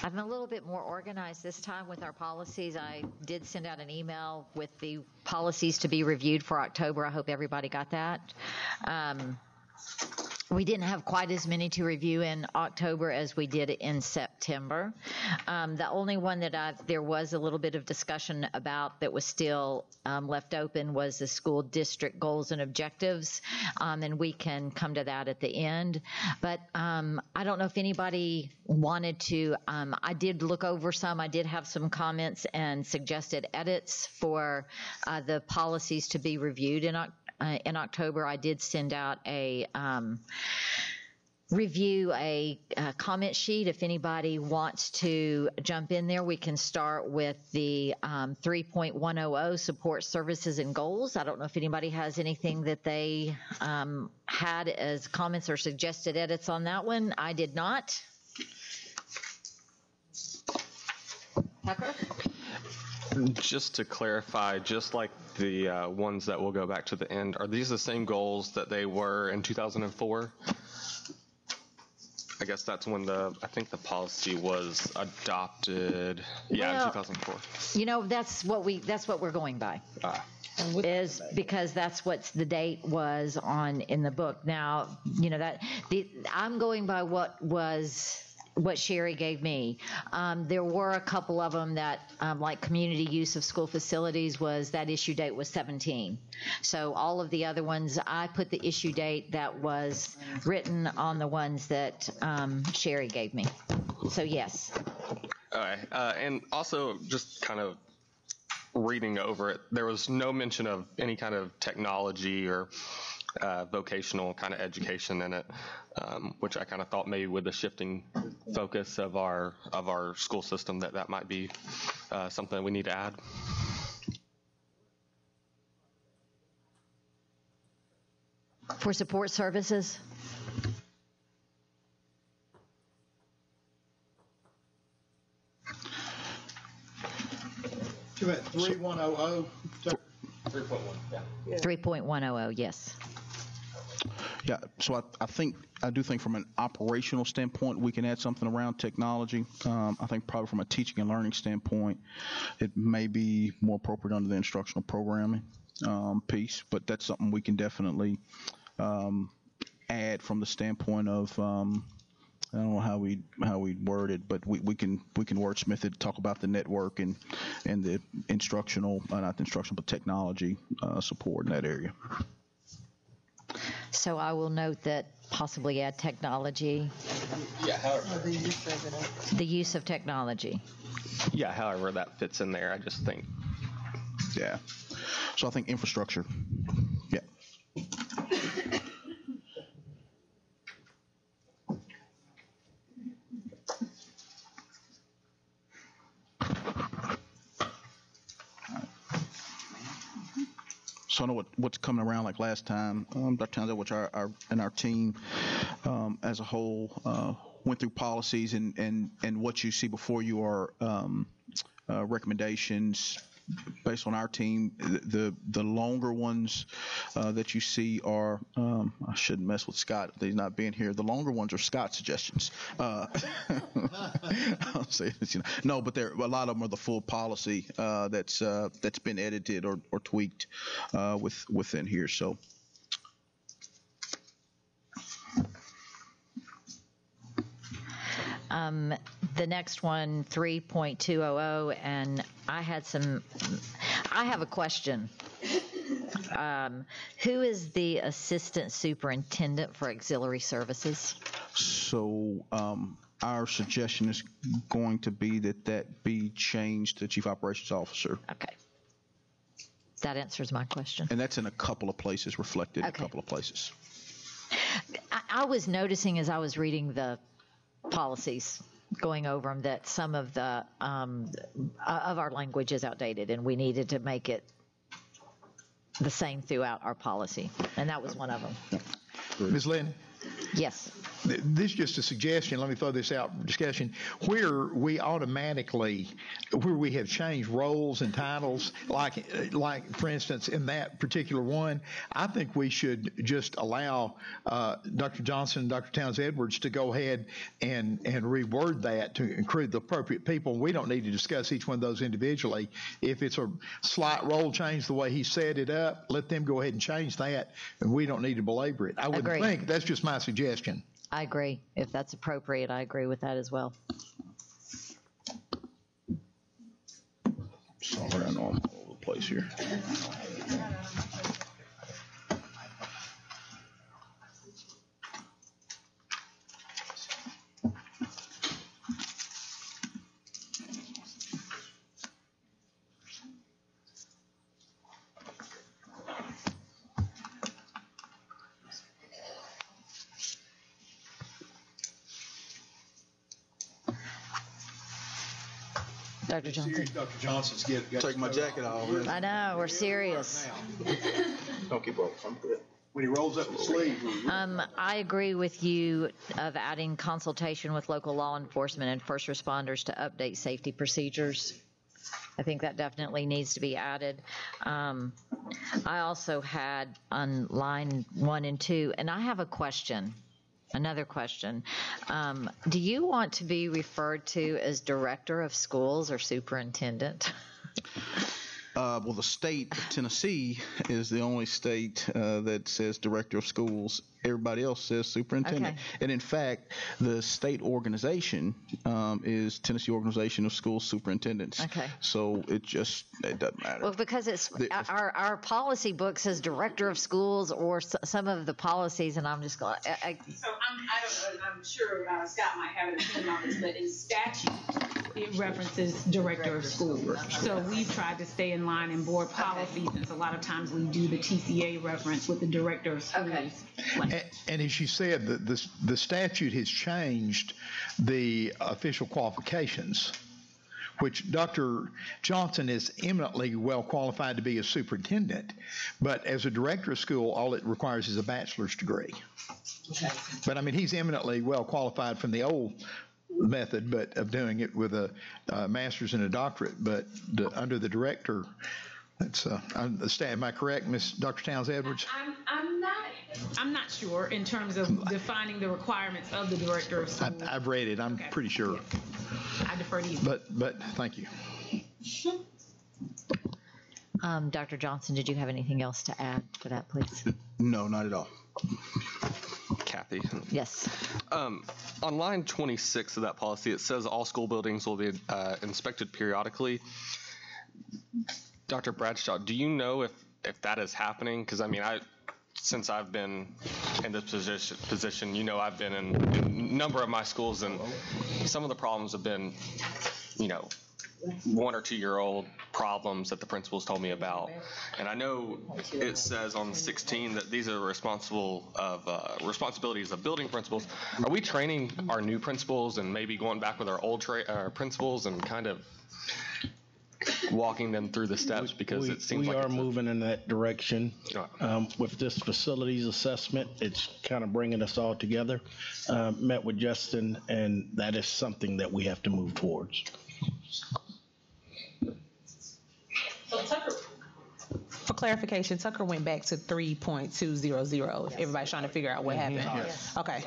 I'm a little bit more organized this time with our policies. I did send out an email with the policies to be reviewed for October. I hope everybody got that. We didn't have quite as many to review in October as we did in September. The only one that there was a little bit of discussion about that was still left open was the school district goals and objectives, and we can come to that at the end. But I don't know if anybody wanted to, I did look over some. I did have some comments and suggested edits for the policies to be reviewed in October. I did send out a comment sheet. If anybody wants to jump in there, we can start with the 3.100 support services and goals. I don't know if anybody has anything that they had as comments or suggested edits on that one. I did not. Tucker? Just to clarify, just like the ones that will go back to the end, are these the same goals that they were in 2004? I guess that's when I think the policy was adopted. Yeah, in 2004. You know, that's what we're going by. Is because that's what the date was on in the book. Now, you know I'm going by what Sherry gave me. There were a couple of them that, like community use of school facilities, that issue date was 17. So all of the other ones, I put the issue date that was written on the ones that Sherry gave me. So yes. All right. And also just kind of reading over it, there was no mention of any kind of technology or vocational kind of education in it, which I kind of thought maybe with the shifting focus of our school system that might be something we need to add. For support services? You at 3100? 3.1, yeah. 3.100, yes. Yeah, so I do think from an operational standpoint, we can add something around technology. I think probably from a teaching and learning standpoint, it may be more appropriate under the instructional programming piece, but that's something we can definitely add from the standpoint of, I don't know how we word it, but we can wordsmith it, talk about the network and the instructional, not the instructional, but technology support in that area. So I will note that possibly add technology. Yeah, however. The use of technology. Yeah, however that fits in there, I just think. Yeah. So I think infrastructure. Yeah. So I know what's coming around like last time. Dr. Townsend, which our team as a whole went through policies and what you see before you are recommendations based on our team. The longer ones that you see are I shouldn't mess with Scott. He's not being here. The longer ones are Scott's suggestions. I'll say this, no, but a lot of them are the full policy that's been edited or tweaked within here. So. The next one, 3.200, and I have a question. Who is the assistant superintendent for auxiliary services? So our suggestion is going to be that be changed to chief operations officer. Okay. That answers my question. And that's in a couple of places, reflected in Okay. a couple of places. I was noticing as I was reading the policies, going over them, that some of the of our language is outdated, and we needed to make it the same throughout our policy, and that was one of them. Ms. Lynn? Yes. this is just a suggestion. Let me throw this out for discussion. Where we have changed roles and titles, like for instance, in that particular one, I think we should just allow Dr. Johnson and Dr. Towns-Edwards to go ahead and reword that to include the appropriate people. We don't need to discuss each one of those individually. If it's a slight role change the way he set it up, let them go ahead and change that, and we don't need to belabor it. I would think that's just my suggestion. I agree. If that's appropriate, I agree with that as well. Sorry, I know I'm all over the place here. Dr. Johnson. Dr. Johnson's Take my jacket off. I know, we're serious. Don't keep up. I'm good. When he rolls up the sleeve. I agree with you of adding consultation with local law enforcement and first responders to update safety procedures. I think that definitely needs to be added. I also had on line 1 and 2, and I have a question. Another question. Do you want to be referred to as director of schools or superintendent? Well, the state of Tennessee is the only state that says director of schools. Everybody else says superintendent. Okay. And in fact, the state organization is Tennessee Organization of School Superintendents. Okay. So it doesn't matter. Well, because it's our policy book says director of schools or some of the policies, and I'm just going. So I don't know. I'm sure Scott might have an opinion on this, but in statute, it references director of schools. So we've tried to stay in line in board policy, since a lot of times we do the TCA reference with the director of schools. Okay. And as you said, the statute has changed the official qualifications, which Dr. Johnson is eminently well qualified to be a superintendent, but as a director of school, all it requires is a bachelor's degree. Okay. But I mean, he's eminently well qualified from the old method, but of doing it with a master's and a doctorate. But under the director, that's am I correct, Ms. Dr. Towns-Edwards? I'm not sure in terms of defining the requirements of the director of schools. I've read it. I'm pretty sure. Yes. I defer to you. But thank you. Dr. Johnson, did you have anything else to add to that, please? No, not at all. Kathy. Yes. On line 26 of that policy, it says all school buildings will be inspected periodically. Dr. Bradshaw, do you know if that is happening? Because, I mean, since I've been in this position, you know, I've been in a number of my schools, and some of the problems have been, 1 or 2 year old problems that the principals told me about. And I know it says on 16 that these are responsibilities of building principals. Are we training our new principals and maybe going back with our old principals and kind of walking them through the steps, because it seems like we are moving in that direction. With this facilities assessment, it's kind of bringing us all together. Met with Justin, and that is something that we have to move towards. So Tucker, for clarification, Tucker went back to 3.200. If everybody's trying to figure out what happened. Yes. Okay.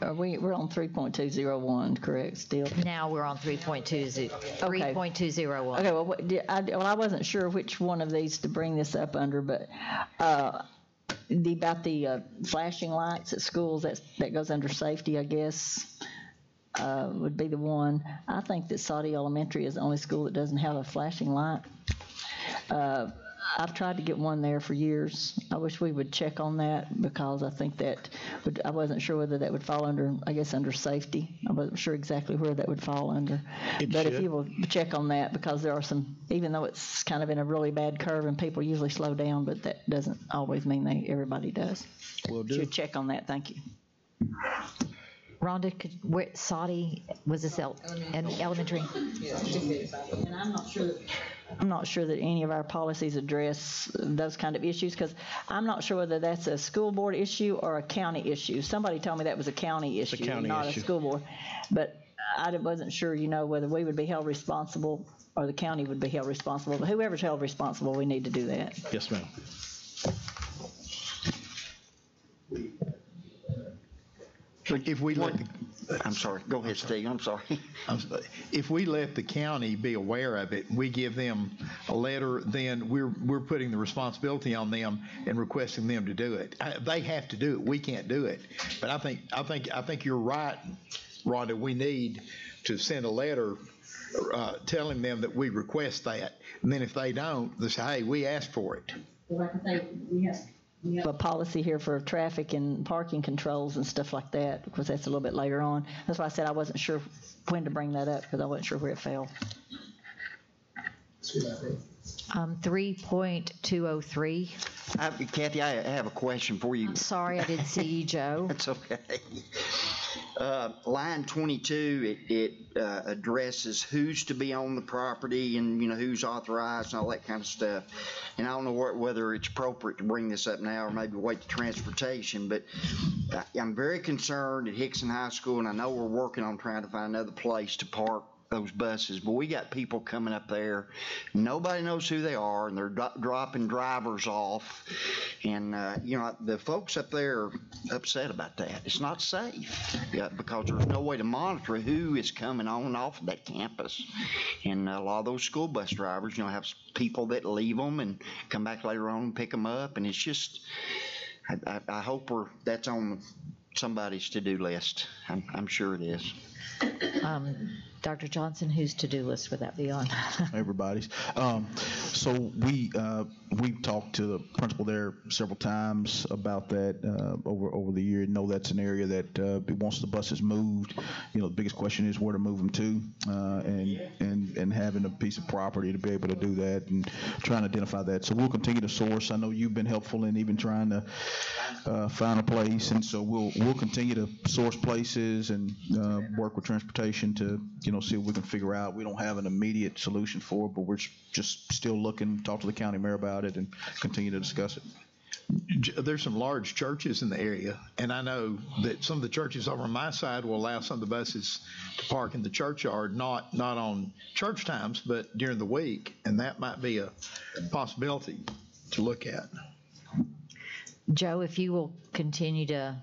We're on 3.201, correct, still? Now we're on 3.201. Okay, well, I wasn't sure which one of these to bring this up under, but about the flashing lights at schools, that goes under safety, I guess, would be the one. I think that Saudi Elementary is the only school that doesn't have a flashing light. I've tried to get one there for years. I wish we would check on that, because I think I wasn't sure whether that would fall under safety. I wasn't sure exactly where that would fall under. If you will check on that, because there are some, even though it's kind of in a really bad curve and people usually slow down, but that doesn't always mean everybody does. Will do. Should check on that. Thank you. Rhonda, Saudi, was this elementary? And I'm not sure I'm not sure that any of our policies address those kind of issues, because I'm not sure whether that's a school board issue or a county issue. Somebody told me that was a county issue, county not issue. a school board. But I wasn't sure, whether we would be held responsible or the county would be held responsible. But whoever's held responsible, we need to do that. Yes, ma'am. If we let I'm sorry. Go ahead, Steve. I'm sorry. if we let the county be aware of it, we give them a letter, then we're putting the responsibility on them and requesting them to do it. They have to do it. We can't do it. But I think you're right, Rhonda. We need to send a letter telling them that we request that, and then if they don't, they say, hey, we asked for it. Well, I think we have a policy here for traffic and parking controls and stuff like that, because that's a little bit later on. That's why I said I wasn't sure when to bring that up, because I wasn't sure where it fell. 3.203. Kathy, I have a question for you. I'm sorry, I didn't see you, Joe. That's okay. Line 22, it addresses who's to be on the property and, who's authorized and all that kind of stuff. And I don't know whether it's appropriate to bring this up now or maybe wait to transportation, but I'm very concerned at Hickson High School, and I know we're working on trying to find another place to park those buses, but we got people coming up there, nobody knows who they are, and they're dropping drivers off, and the folks up there are upset about that. It's not safe because there's no way to monitor who is coming on and off of that campus, and a lot of those school bus drivers have people that leave them and come back later on and pick them up, and it's just I hope that's on somebody's to-do list. I'm sure it is. Dr. Johnson, whose to-do list would that be on? Everybody's. So we talked to the principal there several times about that over the year. Know that's an area that once the bus is moved, the biggest question is where to move them to, and having a piece of property to be able to do that and trying to identify that. So we'll continue to source. I know you've been helpful in even trying to find a place, and so we'll continue to source places and work with transportation to see if we can figure out. We don't have an immediate solution for it, but we're just still looking, talk to the county mayor about it and continue to discuss it. There's some large churches in the area, and I know that some of the churches over on my side will allow some of the buses to park in the churchyard, not on church times, but during the week, and that might be a possibility to look at. Joe, if you will continue to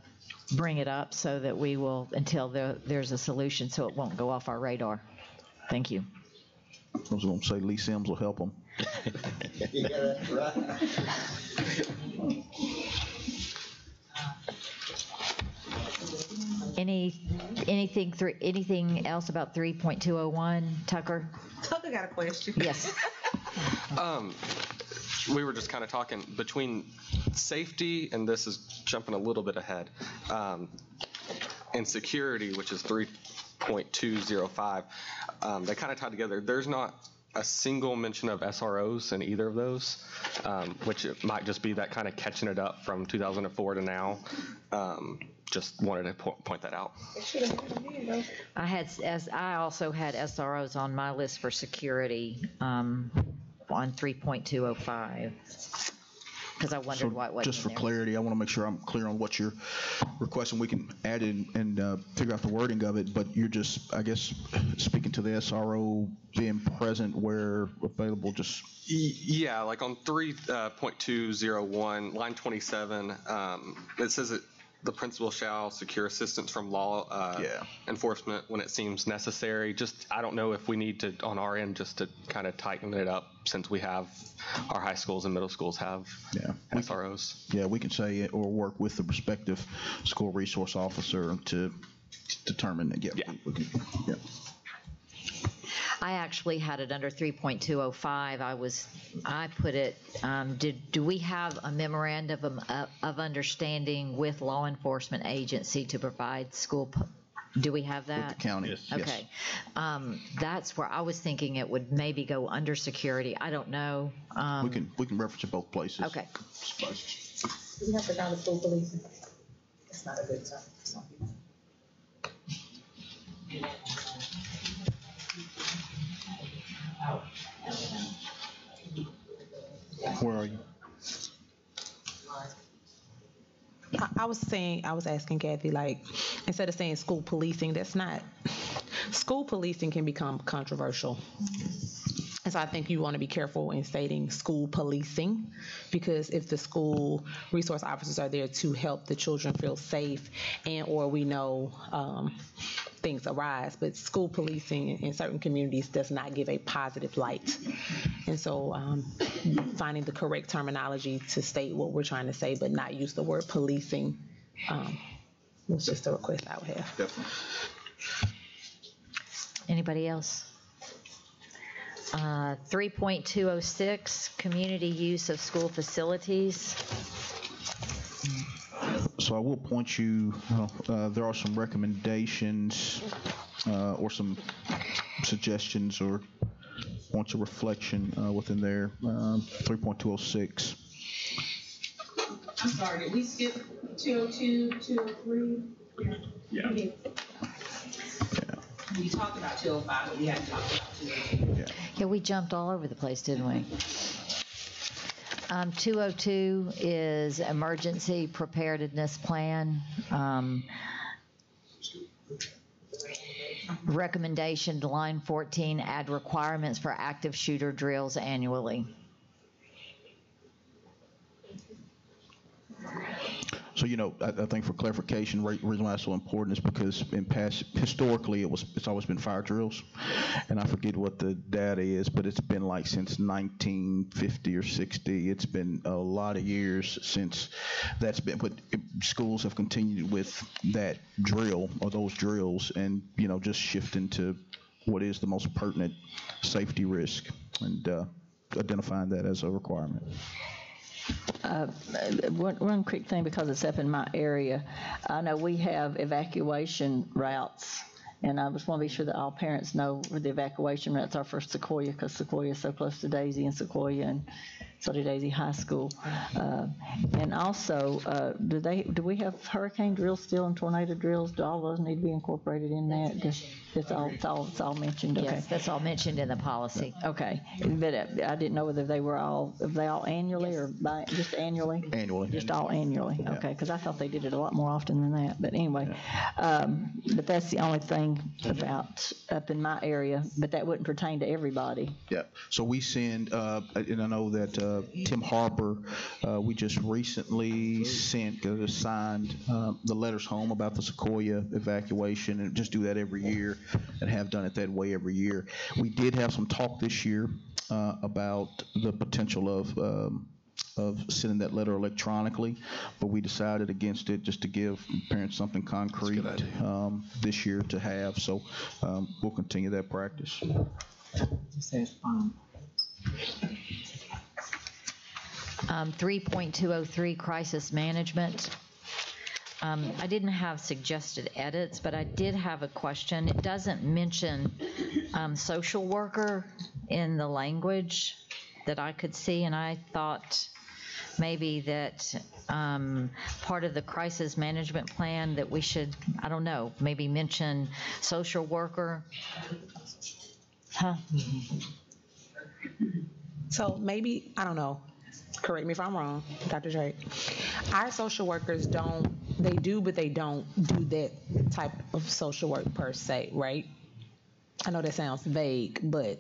bring it up so that we will, until there's a solution, so it won't go off our radar. Thank you. I was going to say Lee Sims will help them. Yeah, that's right. Anything else about 3.201, Tucker? Tucker got a question. Yes. We were just kind of talking between safety, and this is jumping a little bit ahead, and security, which is 3.205. They kind of tie together. There's not a single mention of SROs in either of those, which it might just be that kind of catching it up from 2004 to now. Just wanted to point that out. I also had SROs on my list for security on 3.205 because I wondered why it wasn't just for in there. clarity, I want to make sure I'm clear on what you're requesting. We can add it and figure out the wording of it, but you're just, I guess, speaking to the SRO being present where available. Just yeah, like on 3.201, line 27, it says that the principal shall secure assistance from law enforcement when it seems necessary. Just, I don't know if we need to, on our end, just to kind of tighten it up since we have, our high schools and middle schools have SROs. We can say it or work with the respective school resource officer to determine that. We can. I actually had it under 3.205. I put it, do we have a memorandum of understanding with law enforcement agency to provide school, do we have that? With the county, yes. Okay. That's where I was thinking it would maybe go under security. I don't know. We can reference it both places. Okay. We have to go to school policing. It's not a good time. Where are you? I was asking Kathy, like, instead of saying school policing, school policing can become controversial. And so I think you want to be careful in stating school policing, because if the school resource officers are there to help the children feel safe, and or we know things arise, but school policing in certain communities does not give a positive light. And so finding the correct terminology to state what we're trying to say, but not use the word policing, was just a request I would have. Definitely. Anybody else? 3.206, community use of school facilities. So I will point you, there are some recommendations or some suggestions or points of reflection within there. 3.206. I'm sorry, did we skip 202, 203? Yeah. We talked about 205, but we hadn't talked about 202. Yeah, we jumped all over the place, didn't we? 202 is emergency preparedness plan. Recommendation to line 14, add requirements for active shooter drills annually. So, I think for clarification, the reason why it's so important is because historically, it's always been fire drills. And I forget what the data is, but it's been like since 1950 or 60. It's been a lot of years since that's been, but schools have continued with that drill or those drills and, just shifting to what is the most pertinent safety risk and identifying that as a requirement. One quick thing, because it's up in my area. I know we have evacuation routes, and I just want to be sure that all parents know where the evacuation routes are for Sequoia, because Sequoia is so close to Daisy and Sequoia, and so did Daisy High School. And also, do we have hurricane drills still and tornado drills? Do all of those need to be incorporated in that? It's all mentioned. Okay. Yes, that's all mentioned in the policy. Okay, but I didn't know whether they were all annually or just annually. Annually. Just all annually. Yeah. Okay, because I thought they did it a lot more often than that. But anyway, but that's the only thing about up in my area. But that wouldn't pertain to everybody. Yeah. So we send, and I know that Tim Harper, we just recently signed the letters home about the Sequoia evacuation, and just do that every year. And have done it that way every year. We did have some talk this year about the potential of sending that letter electronically, but we decided against it just to give parents something concrete this year to have. So we'll continue that practice. 3.203, crisis management. I didn't have suggested edits, but I did have a question. It doesn't mention social worker in the language that I could see, and I thought maybe that part of the crisis management plan that we should, I don't know, maybe mention social worker. Huh? So maybe, I don't know, correct me if I'm wrong, Dr. Drake. Our social workers they do, but they don't do that type of social work per se, right? I know that sounds vague, but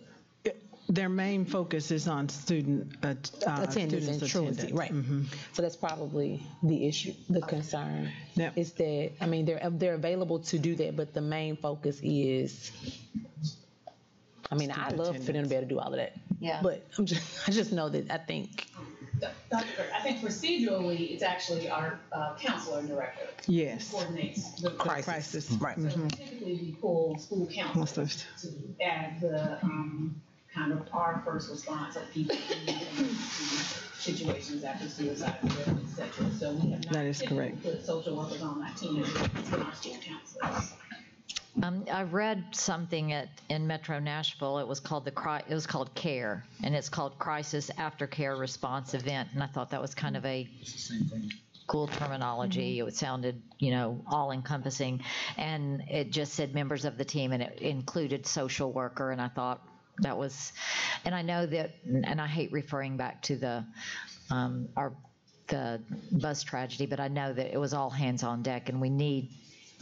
their main focus is on student attendance and truancy, right? Mm-hmm. So that's probably the issue, the concern. Yep. Is that, I mean, they're available to do that, but the main focus is, I mean, I love for them to be able to do all of that. Yeah. But I just know that I think procedurally, it's actually our counselor director. Yes. Coordinates the crisis. Right. So typically we pull school counselors to add the kind of our first response of people in situations after suicide, etc. So we have not that is correct. Put social workers on that team. It's been our school counselors. I read something in Metro Nashville. It was called CARE, and it's called Crisis Aftercare Response Event. And I thought that was kind of a cool terminology. Mm-hmm. It sounded, all encompassing, and it just said members of the team, and it included social worker. And I thought, That was, and I know that, and I hate referring back to the bus tragedy, but I know that it was all hands on deck, and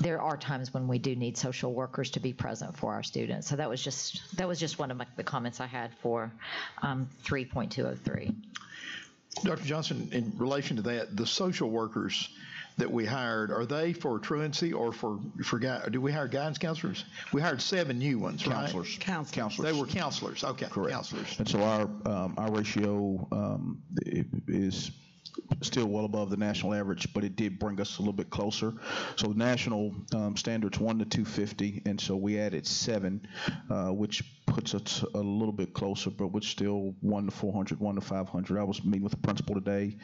there are times when we do need social workers to be present for our students. So that was just one of the comments I had for 3.203. Dr. Johnson, in relation to that, the social workers that we hired, are they for truancy or for do we hire guidance counselors? We hired 7 new ones, right? Counselors. They were counselors. Okay, Correct. Counselors. And so our ratio is still well above the national average, but it did bring us a little bit closer. So national standards 1 to 250, and so we added 7, which puts us a little bit closer, but we're still 1 to 400, 1 to 500. I was meeting with the principal today,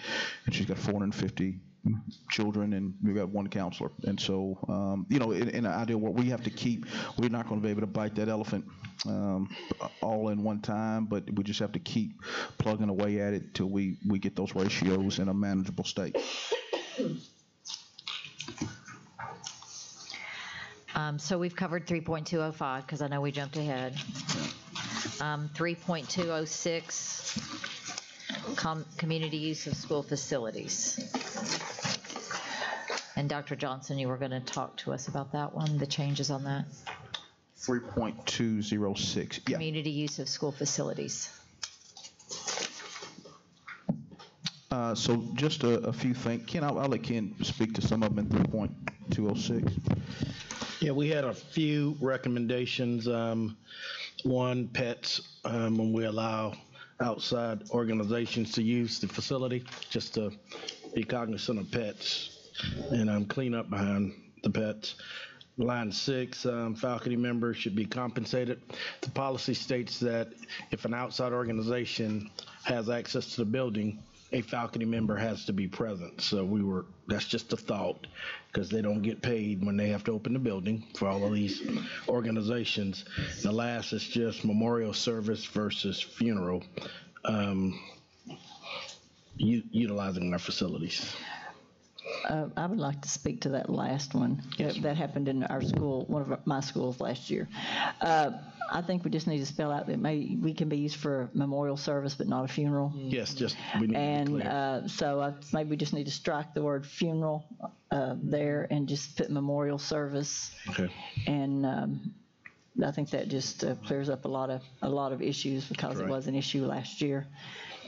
and she's got 450 children, and we've got 1 counselor. And so, in an ideal world, we're not going to be able to bite that elephant all in one time, but we just have to keep plugging away at it till we get those ratios in a manageable state. So we've covered 3.205 because I know we jumped ahead. 3.206, community use of school facilities. And Dr. Johnson, you were going to talk to us about that one, the changes on that. 3.206. Yeah. Community use of school facilities. So just a few things. Ken, I'll let Ken speak to some of them in 3.206. Yeah, we had a few recommendations. One, pets, when we allow outside organizations to use the facility, just to be cognizant of pets and clean up behind the pets. Line 6, faculty members should be compensated. The policy states that if an outside organization has access to the building, a faculty member has to be present. So that's just a thought, because they don't get paid when they have to open the building for all of these organizations. The last is just memorial service versus funeral, utilizing our facilities. I would like to speak to that last one. That happened in our school, one of my schools last year. I think we just need to spell out that we can be used for a memorial service, but not a funeral. Yes, we need to be clear. So maybe we just need to strike the word funeral there and just put memorial service. Okay. And I think that just clears up a lot of issues, because it was an issue last year,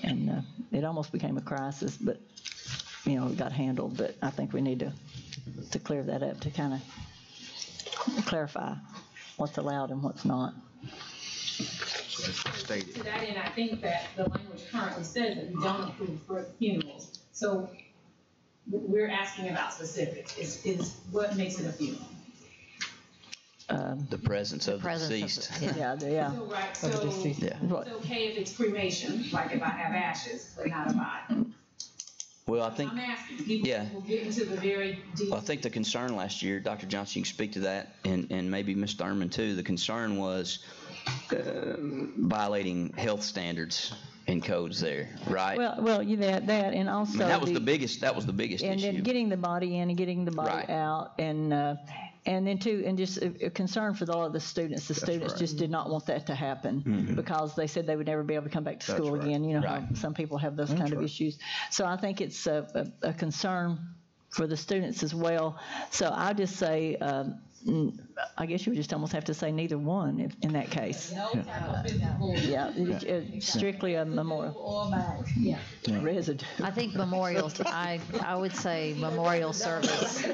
and it almost became a crisis, but it got handled. But I think we need to clear that up, to kind of clarify what's allowed and what's not. To that end, I think that the language currently says that we don't approve funerals. So we're asking about specifics. Is what makes it a funeral? The presence of the deceased. Yeah. So, right. So it's okay if it's cremation, like if I have ashes, but not a body. Well, I think, I'm asking. People will get into the very deep. Well, I think the concern last year, Dr. Johnson, you can speak to that, and maybe Ms. Thurman too. The concern was violating health standards and codes there, right? Well, that, and also that was the biggest. That was the biggest and issue. And then getting the body in and getting the body out, and then too, and just a concern for all of the students. The students just did not want that to happen, because they said they would never be able to come back to school again. How some people have those kind of issues. So I think it's a concern for the students as well. So I just say, I guess you would just almost have to say neither one in that case. Strictly a memorial. Residue. I think memorials. I would say memorial service.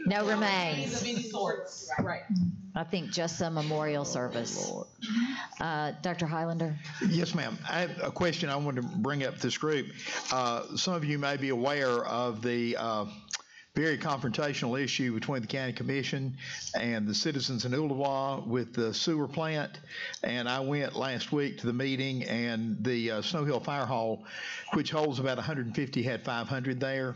No remains. Of any sorts. Right. I think just a memorial service. Dr. Highlander? Yes, ma'am. I have a question I wanted to bring up to this group. Some of you may be aware of the very confrontational issue between the county commission and the citizens in Ooltewah with the sewer plant. And I went last week to the meeting, and the Snow Hill Fire Hall, which holds about 150, had 500 there.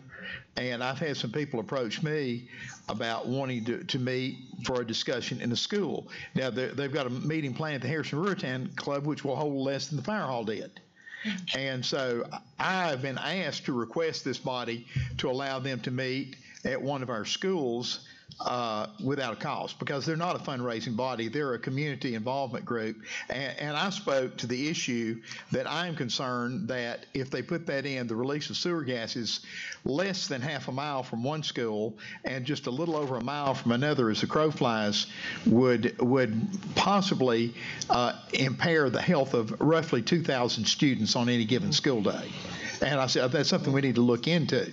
And I've had some people approach me about wanting to meet for a discussion in the school. Now, they've got a meeting planned at the Harrison-Ruritan Club, which will hold less than the fire hall did. And so I've been asked to request this body to allow them to meet at one of our schools without a cost, because they're not a fundraising body. They're a community involvement group. And I spoke to the issue that I'm concerned that if they put that in, the release of sewer gases less than half a mile from one school and just a little over a mile from another as the crow flies would possibly impair the health of roughly 2,000 students on any given school day. And I said, that's something we need to look into.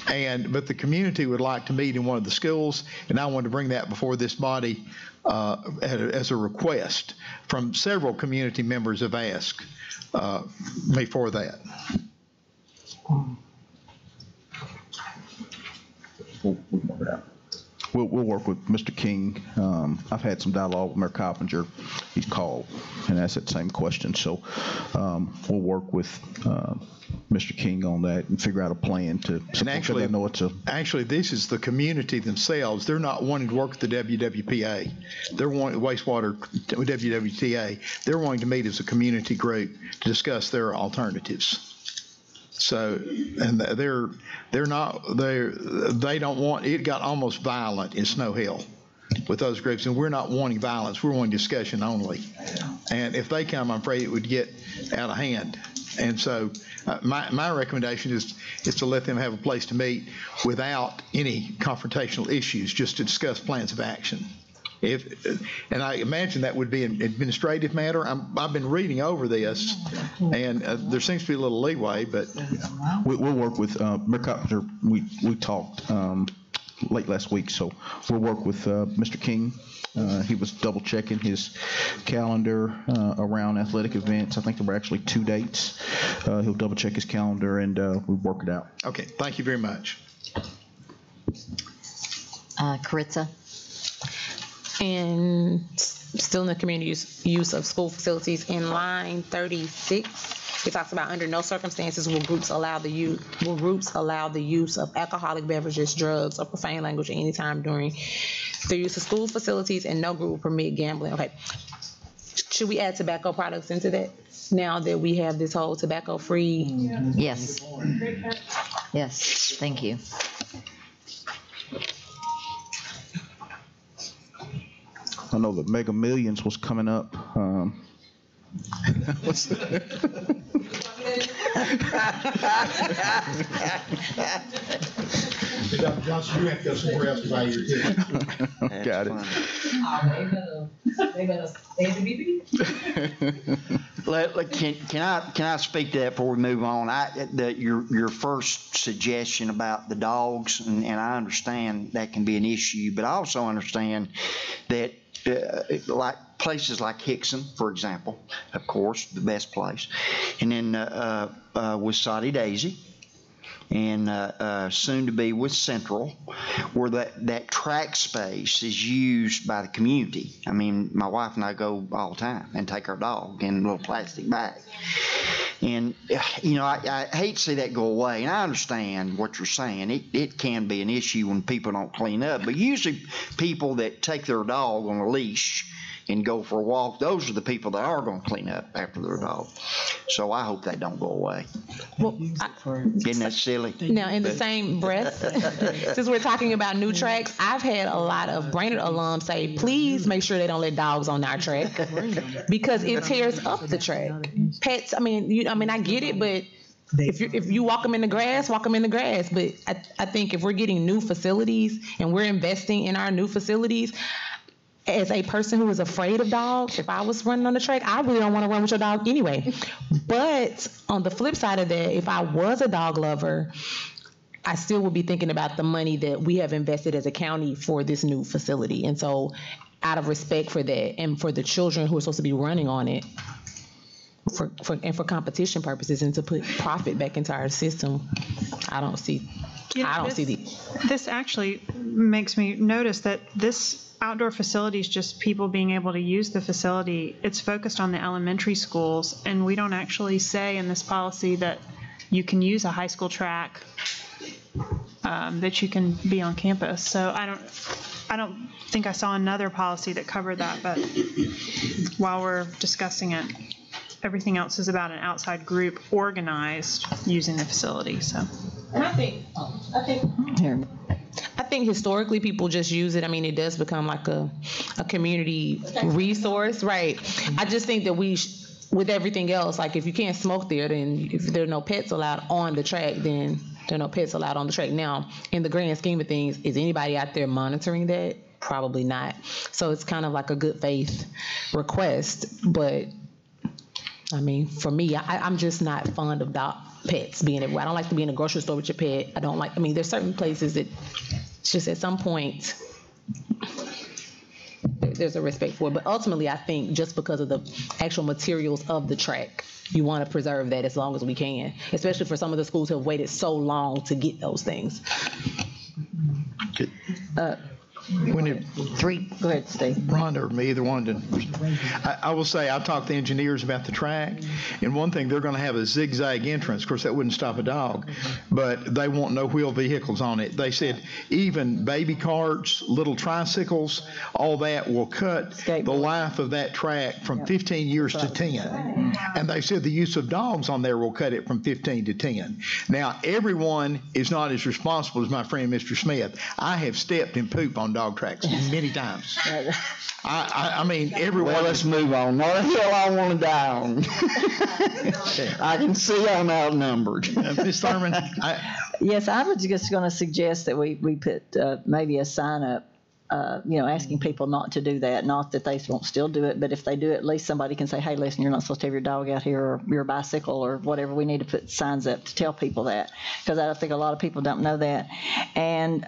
But the community would like to meet in one of the schools, and I wanted to bring that before this body as a request from several community members have asked me for that. We'll work with Mr. King. I've had some dialogue with Mayor Coppinger. He's called and asked that same question. So we'll work with Mr. King on that and figure out a plan to. And actually, this is the community themselves. They're not wanting to work with the WWPA. They're wanting wastewater WWTA. They're wanting to meet as a community group to discuss their alternatives. So, and they don't want, it got almost violent in Snow Hill with those groups, and we're not wanting violence, we're wanting discussion only. And if they come, I'm afraid it would get out of hand. And so my recommendation is to let them have a place to meet without any confrontational issues, just to discuss plans of action. And I imagine that would be an administrative matter. I've been reading over this, and there seems to be a little leeway, but we'll work with Mayor Coppinger. We talked late last week, so we'll work with Mr. King. He was double checking his calendar around athletic events. I think there were actually 2 dates. He'll double check his calendar, and we'll work it out. Okay, thank you very much. Caritza. And still in the community use of school facilities, in line 36, it talks about under no circumstances will groups allow the use of alcoholic beverages, drugs, or profane language at any time during the use of school facilities, and no group will permit gambling. Okay, should we add tobacco products into that now that we have this whole tobacco-free? Yes. Yes. Thank you. I know that Mega Millions was coming up. What's that? Dr. Johnson, you have to go somewhere else to buy your ticket. Got it. They better stay Can I speak to that before we move on? Your first suggestion about the dogs, and I understand that can be an issue, but I also understand that like places like Hickson, for example, of course, the best place, and then with Soddy Daisy, and soon to be with Central, where that track space is used by the community. I mean, my wife and I go all the time and take our dog in a little plastic bag. And, I hate to see that go away. And I understand what you're saying. It can be an issue when people don't clean up. But usually people that take their dog on a leash and go for a walk, those are the people that are going to clean up after their dog. So I hope that don't go away. Well, isn't that silly? Now, in the same breath, since we're talking about new tracks, I've had a lot of Brainerd alums say, please make sure they don't let dogs on our track because it tears up the track. Pets, I get it, but if you walk them in the grass, walk them in the grass. But I think if we're getting new facilities and we're investing in our new facilities, as a person who is afraid of dogs, if I was running on the track, I really don't want to run with your dog anyway. But on the flip side of that, if I was a dog lover, I still would be thinking about the money that we have invested as a county for this new facility. And so out of respect for that and for the children who are supposed to be running on it, for competition purposes and to put profit back into our system, I don't see This actually makes me notice that this outdoor facility is just people being able to use the facility. It's focused on the elementary schools, and we don't actually say in this policy that you can use a high school track, that you can be on campus. So I don't think I saw another policy that covered that, but while we're discussing it, everything else is about an outside group organized using the facility. So, and I think think historically people just use it. I mean, it does become like a community resource, right? I just think that with everything else, like if you can't smoke there, then if there are no pets allowed on the track, then there are no pets allowed on the track. Now, in the grand scheme of things, is anybody out there monitoring that? Probably not. So it's kind of like a good faith request. But I mean, for me, I'm just not fond of pets being everywhere. I don't like to be in a grocery store with your pet. I mean, there's certain places that it's just at some point there's a respect for it. But ultimately, I think just because of the actual materials of the track, you want to preserve that as long as we can, especially for some of the schools who have waited so long to get those things. Go ahead, Steve. Rhonda or me, either one. I will say, I've talked to engineers about the track, and one thing, they're going to have a zigzag entrance. Of course, that wouldn't stop a dog, but they want no wheel vehicles on it. They said even baby carts, little tricycles, all that will cut the life of that track from 15 years to 10. And they said the use of dogs on there will cut it from 15 to 10. Now, everyone is not as responsible as my friend Mr. Smith. I have stepped in poop on dog tracks many times. I mean, everyone. Well, let's move on. Not a hill I want to die on. I can see I'm outnumbered. Ms. Thurman? Yes, I was just going to suggest that we put maybe a sign up, asking people not to do that. Not that they won't still do it, but if they do, at least somebody can say, hey, listen, you're not supposed to have your dog out here or your bicycle or whatever. We need to put signs up to tell people that, because I think a lot of people don't know that. And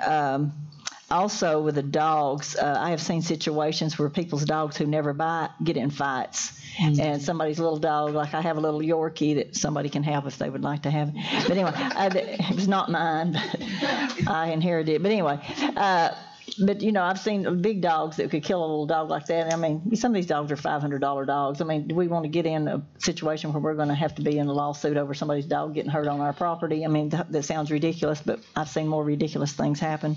also with the dogs, I have seen situations where people's dogs who never bite get in fights. Mm-hmm. And somebody's little dog, like I have a little Yorkie that somebody can have if they would like to have it. But anyway, it was not mine, but I inherited it. But anyway, I've seen big dogs that could kill a little dog like that. I mean, some of these dogs are $500 dogs. I mean, do we want to get in a situation where we're going to have to be in a lawsuit over somebody's dog getting hurt on our property? I mean, that sounds ridiculous, but I've seen more ridiculous things happen.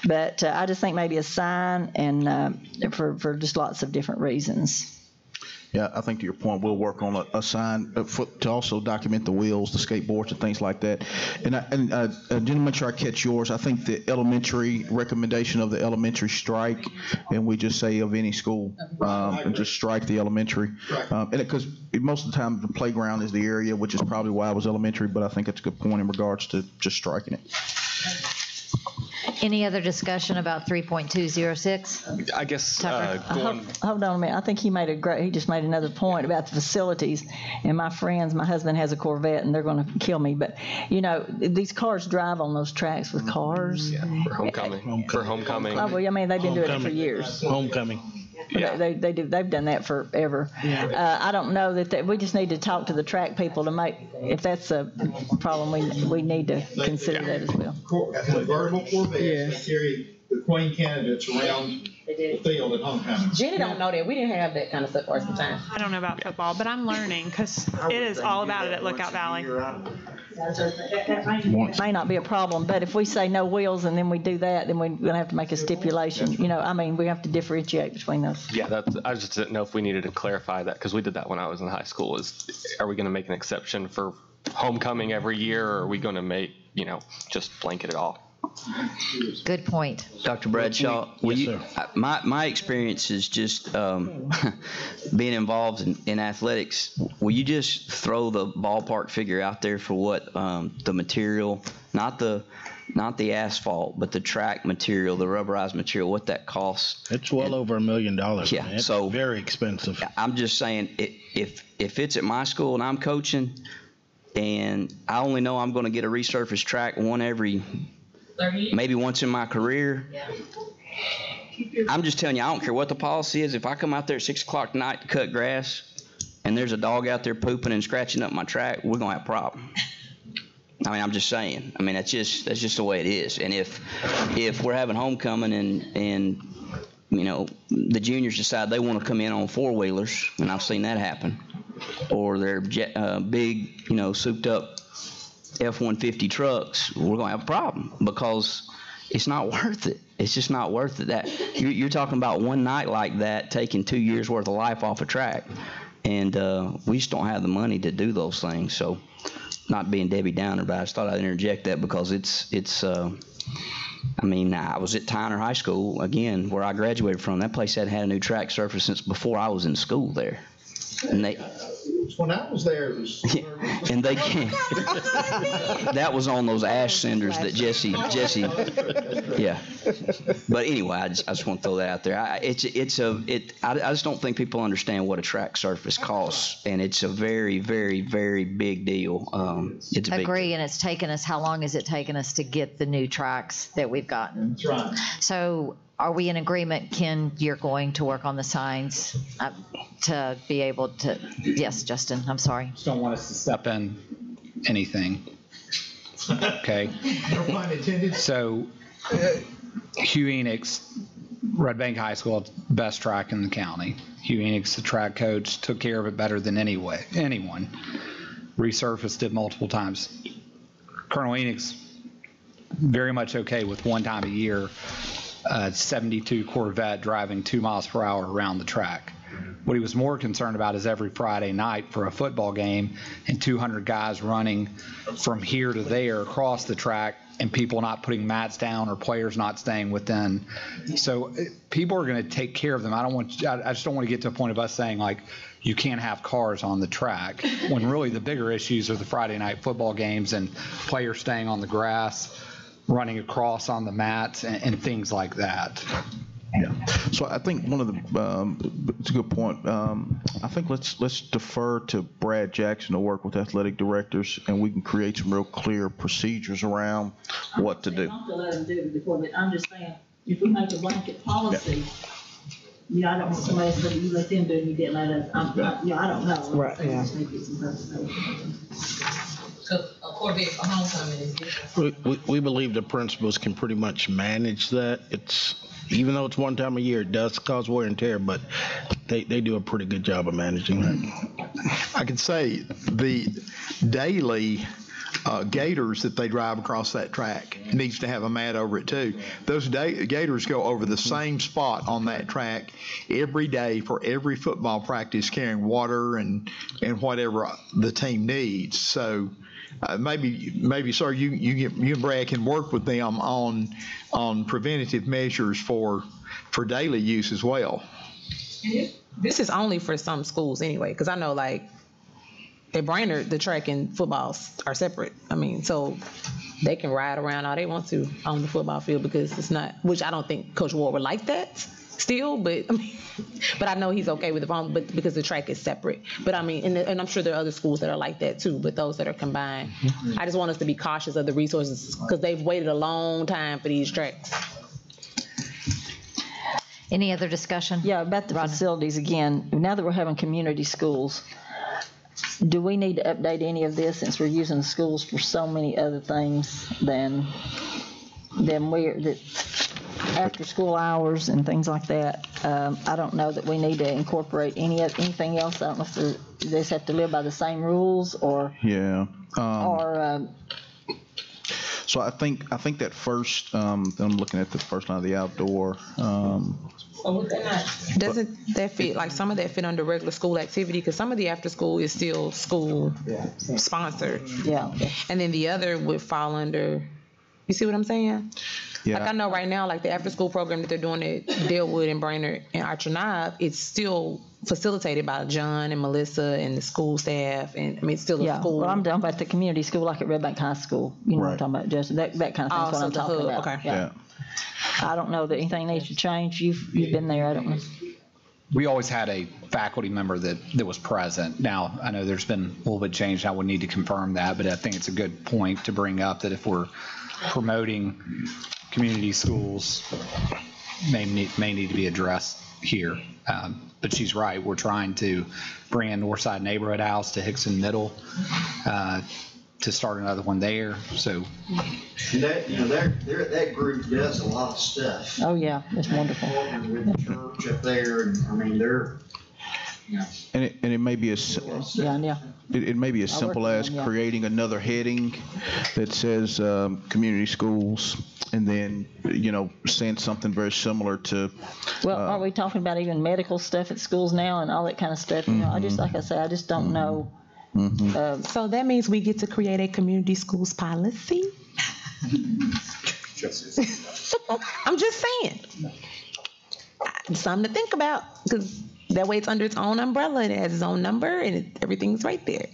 But I just think maybe a sign, and for just lots of different reasons. Yeah, I think to your point, we'll work on a sign to also document the wheels, the skateboards, and things like that. And I didn't make sure I catch yours. I think the elementary recommendation of the elementary strike, and we just say of any school, and just strike the elementary. And because most of the time the playground is the area, which is probably why it was elementary. But I think it's a good point in regards to just striking it. Any other discussion about 3.206? I guess hold on a minute. I think he just made another point about the facilities. And my husband has a Corvette, and they're going to kill me. But these cars drive on those tracks with cars. Yeah, for homecoming. For homecoming. Oh, well, I mean, they've been doing it for years. Homecoming. Yeah. They do. They've done that forever. Yeah. I don't know that we just need to talk to the track people to make, if that's a problem, we need to consider that as well. Convertible Corvettes carry the Queen candidates around the field at homecoming. Jenny don't know that. We didn't have that kind of stuff for some time. I don't know about football, but I'm learning because it is all about it at Lookout Valley. May not be a problem, but if we say no wheels and then we do that, then we're going to have to make a stipulation. We have to differentiate between those. Yeah, I just didn't know if we needed to clarify that, because we did that when I was in high school. Are we going to make an exception for homecoming every year, or are we going to make, just blanket it all? Good point. Dr. Bradshaw, my experience is just being involved in athletics. Will you just throw the ballpark figure out there for what the material, not the asphalt, but the track material, the rubberized material, what that costs? It's well over $1 million. Yeah, man. It's so very expensive. I'm just saying, if it's at my school and I'm coaching, and I only know I'm going to get a resurfaced track maybe once in my career. I'm just telling you, I don't care what the policy is. If I come out there at 6 o'clock tonight to cut grass and there's a dog out there pooping and scratching up my track, we're going to have a problem. I mean, I'm just saying. I mean, that's just the way it is. And if we're having homecoming and the juniors decide they want to come in on four-wheelers, and I've seen that happen, or they're big, souped up F-150 trucks, we're going to have a problem, because it's not worth it. It's just not worth it. That you're talking about one night like that taking 2 years worth of life off a track, and we just don't have the money to do those things. So, not being Debbie Downer, but I just thought I'd interject that, because it's I mean, I was at Tyner High School, again, where I graduated from. That place hadn't had a new track surface since before I was in school there. And they, when I was there, it was. and they can't. That was on those ash cinders that Jesse, yeah. But anyway, I just want to throw that out there. I just don't think people understand what a track surface costs, and it's a very, very, very big deal. It's a big Agree, deal. and it's taken us, how long has it taken us to get the new tracks that we've gotten? That's right. So are we in agreement, Ken, you're going to work on the signs to be able to, yes, Justin, I'm sorry. Just don't want us to step in anything. Okay. No pun intended. So Hugh Enix, Red Bank High School, best track in the county. Hugh Enix, the track coach, took care of it better than anyone. Resurfaced it multiple times. Colonel Enix, very much okay with one time a year, 72 Corvette driving 2 miles per hour around the track. What he was more concerned about is every Friday night for a football game and 200 guys running from here to there across the track and people not putting mats down or players not staying within. So people are going to take care of them. I just don't want to get to a point of us saying, like, you can't have cars on the track, when really the bigger issues are the Friday night football games and players staying on the grass, running across on the mats, and things like that. Yeah. So I think one of the it's a good point. I think let's defer to Brad Jackson to work with athletic directors, and we can create some real clear procedures around what to do. Not to let them do it before, but I'm just saying, if we make a blanket policy, I don't want somebody to say, you let them do it, you didn't let us. I don't know. Right, yeah. Just make it some clarification. Because a Corvette for homecoming is different. We believe the principals can pretty much manage that. Even though it's one time a year, it does cause wear and tear, but they do a pretty good job of managing that. I can say the daily gators that they drive across that track needs to have a mat over it too. Those gators go over the same spot on that track every day for every football practice, carrying water and whatever the team needs. So maybe, sir, you and Brad can work with them on preventative measures for daily use as well. This is only for some schools anyway, because I know, like, at Brainerd, the track and football are separate. I mean, so they can ride around all they want to on the football field, because it's not, which I don't think Coach Ward would like that still, but I mean, but I know he's okay with it, but because the track is separate. But I mean, and I'm sure there are other schools that are like that too, but those that are combined. I just want us to be cautious of the resources, because they've waited a long time for these tracks. Any other discussion? Yeah, about the facilities again. Now that we're having community schools, do we need to update any of this, since we're using the schools for so many other things than after school hours and things like that? I don't know that we need to incorporate anything else. I don't know if they just have to live by the same rules or. Yeah. Or. So I think that first, I'm looking at the first line of the outdoor. Doesn't that fit, like some of that fit under regular school activity? Because some of the after school is still school sponsored. Yeah. And then the other would fall under, you see what I'm saying? Yeah. Like I know right now, like the after school program that they're doing at Dalewood and Brainerd and Archer Knob, it's still facilitated by John and Melissa and the school staff, and I mean it's still a school. Well, I'm talking about the community school, like at Red Bank High School. You know what I'm talking about, Justin? That kind of thing is what I'm talking about. Okay. Yeah. I don't know that anything needs to change. You've been there. I don't know. We always had a faculty member that was present. Now, I know there's been a little bit changed. I would need to confirm that, but I think it's a good point to bring up that if we're promoting community schools, may need to be addressed here. But she's right. We're trying to bring in Northside Neighborhood House to Hickson Middle to start another one there. So that group does a lot of stuff. Oh yeah, it's wonderful. With the church up there, and I mean they're. Yeah. And it may be as it may be as simple as creating another heading that says community schools, and then saying something very similar to. Well, are we talking about even medical stuff at schools now and all that kind of stuff? I just, like I say, I just don't know. So that means we get to create a community schools policy. I'm just saying. It's something to think about, because that way it's under its own umbrella. It has its own number, and everything's right there.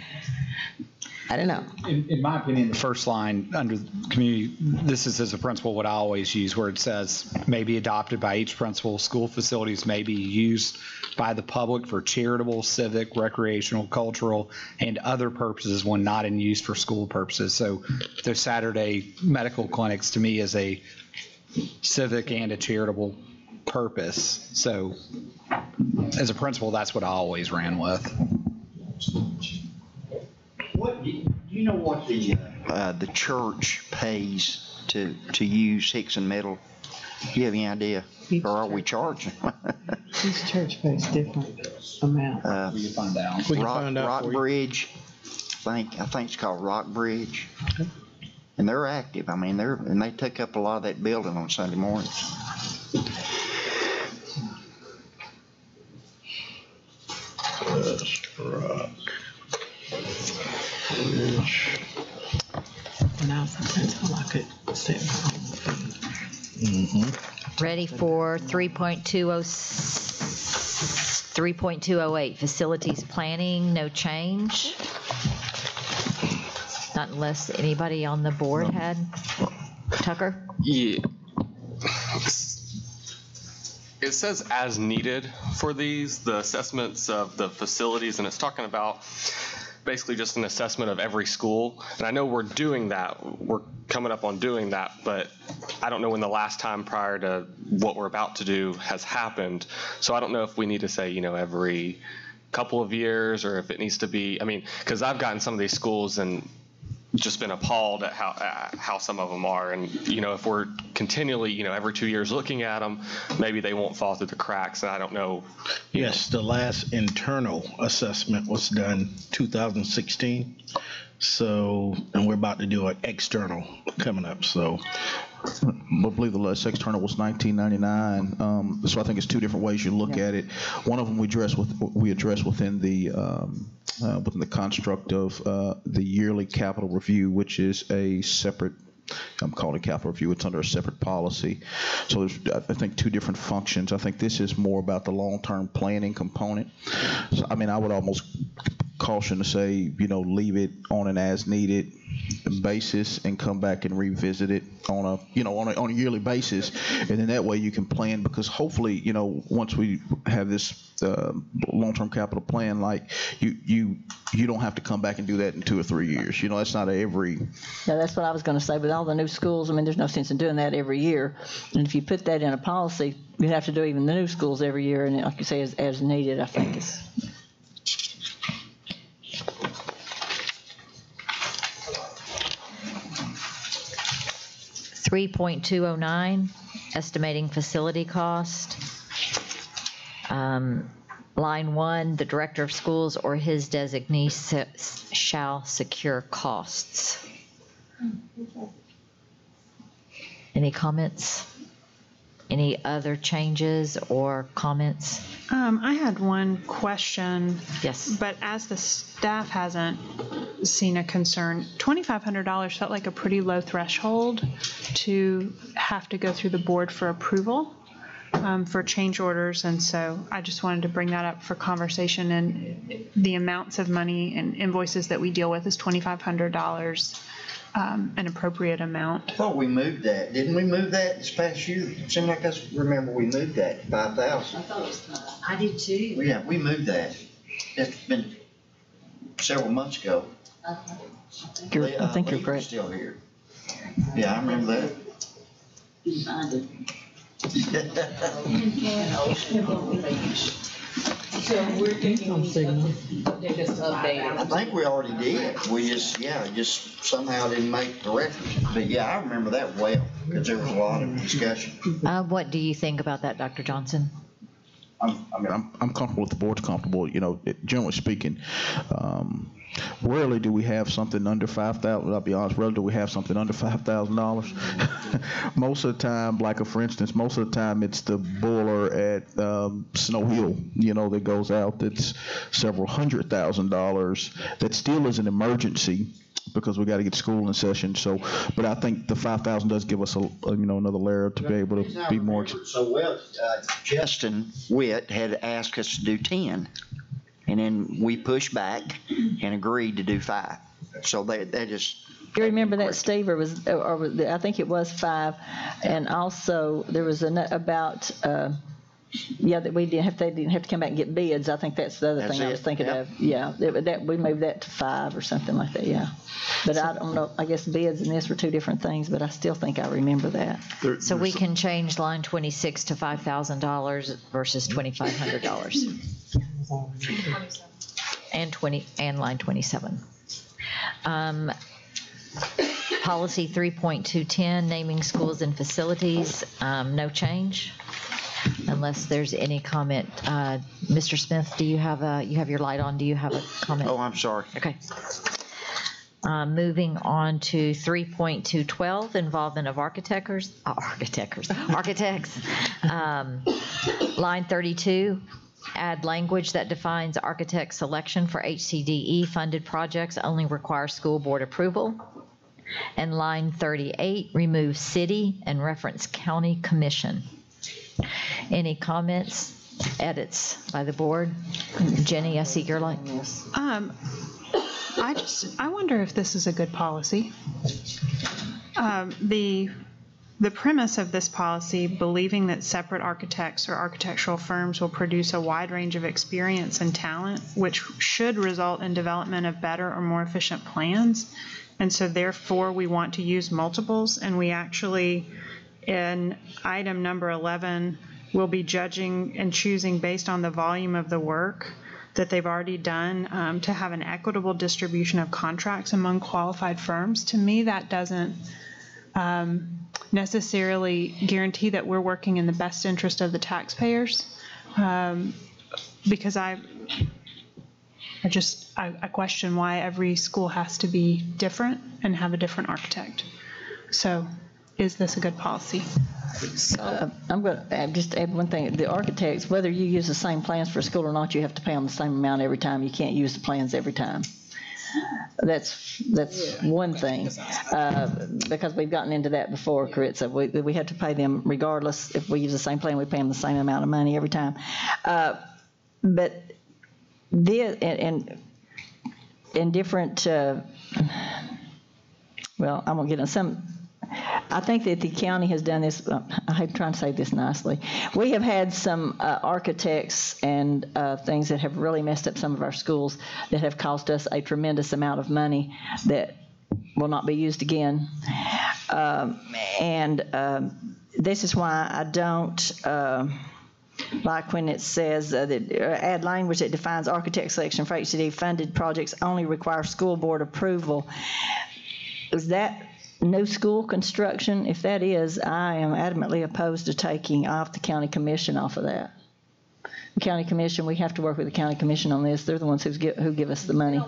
I don't know. In my opinion, the first line under community, this is as a principal what I always use, where it says may be adopted by each principal. School facilities may be used by the public for charitable, civic, recreational, cultural, and other purposes when not in use for school purposes. So the Saturday medical clinics to me is a civic and a charitable purpose. So as a principal, that's what I always ran with. What do you know what the church pays to use Hickson Metal? Do you have any idea, or are we charging? Each church pays different amount. We can find out. We can find out Rock for you. Bridge, I think it's called Rock Bridge, and they're active. I mean, they take up a lot of that building on Sunday mornings. When I was in principal, I could set my own fee. Ready for 3.208, facilities planning, no change. Not unless anybody on the board had. Tucker? Yeah. It says as needed for these, the assessments of the facilities, and it's talking about basically just an assessment of every school. And I know we're doing that. We're coming up on doing that, but I don't know when the last time prior to what we're about to do has happened. So I don't know if we need to say, every couple of years, or if it needs to be, because I've gotten some of these schools and just been appalled at how some of them are. And, if we're continually, every 2 years looking at them, maybe they won't fall through the cracks. And I don't know. Yes, the last internal assessment was done 2016. So, and we're about to do an external coming up. So, I believe the last external was 1999. So I think it's two different ways you look at it. One of them we address within the construct of the yearly capital review, which is a separate. I'm calling it capital review. It's under a separate policy. So there's, I think, two different functions. I think this is more about the long-term planning component. So, I would almost caution to say, leave it on an as-needed basis and come back and revisit it on a yearly basis, and then that way you can plan, because hopefully, once we have this long-term capital plan, like you don't have to come back and do that in 2 or 3 years. That's not every. Yeah, that's what I was going to say. With all the new schools, there's no sense in doing that every year. And if you put that in a policy, you have to do even the new schools every year, and like you say, as needed, I think is. 3.209, estimating facility cost. Line 1, the director of schools or his designee shall secure costs. Any comments? Any other changes or comments? I had one question. Yes. But as the staff hasn't seen a concern, $2,500 felt like a pretty low threshold to have to go through the board for approval for change orders. And so I just wanted to bring that up for conversation. And the amounts of money and invoices that we deal with is $2,500. An appropriate amount. I thought we moved that. Didn't we move that this past year? It seemed like I remember we moved that to 5,000. I thought it was, I did too. Yeah, we moved that. It's been several months ago. I think you're correct. Still here. Yeah, I remember that. Didn't find it. So we're taking these just updated. I think we already did. We just somehow didn't make the reference. But yeah, I remember that well, because there was a lot of discussion. What do you think about that, Dr. Johnson? I'm comfortable with the board's comfortable. Generally speaking, rarely do we have something under $5,000. I'll be honest, rarely do we have something under $5,000. Most of the time, like for instance, most of the time it's the boiler at Snow Hill, that goes out. That's several $100,000. That still is an emergency, because we got to get school in session. So, but I think the 5,000 does give us another layer to be able to be more. So well, Justin Witt had asked us to do 10, and then we pushed back and agreed to do 5. So they just. You remember that, Steve, or I think it was 5, and also there was about. That we didn't have. They didn't have to come back and get bids. I think that's the other thing I was thinking of. Yeah, that we moved that to 5 or something like that. Yeah, but I don't know. I guess bids and this were 2 different things, but I still think I remember that. So we can change line 26 to $5,000 versus $2,500, and line 27. Policy 3.210, naming schools and facilities. No change. Unless there's any comment. Mr. Smith, do you have your light on? Do you have a comment? Oh, I'm sorry. Okay. Moving on to 3.212, involvement of architects. Line 32, add language that defines architect selection for HCDE funded projects only requires school board approval. And line 38, remove city and reference county commission. Any comments, edits by the board? Jenny, I see your light. I wonder if this is a good policy. The premise of this policy, believing that separate architects or architectural firms will produce a wide range of experience and talent, which should result in development of better or more efficient plans. And so therefore we want to use multiples, and we actually, in item number 11, we'll be judging and choosing based on the volume of the work that they've already done to have an equitable distribution of contracts among qualified firms. To me, that doesn't necessarily guarantee that we're working in the best interest of the taxpayers, because I question why every school has to be different and have a different architect. So is this a good policy? I'm going to just add one thing. The architects, whether you use the same plans for a school or not, you have to pay them the same amount every time. You can't use the plans every time. That's one thing, because we've gotten into that before, Karitza. We have to pay them regardless. If we use the same plan, we pay them the same amount of money every time. But in different, well, I'm going to get into some. I think that the county has done this. I'm trying to say this nicely. We have had some architects and things that have really messed up some of our schools that have cost us a tremendous amount of money that will not be used again. This is why I don't like when it says that add language that defines architect selection for HCD funded projects only require school board approval. Is that new school construction? If that is, I am adamantly opposed to taking off the county commission off of that. The county commission, we have to work with the county commission on this. They're the ones who give us the money.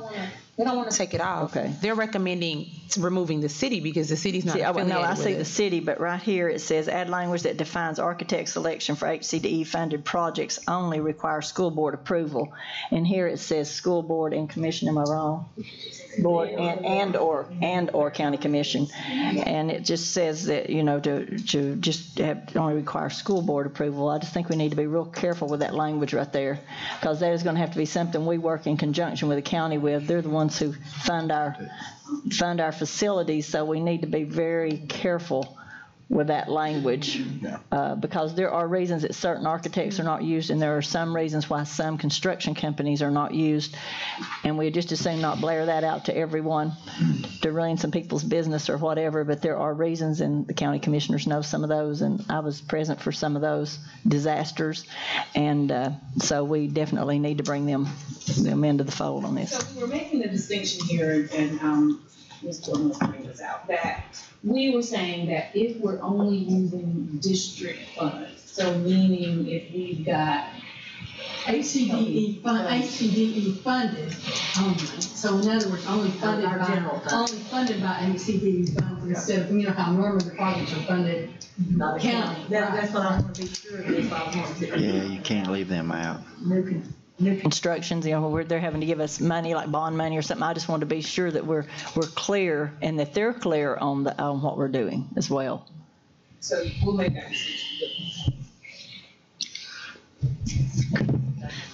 They don't want to take it off. Okay. They're recommending removing the city because the city's not affiliated I see with the it. city, but right here it says add language that defines architect selection for HCDE funded projects only require school board approval. And here it says school board and commission. Am I wrong? Board and or county commission. And it just says that, to just have only require school board approval. I just think we need to be real careful with that language right there, because that is going to have to be something we work in conjunction with the county with. They're the ones who fund our facilities, so we need to be very careful with that language, because there are reasons that certain architects are not used, and there are some reasons why some construction companies are not used, and we just as soon not blare that out to everyone to ruin some people's business or whatever. But there are reasons, and the county commissioners know some of those, and I was present for some of those disasters, and so we definitely need to bring them into the fold on this. So we're making the distinction here, and Ms. Jordan was pointing this out, that we were saying that if we're only using district funds, so meaning if we've got HCDE funded only, so in other words, only funded by HCDE funds instead of, how normally the projects are funded by the county. That's what I want to be sure of. Yeah, you can't leave them out. instructions, where they're having to give us money, like bond money or something. I just want to be sure that we're clear and that they're clear on what we're doing as well. So we'll make that decision.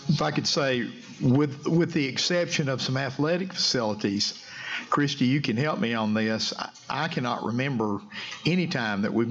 If I could say, with the exception of some athletic facilities, Christy, you can help me on this. I cannot remember any time that we've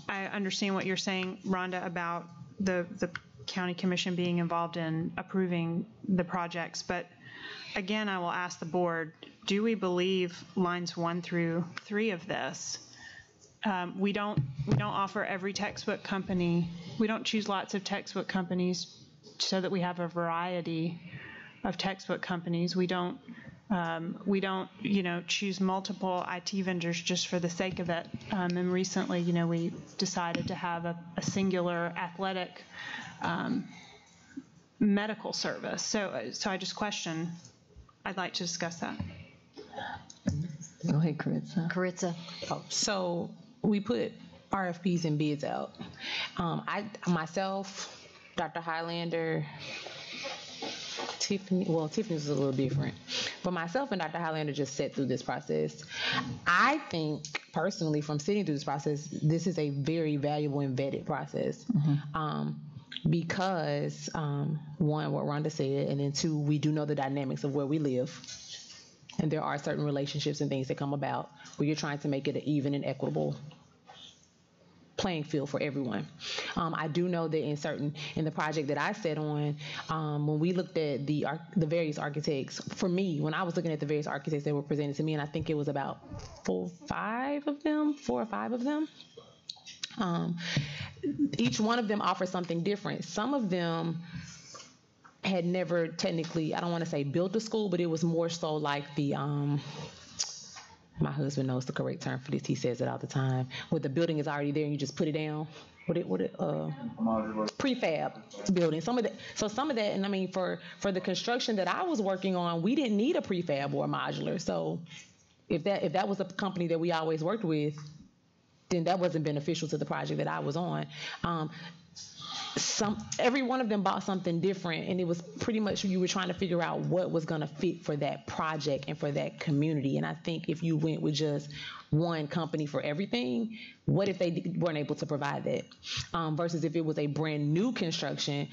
I understand what you're saying, Rhonda, about the county commission being involved in approving the projects. But again, I will ask the board, do we believe lines 1 through 3 of this? We don't offer every textbook company. We don't choose lots of textbook companies so that we have a variety of textbook companies. We don't choose multiple IT vendors just for the sake of it. And recently, we decided to have a singular athletic medical service. So I just question. I'd like to discuss that. Go ahead, Caritza. So we put RFPs and bids out. Myself, Dr. Highlander, Tiffany's a little different, but myself and Dr. Highlander just sat through this process. I think personally, from sitting through this process, this is a very valuable and vetted process. Because one, what Rhonda said, and then two, we do know the dynamics of where we live. And there are certain relationships and things that come about where you're trying to make it an even and equitable playing field for everyone. I do know that in the project that I sat on, when we looked at the various architects, for me, when I was looking at the various architects that were presented to me, and I think it was about 4 or 5 of them, each one of them offered something different. Some of them had never technically, I don't want to say built a school, but it was more so like the, my husband knows the correct term for this. He says it all the time. Where the building is already there and you just put it down. Prefab building. Some of that, and I mean, for the construction that I was working on, we didn't need a prefab or a modular. So if that was a company that we always worked with, then that wasn't beneficial to the project that I was on. Every one of them bought something different, and it was pretty much you were trying to figure out what was going to fit for that project and for that community. And I think if you went with just one company for everything, what if they weren't able to provide that? Versus if it was a brand new construction,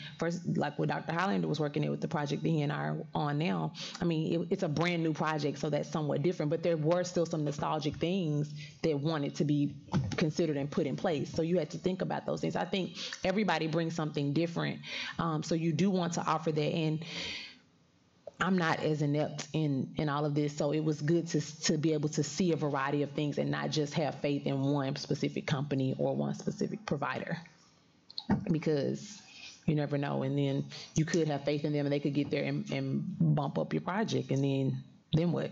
like what Dr. Highlander was working with the project that he and I are on now. I mean, it's a brand new project, so that's somewhat different, but there were still some nostalgic things that wanted to be considered and put in place. So you had to think about those things. I think everybody brings something different. So you do want to offer that. And I'm not as inept in all of this, so it was good to be able to see a variety of things and not just have faith in one specific company or one specific provider, because you never know. And then you could have faith in them and they could get there and bump up your project, and then what?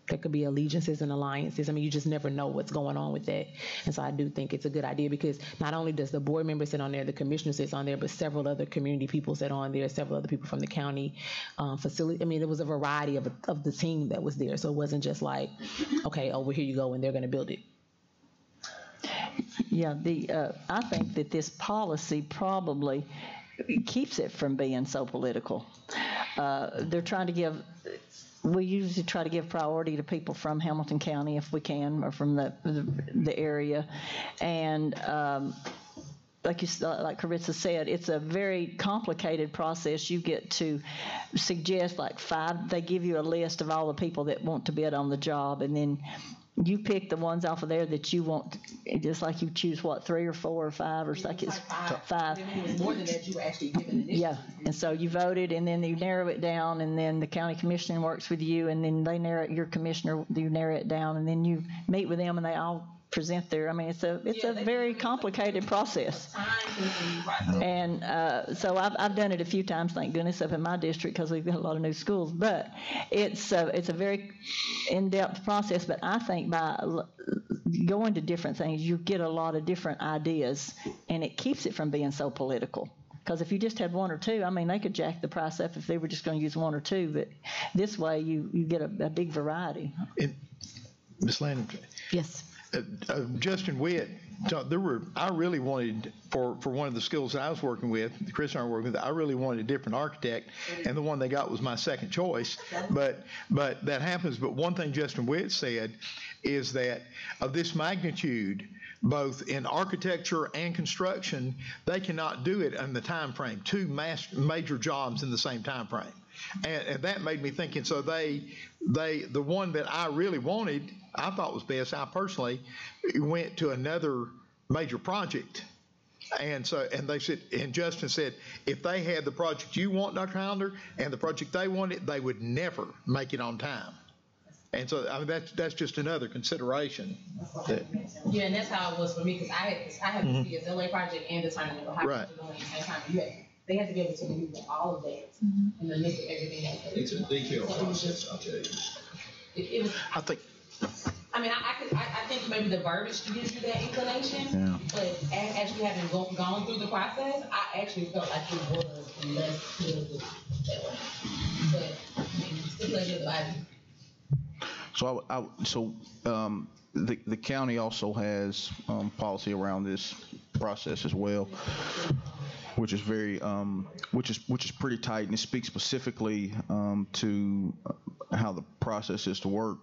There could be allegiances and alliances. I mean, you just never know what's going on with that. And so I do think it's a good idea, because not only does the board member sit on there, the commissioner sits on there, but several other community people sit on there, several other people from the county facility. I mean, there was a variety of the team that was there. So it wasn't just like, okay, over here you go and they're going to build it. Yeah, I think that this policy probably keeps it from being so political. They're trying to give... We usually try to give priority to people from Hamilton County if we can, or from the area. And like Caritza said, it's a very complicated process. You get to suggest like 5. They give you a list of all the people that want to bid on the job, and then you pick the ones off of there that you want, just like you choose, what, 3 or 4 or 5, or like it's five. It was more than that you were actually given initiative. Yeah, and so you voted, and then you narrow it down, and then the county commissioner works with you, and then they narrow it, your commissioner, you narrow it down, and then you meet with them, and they all present their, I mean, it's a very complicated process. And so I've done it a few times, thank goodness, up in my district, because we've got a lot of new schools. But it's a very in-depth process. But I think by going to different things, you get a lot of different ideas, and it keeps it from being so political. Because if you just had 1 or 2, I mean, they could jack the price up if they were just going to use 1 or 2. But this way, you get a big variety. Ms. Landon. Yes. Justin Witt, I really wanted, for one of the schools that I was working with, Chris and I were working with, I really wanted a different architect, and the one they got was my second choice. But that happens. But one thing Justin Witt said is that of this magnitude, both in architecture and construction, they cannot do it in the time frame, 2 major jobs in the same time frame. And that made me think, and so the one that I really wanted, I thought was best, I personally went to another major project. And they said, and Justin said, if they had the project you want, Dr. Hollander, and the project they wanted, they would never make it on time. And so, I mean, that's just another consideration. Yeah, and that's how it was for me, because I had the CSLA project and the Turning Level High project going at the same time. They had to be able to maneuver all of that in the midst of everything else. It's a detailed process, I'll tell you. It was. I think. I mean, I think maybe the verbiage gives you that inclination, but actually having gone through the process, I actually felt like it was less good that way. But I mean, still pleasure the Bible. So the county also has policy around this process as well, which is very which is pretty tight, and it speaks specifically to how the process is to work.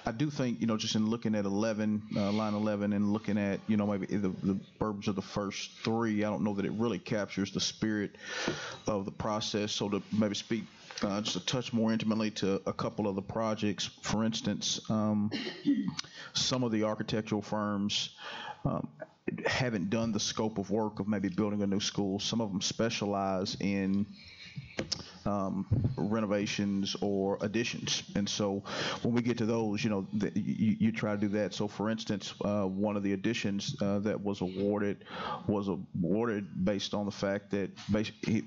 I do think, just in looking at line 11, and looking at, maybe the verbs of the first 3, I don't know that it really captures the spirit of the process. So to maybe speak just a touch more intimately to a couple of the projects, for instance, some of the architectural firms haven't done the scope of work of maybe building a new school. Some of them specialize in renovations or additions, and so when we get to those, you try to do that. So, for instance, one of the additions that was awarded based on the fact that he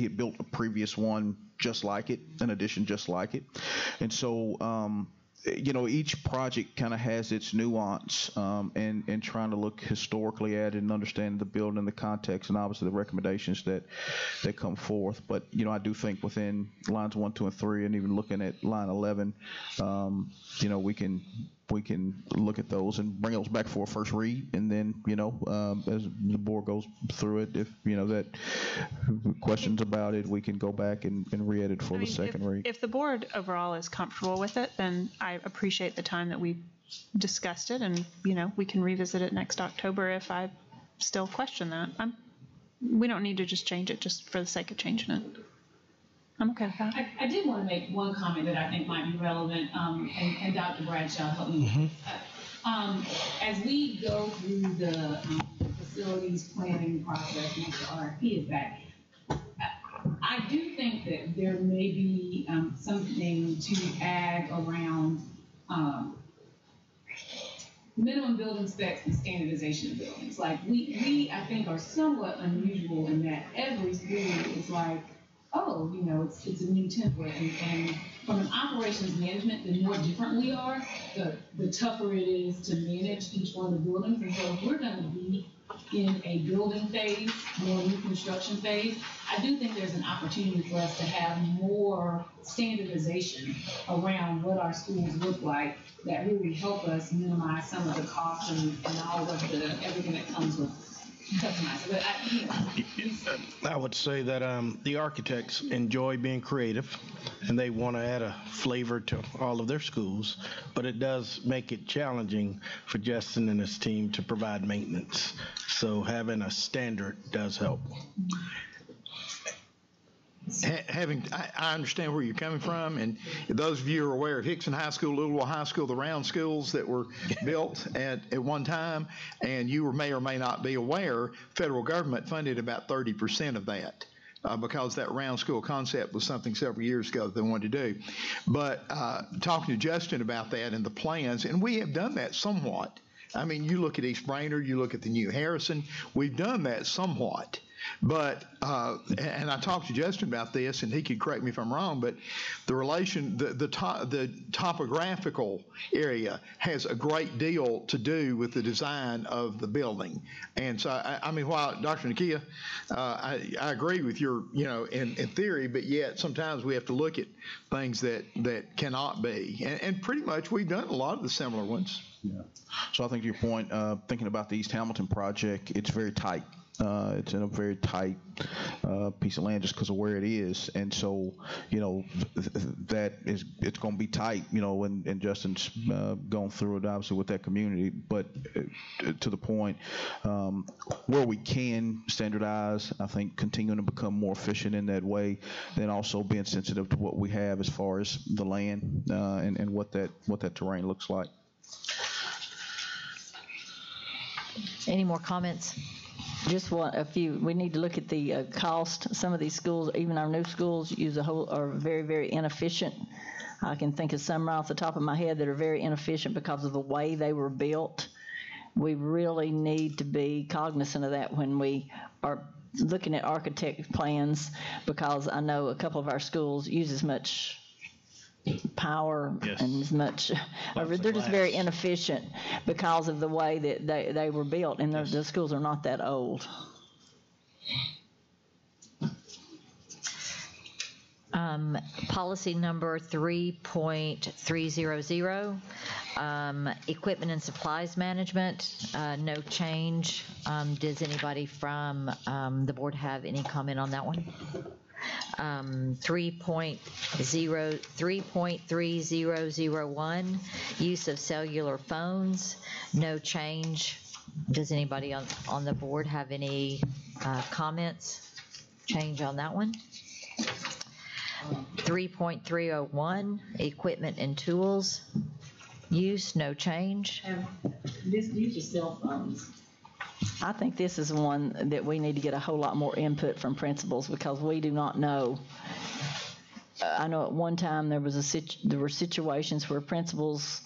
had built a previous one just like it, an addition just like it, and so. Each project kind of has its nuance, and trying to look historically at it and understand the building and the context, and obviously the recommendations that come forth. But I do think within lines 1, 2, and 3, and even looking at line 11, we can look at those and bring those back for a first read, and then as the board goes through it, if that questions about it, we can go back and re-edit for the second read. If the board overall is comfortable with it, then I appreciate the time that we discussed it, and we can revisit it next October if I still question that. We don't need to just change it just for the sake of changing it. I'm okay with that. I did want to make one comment that I think might be relevant, and Dr. Bradshaw helped me with this. As we go through the facilities planning process once the RFP is back, I do think that there may be something to add around minimum building specs and standardization of buildings. Like we I think are somewhat unusual in that every school is like, oh, it's a new template. And from an operations management, the more different we are, the tougher it is to manage each one of the buildings. And so if we're going to be in a building phase, more new construction phase, I do think there's an opportunity for us to have more standardization around what our schools look like that really help us minimize some of the costs and all of everything that comes with customizing. But I would say that the architects enjoy being creative, and they want to add a flavor to all of their schools, but it does make it challenging for Justin and his team to provide maintenance. So having a standard does help. I understand where you're coming from, and those of you who are aware of Hickson High School, Littlewell High School, the round schools that were built at one time, and you may or may not be aware, federal government funded about 30% of that. Because that round school concept was something several years ago that they wanted to do. But talking to Justin about that and the plans, and we have done that somewhat. I mean, you look at East Brainerd, you look at the new Harrison, we've done that somewhat. But, and I talked to Justin about this, and he could correct me if I'm wrong, but the topographical area has a great deal to do with the design of the building. And so, I mean, while Dr. Nakia, I agree with your, in theory, but yet sometimes we have to look at things that cannot be. And pretty much we've done a lot of the similar ones. Yeah. So I think to your point, thinking about the East Hamilton project, it's very tight. It's in a very tight piece of land just because of where it is, and so it's going to be tight, and Justin's going through it obviously with that community. But to the point, where we can standardize, I think continuing to become more efficient in that way, then also being sensitive to what we have as far as the land and what that terrain looks like. Any more comments? Just a few. We need to look at the cost. Some of these schools, even our new schools, are very, very inefficient. I can think of some right off the top of my head that are very inefficient because of the way they were built. We really need to be cognizant of that when we are looking at architect plans, because I know a couple of our schools use as much power and as much, they're just very inefficient because of the way that they were built, and the schools are not that old. Policy number 3.300, equipment and supplies management, no change. Does anybody from the board have any comment on that one? 3.3001, use of cellular phones, no change. Does anybody on the board have any comments, change on that one? 3.301, equipment and tools, use, no change. This use of cell phones. I think this is one that we need to get a whole lot more input from principals, because we do not know. I know at one time there were situations where principals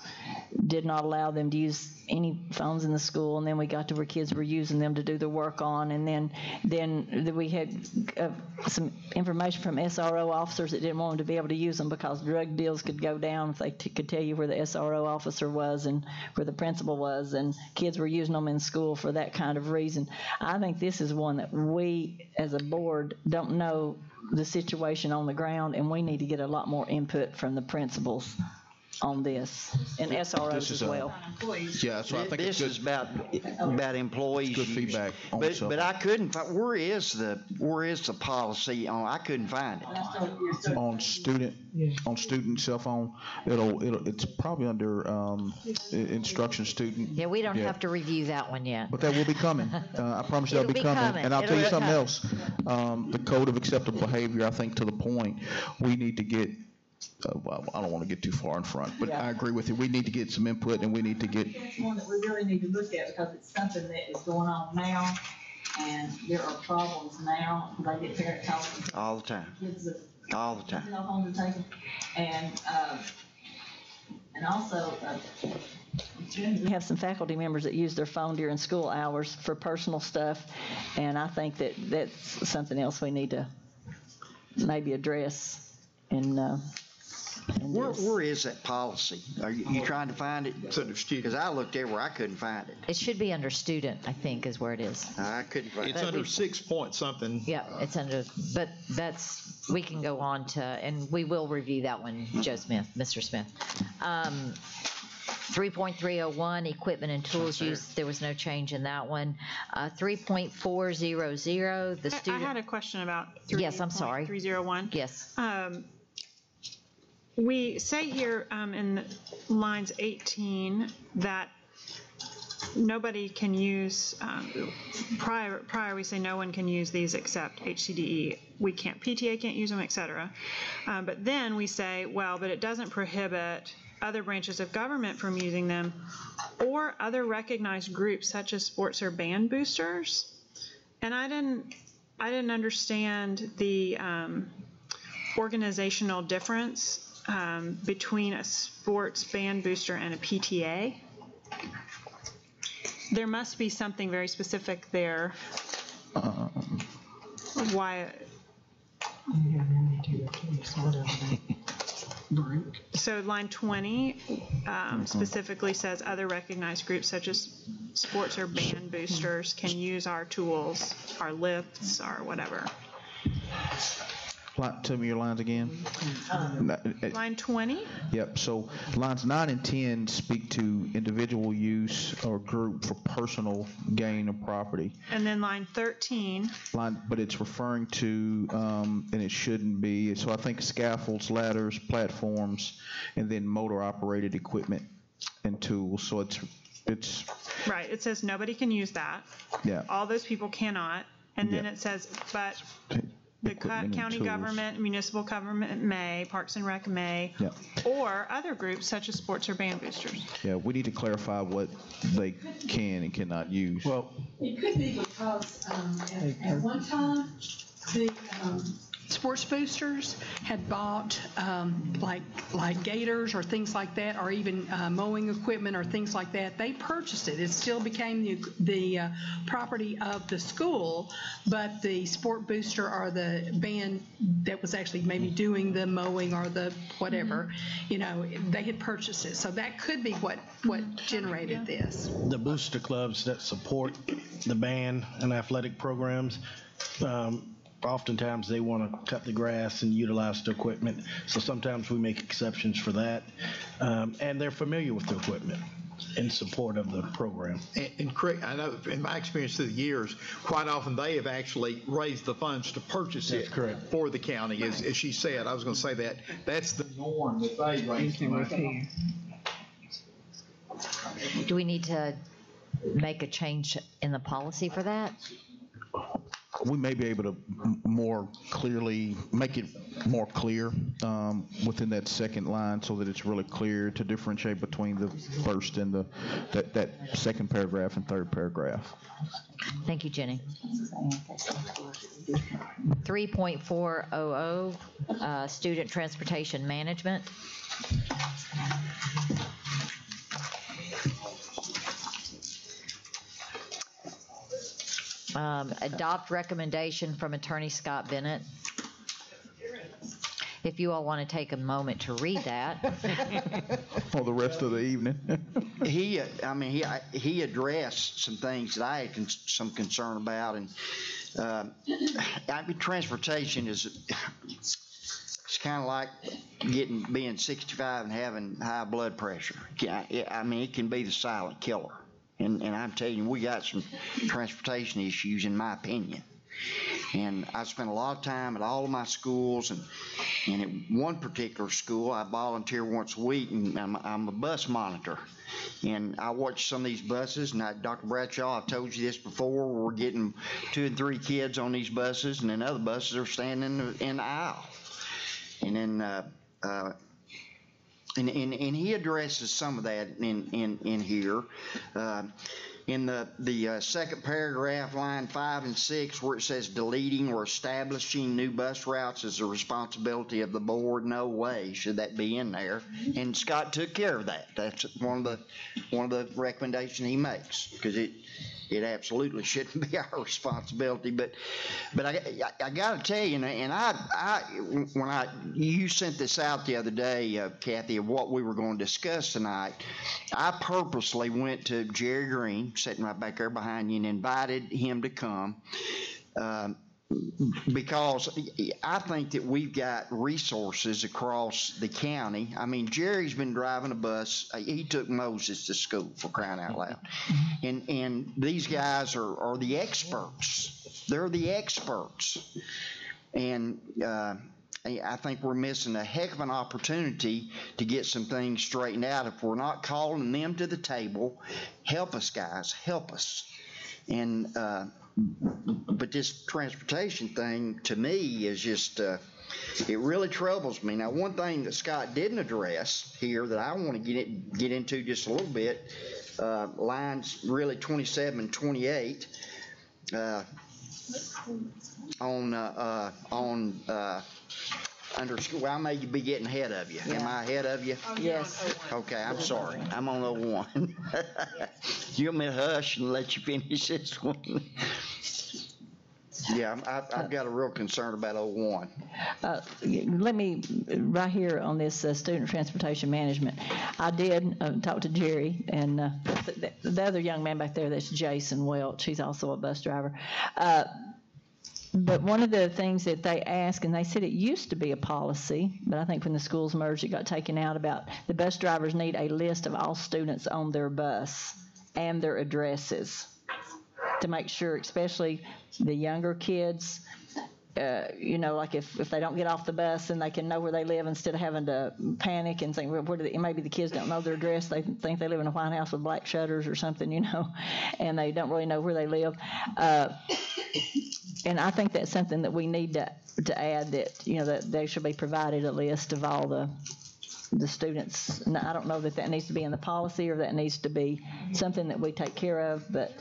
did not allow them to use any phones in the school, and then we got to where kids were using them to do their work on, and then we had some information from SRO officers that didn't want them to be able to use them because drug deals could go down if they could tell you where the SRO officer was and where the principal was, and kids were using them in school for that kind of reason. I think this is one that we as a board don't know the situation on the ground, and we need to get a lot more input from the principals on this, and SROs as well. Yeah, so I think this is about employees. Good feedback. But I couldn't. Where is the policy on? I couldn't find it. On student cell phone, it's probably under instruction student. Yeah, we don't have to review that one yet. But that will be coming. I promise you that'll be coming. And I'll tell you something else. The code of acceptable behavior, I think, to the point, we need to get. Well, I don't want to get too far in front, but I agree with you. We need to get some input, and we need to get. It's one that we really need to look at because it's something that is going on now, and there are problems now. They get parents calling all the time. All the time. Cell phones are taken, and also we have some faculty members that use their phone during school hours for personal stuff, and I think that's something else we need to maybe address. Where is that policy? Are you trying to find it? It's under student. Because I looked everywhere, I couldn't find it. It should be under student, I think, is where it is. I couldn't find it. It's under 6 point something. Yeah, it's under, but we can go on to, and we will review that one, Mr. Smith. 3.301, equipment and tools use, there was no change in that one. 3.400, the student. I had a question about 3.301. Yes. We say here in lines 18 that nobody can use, prior we say no one can use these except HCDE. We can't, PTA can't use them, et cetera. But then we say, well, but it doesn't prohibit other branches of government from using them or other recognized groups such as sports or band boosters. And I didn't understand the organizational difference between a sports band booster and a PTA. There must be something very specific there. Why? So line 20 specifically says other recognized groups such as sports or band boosters can use our tools, our lifts, our whatever. Tell me your lines again. Line 20? Yep. So lines 9 and 10 speak to individual use or group for personal gain of property. And then line 13. But it's referring to, and it shouldn't be. So I think scaffolds, ladders, platforms, and then motor operated equipment and tools. So it's right. It says nobody can use that. Yeah. All those people cannot. And then it says, but the county government, municipal government may, Parks and Rec may, or other groups such as sports or band boosters. Yeah, we need to clarify what they can and cannot use. Well, it could be because at one time the sports boosters had bought like gators or things like that, or even mowing equipment or things like that. They purchased it. It still became the property of the school, but the sport booster or the band that was actually maybe doing the mowing or the whatever, they had purchased it. So that could be what generated this. The booster clubs that support the band and athletic programs, oftentimes they want to cut the grass and utilize the equipment, so sometimes we make exceptions for that. And they're familiar with the equipment in support of the program. And Craig, I know in my experience through the years, quite often they have actually raised the funds to purchase it for the county. As she said, I was going to say that's the norm that they raise the money. Do we need to make a change in the policy for that? We may be able to more clearly make it more clear within that second line, so that it's really clear to differentiate between the first and that second paragraph and third paragraph. Thank you, Jenny. 3.400 student transportation management. Adopt recommendation from Attorney Scott Bennett. If you all want to take a moment to read that. For the rest of the evening. He addressed some things that I had some concern about, and transportation is it's kind of like being 65 and having high blood pressure. It can be the silent killer. And I'm telling you, we got some transportation issues, in my opinion. And I spent a lot of time at all of my schools, and at one particular school, I volunteer once a week, and I'm a bus monitor. And I watch some of these buses, and Dr. Bradshaw, I've told you this before, we're getting 2 and 3 kids on these buses, and then other buses are standing in the aisle. And then And he addresses some of that in here. In the second paragraph, line 5 and 6, where it says deleting or establishing new bus routes is the responsibility of the board. No way should that be in there. And Scott took care of that. That's one of the recommendations he makes, because it absolutely shouldn't be our responsibility. But I got to tell you, and you sent this out the other day, Kathy, of what we were going to discuss tonight, I purposely went to Jerry Green, sitting right back there behind you, and invited him to come. Because I think that we've got resources across the county. I mean, Jerry's been driving a bus. He took Moses to school, for crying out loud. And these guys are the experts. They're the experts. And I think we're missing a heck of an opportunity to get some things straightened out. If we're not calling them to the table, help us, guys, help us. And but this transportation thing to me is just it really troubles me. Now, one thing that Scott didn't address here that I want to get into just a little bit, lines really 27 and 28 under school. I may be getting ahead of you. Yeah. Am I ahead of you? Yes. Okay, I'm sorry. I'm on 01. You want me to hush and let you finish this one? Yeah, I've got a real concern about 01. Let me, right here on this student transportation management, I did talk to Jerry, and the other young man back there, that's Jason Welch. He's also a bus driver. But one of the things that they asked, and they said it used to be a policy, but I think when the schools merged, it got taken out, about the bus drivers need a list of all students on their bus and their addresses to make sure, especially the younger kids, like if they don't get off the bus, then they can know where they live instead of having to panic and think, well, maybe the kids don't know their address. They think they live in a White House with black shutters or something, and they don't really know where they live. And I think that's something that we need to add, that that they should be provided a list of all the students. Now, I don't know that needs to be in the policy or that needs to be something that we take care of, but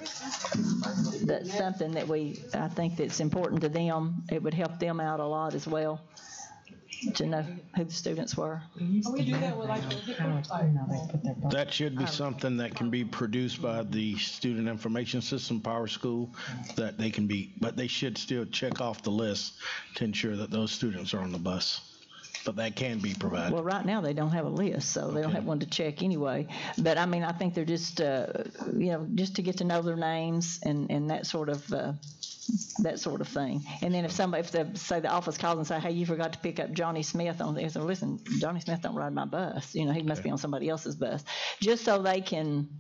that's something that I think that's important to them. It would help them out a lot as well to know who the students were. We do that with that should be something that can be produced by the Student Information System Power School, that they can be, but they should still check off the list to ensure that those students are on the bus. But that can be provided. Well, right now they don't have a list, so they don't have one to check anyway. But I mean, I think they're just, just to get to know their names and that sort of thing. And then if say the office calls and say, hey, you forgot to pick up Johnny Smith on this, so listen, Johnny Smith don't ride my bus. He must be on somebody else's bus, just so they can,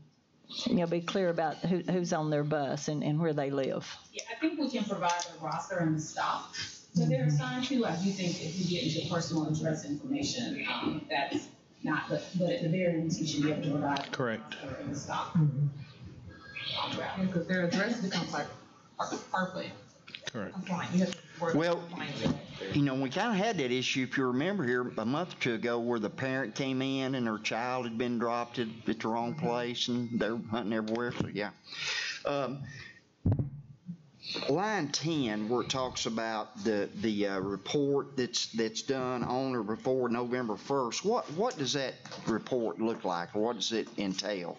be clear about who's on their bus and where they live. Yeah, I think we can provide a roster and the stop that they're assigned to. I do think if you get into personal address information, that's not, but at the very least, you should be able to provide correct the stop. Because their address becomes like perfect. Correct. Well, we kind of had that issue, if you remember, here a month or two ago, where the parent came in and her child had been dropped at the wrong place, and they're hunting everywhere. So yeah. Line 10, where it talks about the report that's done on or before November 1st, what does that report look like, or what does it entail?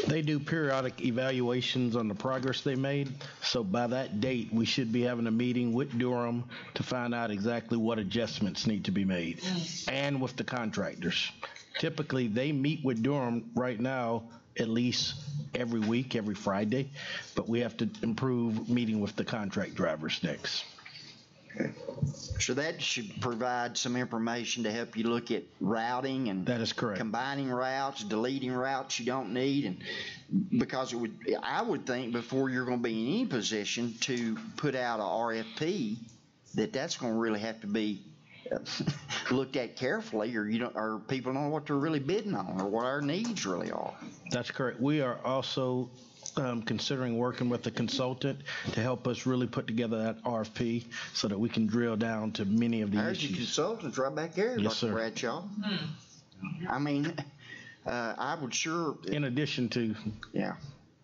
They do periodic evaluations on the progress they made. So by that date, we should be having a meeting with Durham to find out exactly what adjustments need to be made, and with the contractors. Typically, they meet with Durham right now at least every week, every Friday, but we have to improve meeting with the contract drivers next. Okay. So that should provide some information to help you look at routing and that is correct. Combining routes, deleting routes you don't need, and because I would think before you're going to be in any position to put out a RFP, that's going to really have to be looked at carefully, or people don't know what they're really bidding on, or what our needs really are. That's correct. We are also considering working with a consultant to help us really put together that RFP so that we can drill down to many of the issues. Your consultant's right back there, yes, Dr. Bradshaw. I mean, I would sure. In addition to, yeah,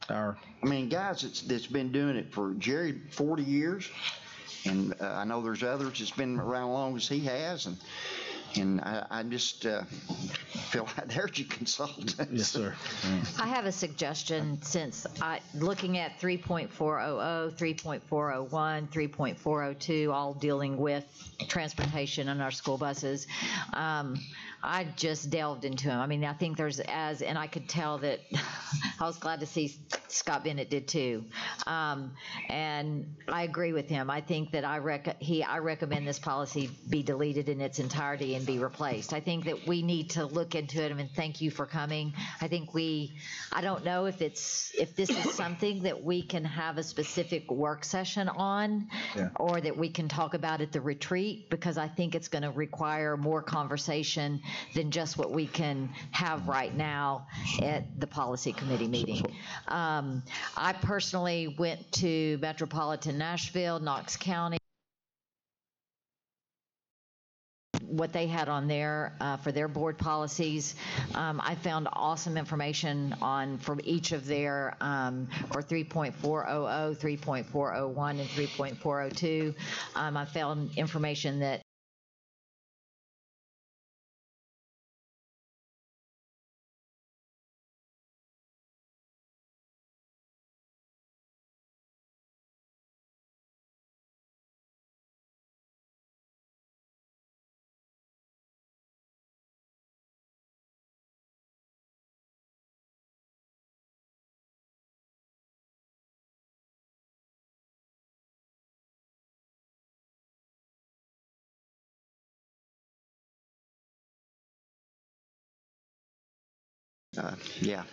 guys that's been doing it for Jerry 40 years. And I know there's others that's been around as long as he has, and I just feel like there's your consultant. Yes, sir. I have a suggestion, since looking at 3.400, 3.401, 3.402, all dealing with transportation on our school buses. I just delved into them. I think and I could tell that I was glad to see Scott Bennett did too. And I agree with him. I think that I recommend this policy be deleted in its entirety and be replaced. I think that we need to look into it. I mean, thank you for coming. I think I don't know if this is something that we can have a specific work session on, or that we can talk about at the retreat, because I think it's going to require more conversation than just what we can have right now at the policy committee meeting. I personally went to Metropolitan Nashville, Knox County, what they had on there for their board policies. I found awesome information from each of their, or 3.400, 3.401, and 3.402. I found information that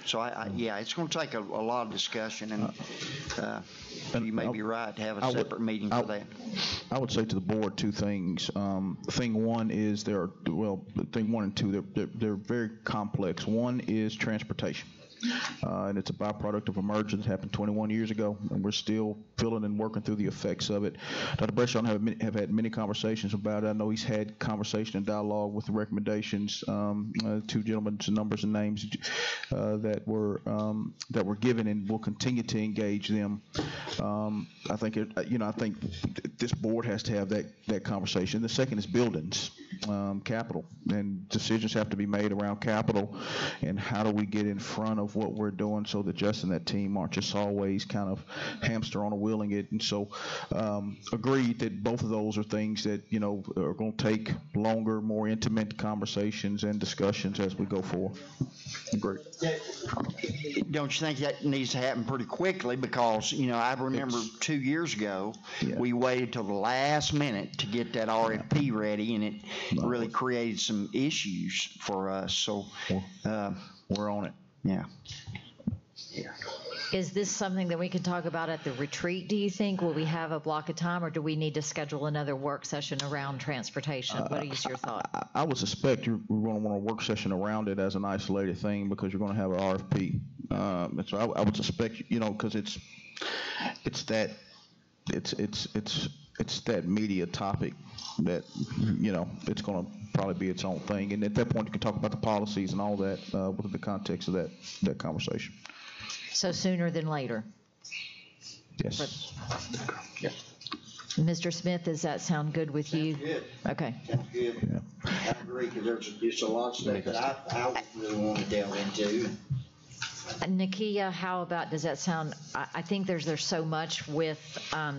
So it's going to take a lot of discussion, and you may be right to have a separate meeting for that. I would say to the board two things. Thing one is thing one and two, they're very complex. One is transportation. And it's a byproduct of a merger that happened 21 years ago, and we're still feeling and working through the effects of it. Dr. Breshaw and I have had many conversations about it. I know he's had conversation and dialogue with the recommendations, two gentlemen's numbers and names that were given, and we'll continue to engage them. I think this board has to have that conversation. The second is buildings, capital, and decisions have to be made around capital, and how do we get in front of what we're doing so that Justin and that team aren't just always kind of hamster on a wheeling it. And so agreed that both of those are things that are going to take longer, more intimate conversations and discussions as we go forward. Agreed. Don't you think that needs to happen pretty quickly? Because I remember 2 years ago we waited till the last minute to get that RFP ready, and it really created some issues for us. So we're on it. Yeah. Is this something that we can talk about at the retreat, do you think? Will we have a block of time, or do we need to schedule another work session around transportation? What is your thought? I would suspect you're going to want a work session around it as an isolated thing, because you're going to have an RFP. And so I would suspect, because it's that media topic that, it's going to probably be its own thing. And at that point, you can talk about the policies and all that within the context of that conversation. So sooner than later? Yes. Mr. Smith, does that sound good with you? Good. Okay. That's good. Yeah. I agree, because there's just a lot of stuff that I really want to delve into. Nakia, how about, does that sound, I think there's so much with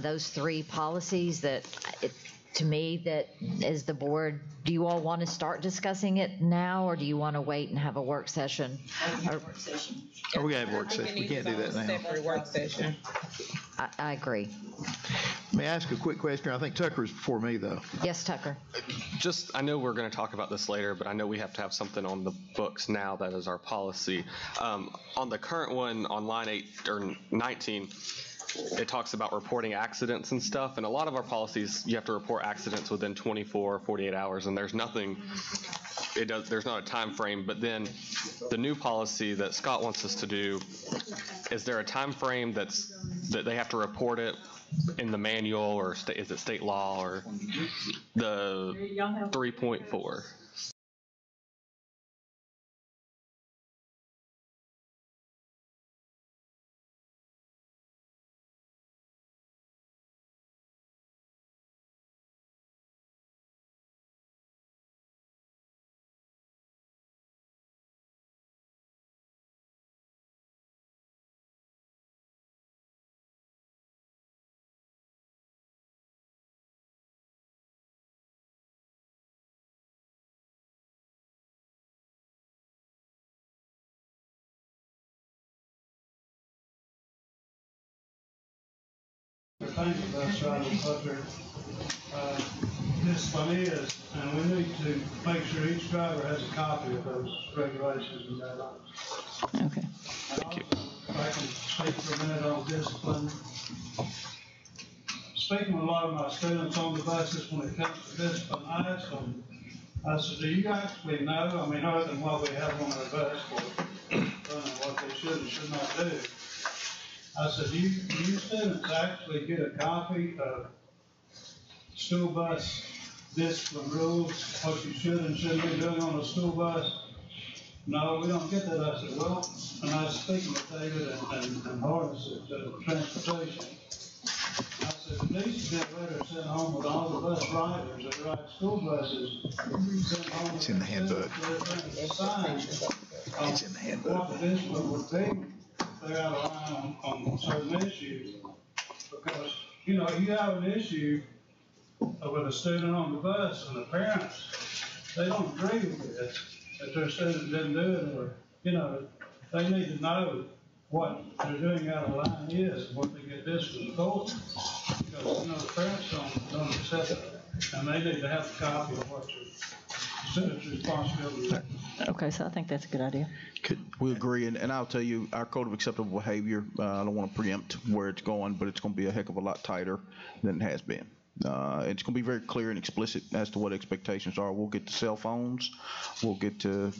those three policies that to me, that as the board, do you all want to start discussing it now, or do you want to wait and have a work session? We're going to have a work session. We can't do that now. Separate work session. I agree. May I ask a quick question? I think Tucker's before me, though. Yes, Tucker. I know we're going to talk about this later, but I know we have to have something on the books now that is our policy. On the current one, on line 8 or 19, it talks about reporting accidents and stuff, and a lot of our policies, you have to report accidents within 24, 48 hours, and there's nothing, there's not a time frame. But then the new policy that Scott wants us to do, is there a time frame that they have to report it in the manual, or is it state law, or the 3.4? discipline is, and we need to make sure each driver has a copy of those regulations and guidelines. Okay. Thank you. If I can speak for a minute on discipline. Speaking with a lot of my students on the buses when it comes to discipline, I ask them, I said, do you actually know, I mean, other than what we have on our bus for what they should and should not do, I said, do you students actually get a copy of school bus discipline rules, what you should and shouldn't be doing on a school bus? No, we don't get that. I said, well, and I was speaking with David and Horace at transportation. I said, it needs to be a letter sent home with all the bus riders that ride school buses. Sent home. It's in the handbook. It's in the handbook. What the discipline would be if they're out of line on certain issues. Because, you know, you have an issue with a student on the bus and the parents, they don't agree with this, that their student didn't do it, or, you know, they need to know what they're doing out of line is and what they get disciplined for. Because, you know, the parents don't accept it, and they need to have a copy of what your student's responsibility is. Okay, so I think that's a good idea. We agree, and I'll tell you, our code of acceptable behavior, I don't want to preempt where it's going, but it's going to be a heck of a lot tighter than it has been. It's going to be very clear and explicit as to what expectations are. We'll get to cell phones, we'll get to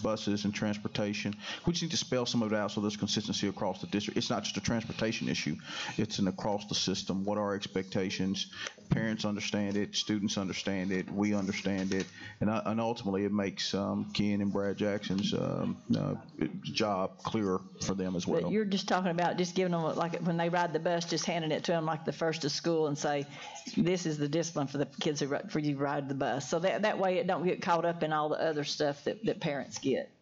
buses and transportation. We just need to spell some of it out so there's consistency across the district. It's not just a transportation issue; it's an across the system. What are our expectations? Parents understand it, students understand it, we understand it, and ultimately it makes Ken and Brad Jackson's job clearer for them as well. But you're just talking about just giving them, like when they ride the bus, just handing it to them like the first of school and say, this is the discipline for the kids for you ride the bus. So that way it don't get caught up in all the other stuff that parents get.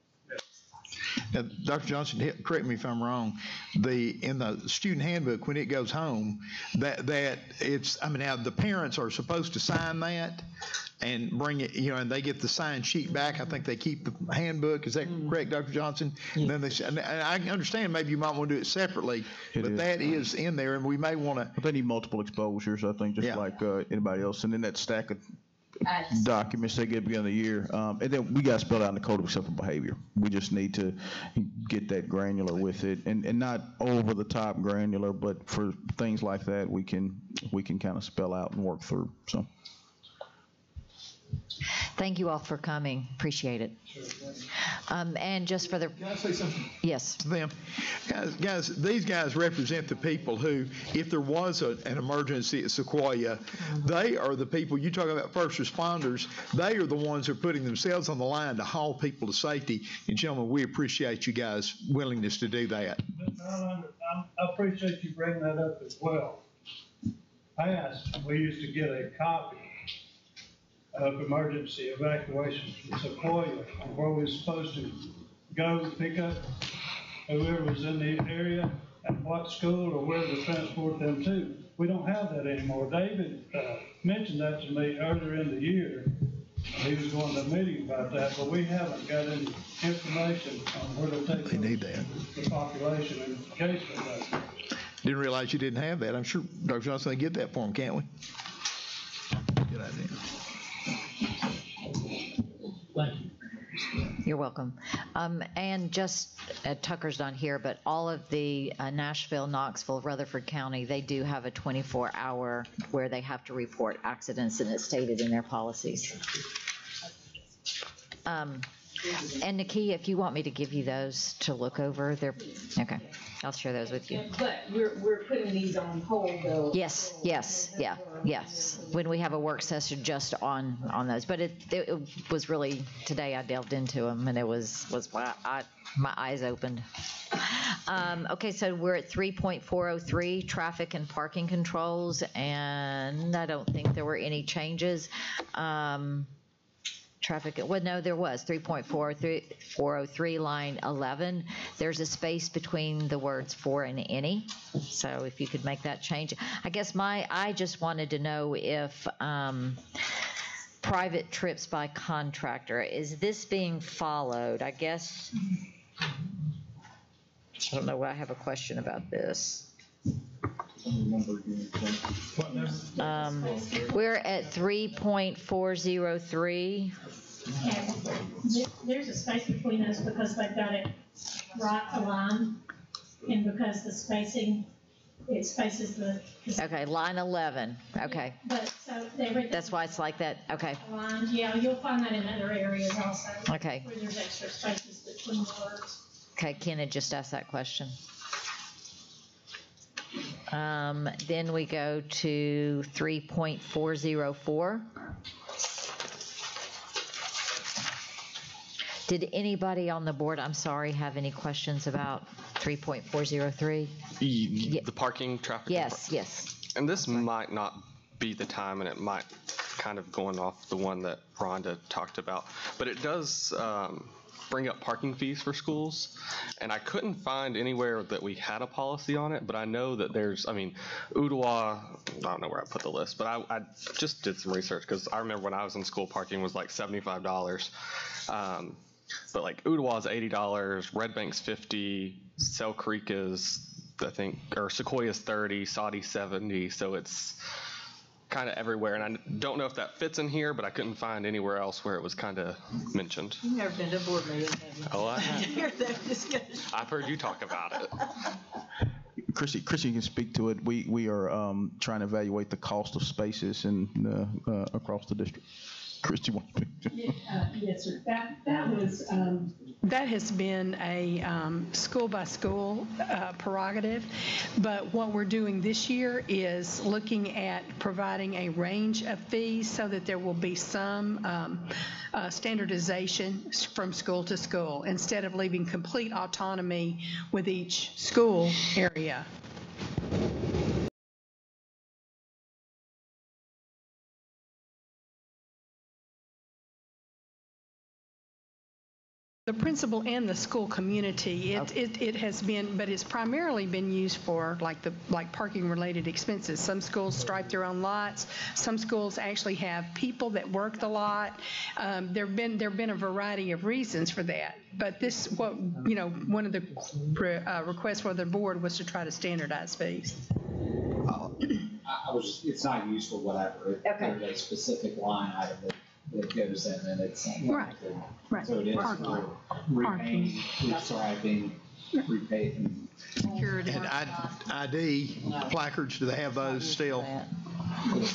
Now, Dr. Johnson, correct me if I'm wrong. In the student handbook, when it goes home, that it's, I mean, now the parents are supposed to sign that and bring it, you know, and they get the signed sheet back. I think they keep the handbook. Is that correct, Dr. Johnson? Yeah. And then and I understand maybe you might want to do it separately, but that is in there, and we may want to. They need multiple exposures, I think, just like anybody else, and then that stack of documents they get at the beginning of the year. And then we got to spell out in the code of acceptable behavior. We just need to get that granular with it, and not over the top granular, but for things like that, we can kind of spell out and work through. So. Thank you all for coming. Appreciate it. And just for the... Can I say something? Yes. To them. Guys, these guys represent the people who, if there was an emergency at Sequoia, they are the people, you talk about first responders, they are the ones who are putting themselves on the line to haul people to safety. And gentlemen, we appreciate you guys' willingness to do that. I appreciate you bringing that up as well. Past, we used to get a copy of emergency evacuation from Sequoia, where we were supposed to go pick up whoever was in the area and what school or where to transport them to. We don't have that anymore. David mentioned that to me earlier in the year. He was going to a meeting about that, but we haven't got any information on where to take the population in case of that. Didn't realize you didn't have that. I'm sure Dr. Johnson can get that for him, can't we? Good idea. Thank you. You're welcome. And just, Tucker's not here, but all of the Nashville, Knoxville, Rutherford County, they do have a 24-hour where they have to report accidents, and it's stated in their policies. And Nikki, if you want me to give you those to look over, they're okay. I'll share those with you. But we're putting these on hold, though. Yes. When we have a work session just on those, but it was really today I delved into them, and it was my eyes opened. Okay, so we're at 3.403, traffic and parking controls, and I don't think there were any changes. Traffic, well, no, there was 3.403, line 11. There's a space between the words for and any. So if you could make that change. I guess I just wanted to know if private trips by contractor, is this being followed? I guess, I don't know, I have a question about this. We're at 3.403. There's a space between us because they've got it right aligned, and because the spacing, it spaces the. Okay, line 11, okay. But so everything. That's why it's like that, okay. Aligned, yeah, you'll find that in other areas also. Okay. Where there's extra spaces between the words. Okay, Ken had just asked that question. Then we go to 3.404. Did anybody on the board, I'm sorry, have any questions about 3.403? The parking traffic? Yes, yes. And this might not be the time, and it might kind of going off the one that Rhonda talked about, but it does bring up parking fees for schools, and I couldn't find anywhere that we had a policy on it, but I know that there's, Ottawa, I don't know where I put the list, but I just did some research, because I remember when I was in school, parking was like $75. But like Ottawa is $80, Red Bank's $50, Sell Creek is, I think, or Sequoia's $30, Saudi $70, so it's kind of everywhere, and I don't know if that fits in here, but I couldn't find anywhere else where it was kind of mentioned. You've never been to a board meeting, have you? Oh, I have. Heard that discussion. I've heard you talk about it. Chrissy can speak to it. We are trying to evaluate the cost of spaces across the district. Christy, want to speak to it? Yes, sir. That has been a school by school prerogative, but what we're doing this year is looking at providing a range of fees so that there will be some standardization from school to school instead of leaving complete autonomy with each school area. The principal and the school community, it has been, but it's primarily been used for like parking related expenses. Some schools stripe their own lots. Some schools actually have people that work the lot. There've been a variety of reasons for that. But one of the requests for the board was to try to standardize fees. It's not used for whatever. There's a specific line item that goes in, and it's right. So it is for repaying, restriping, repaving. And ID placards, do they have those still?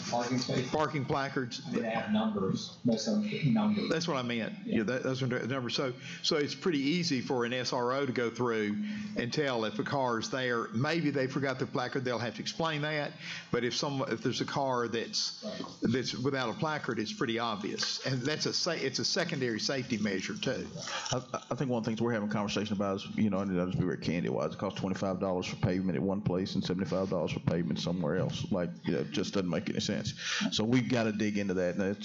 Parking space. Parking placards. They have numbers. Most of them numbers. That's what I meant. Yeah, those are numbers. So it's pretty easy for an SRO to go through and tell if a car is there. Maybe they forgot their placard. They'll have to explain that. But if there's a car that's without a placard, it's pretty obvious. And it's a secondary safety measure too. I think one of the things we're having a conversation about is, and I'll just be very candid wise, it costs $25 for pavement at one place and $75 for pavement somewhere else. It just doesn't make any sense. So we've got to dig into that, and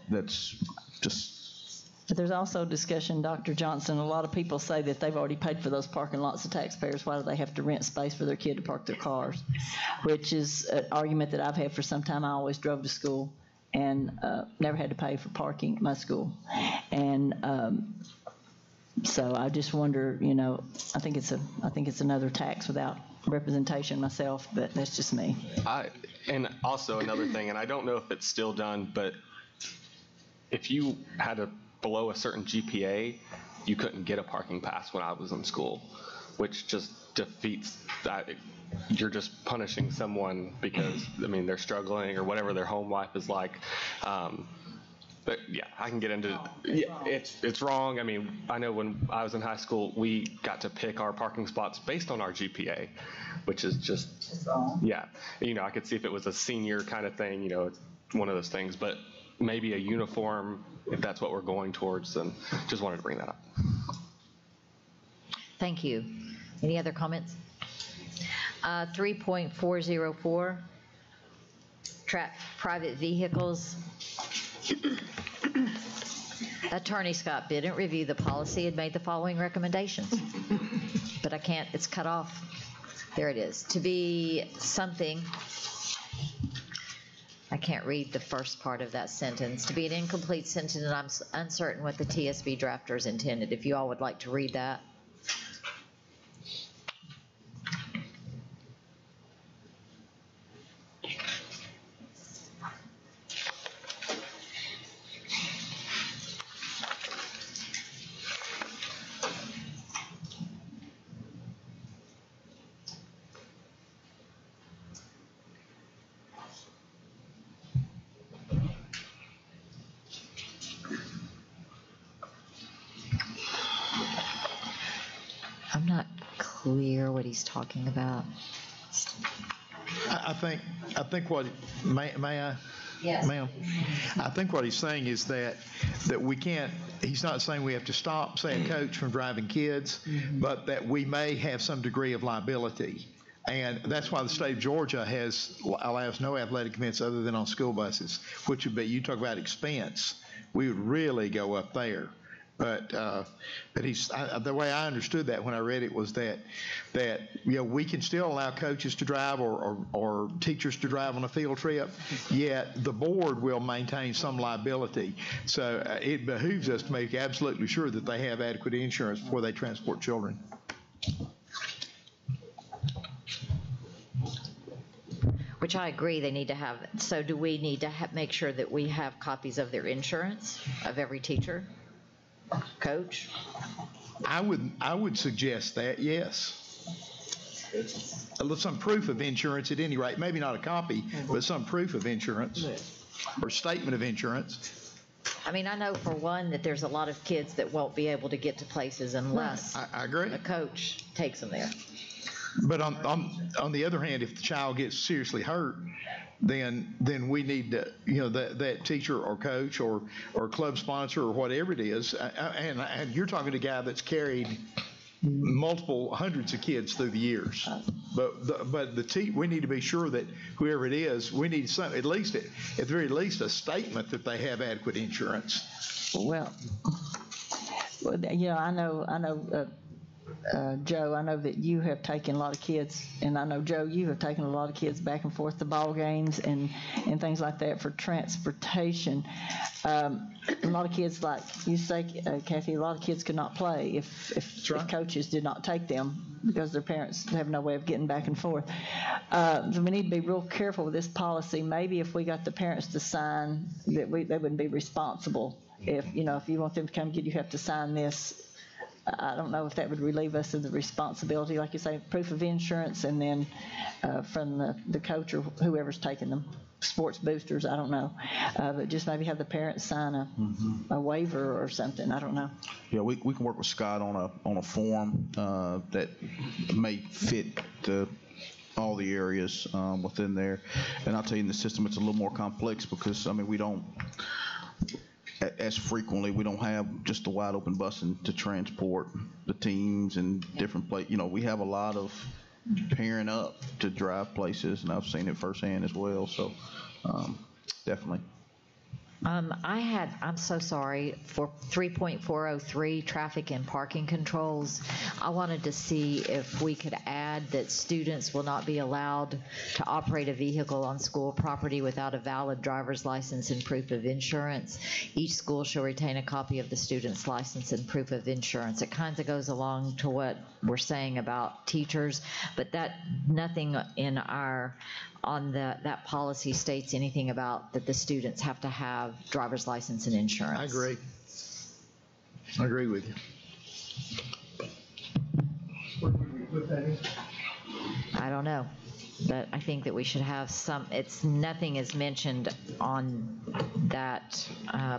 that's just. But there's also discussion, Dr. Johnson, a lot of people say that they've already paid for those parking lots of taxpayers. Why do they have to rent space for their kid to park their cars? Which is an argument that I've had for some time. I always drove to school and never had to pay for parking at my school. And so I just wonder, I think it's another tax without representation myself, but that's just me. And also another thing, and I don't know if it's still done, but if you had below a certain GPA, you couldn't get a parking pass when I was in school, which just defeats that. You're just punishing someone because, they're struggling or whatever their home life is like. But yeah, I can get into it's wrong. I know when I was in high school, we got to pick our parking spots based on our GPA, which is just wrong. Yeah. I could see if it was a senior kind of thing, it's one of those things, but maybe a uniform, if that's what we're going towards, then just wanted to bring that up. Thank you. Any other comments? 3.404, private vehicles. Attorney Scott didn't review the policy and made the following recommendations. But I can't, it's cut off. There it is. To be something, I can't read the first part of that sentence. To be an incomplete sentence, and I'm uncertain what the TSB drafters intended. If you all would like to read that. school year, what he's talking about. I think what, may I? Yes. Ma'am, I think what he's saying is that we can't, he's not saying we have to stop, say, a coach from driving kids, but that we may have some degree of liability. And that's why the state of Georgia allows no athletic events other than on school buses, which would be, you talk about expense, we would really go up there. But the way I understood that when I read it was that we can still allow coaches to drive or teachers to drive on a field trip, yet the board will maintain some liability. So it behooves us to make absolutely sure that they have adequate insurance before they transport children. Which I agree they need to have. So do we need to make sure that we have copies of their insurance of every teacher? Coach? I would suggest that, yes. Some proof of insurance at any rate, maybe not a copy, but some proof of insurance or statement of insurance. I mean, I know for one that there's a lot of kids that won't be able to get to places unless I agree. a coach takes them there. But on the other hand, if the child gets seriously hurt, then we need to, that teacher or coach or club sponsor or whatever it is, and you're talking to a guy that's carried multiple hundreds of kids through the years. But we need to be sure that whoever it is, we need some, at the very least, a statement that they have adequate insurance. Well, I know. Joe, I know that you have taken a lot of kids, and I know, Joe, you have taken a lot of kids back and forth to ball games and things like that for transportation. A lot of kids, like you say, Kathy, a lot of kids could not play if coaches did not take them because their parents have no way of getting back and forth. So we need to be real careful with this policy. Maybe if we got the parents to sign that they wouldn't be responsible. If you want them to come get you, have to sign this. I don't know if that would relieve us of the responsibility, like you say, proof of insurance, and then from the coach or whoever's taking them, sports boosters, I don't know. But just maybe have the parents sign a waiver or something, I don't know. Yeah, we can work with Scott on a form that may fit all the areas within there. And I'll tell you, in the system, it's a little more complex because, we don't, as frequently, we don't have just a wide open busing to transport the teams and different places. We have a lot of pairing up to drive places, and I've seen it firsthand as well. So definitely. I'm so sorry, for 3.403 traffic and parking controls, I wanted to see if we could add that students will not be allowed to operate a vehicle on school property without a valid driver's license and proof of insurance. Each school shall retain a copy of the student's license and proof of insurance. It kind of goes along to what we're saying about teachers, but nothing in that policy states anything about that the students have to have driver's license and insurance. I agree with you. Where would we put that in? I don't know, but I think that we should have nothing is mentioned on that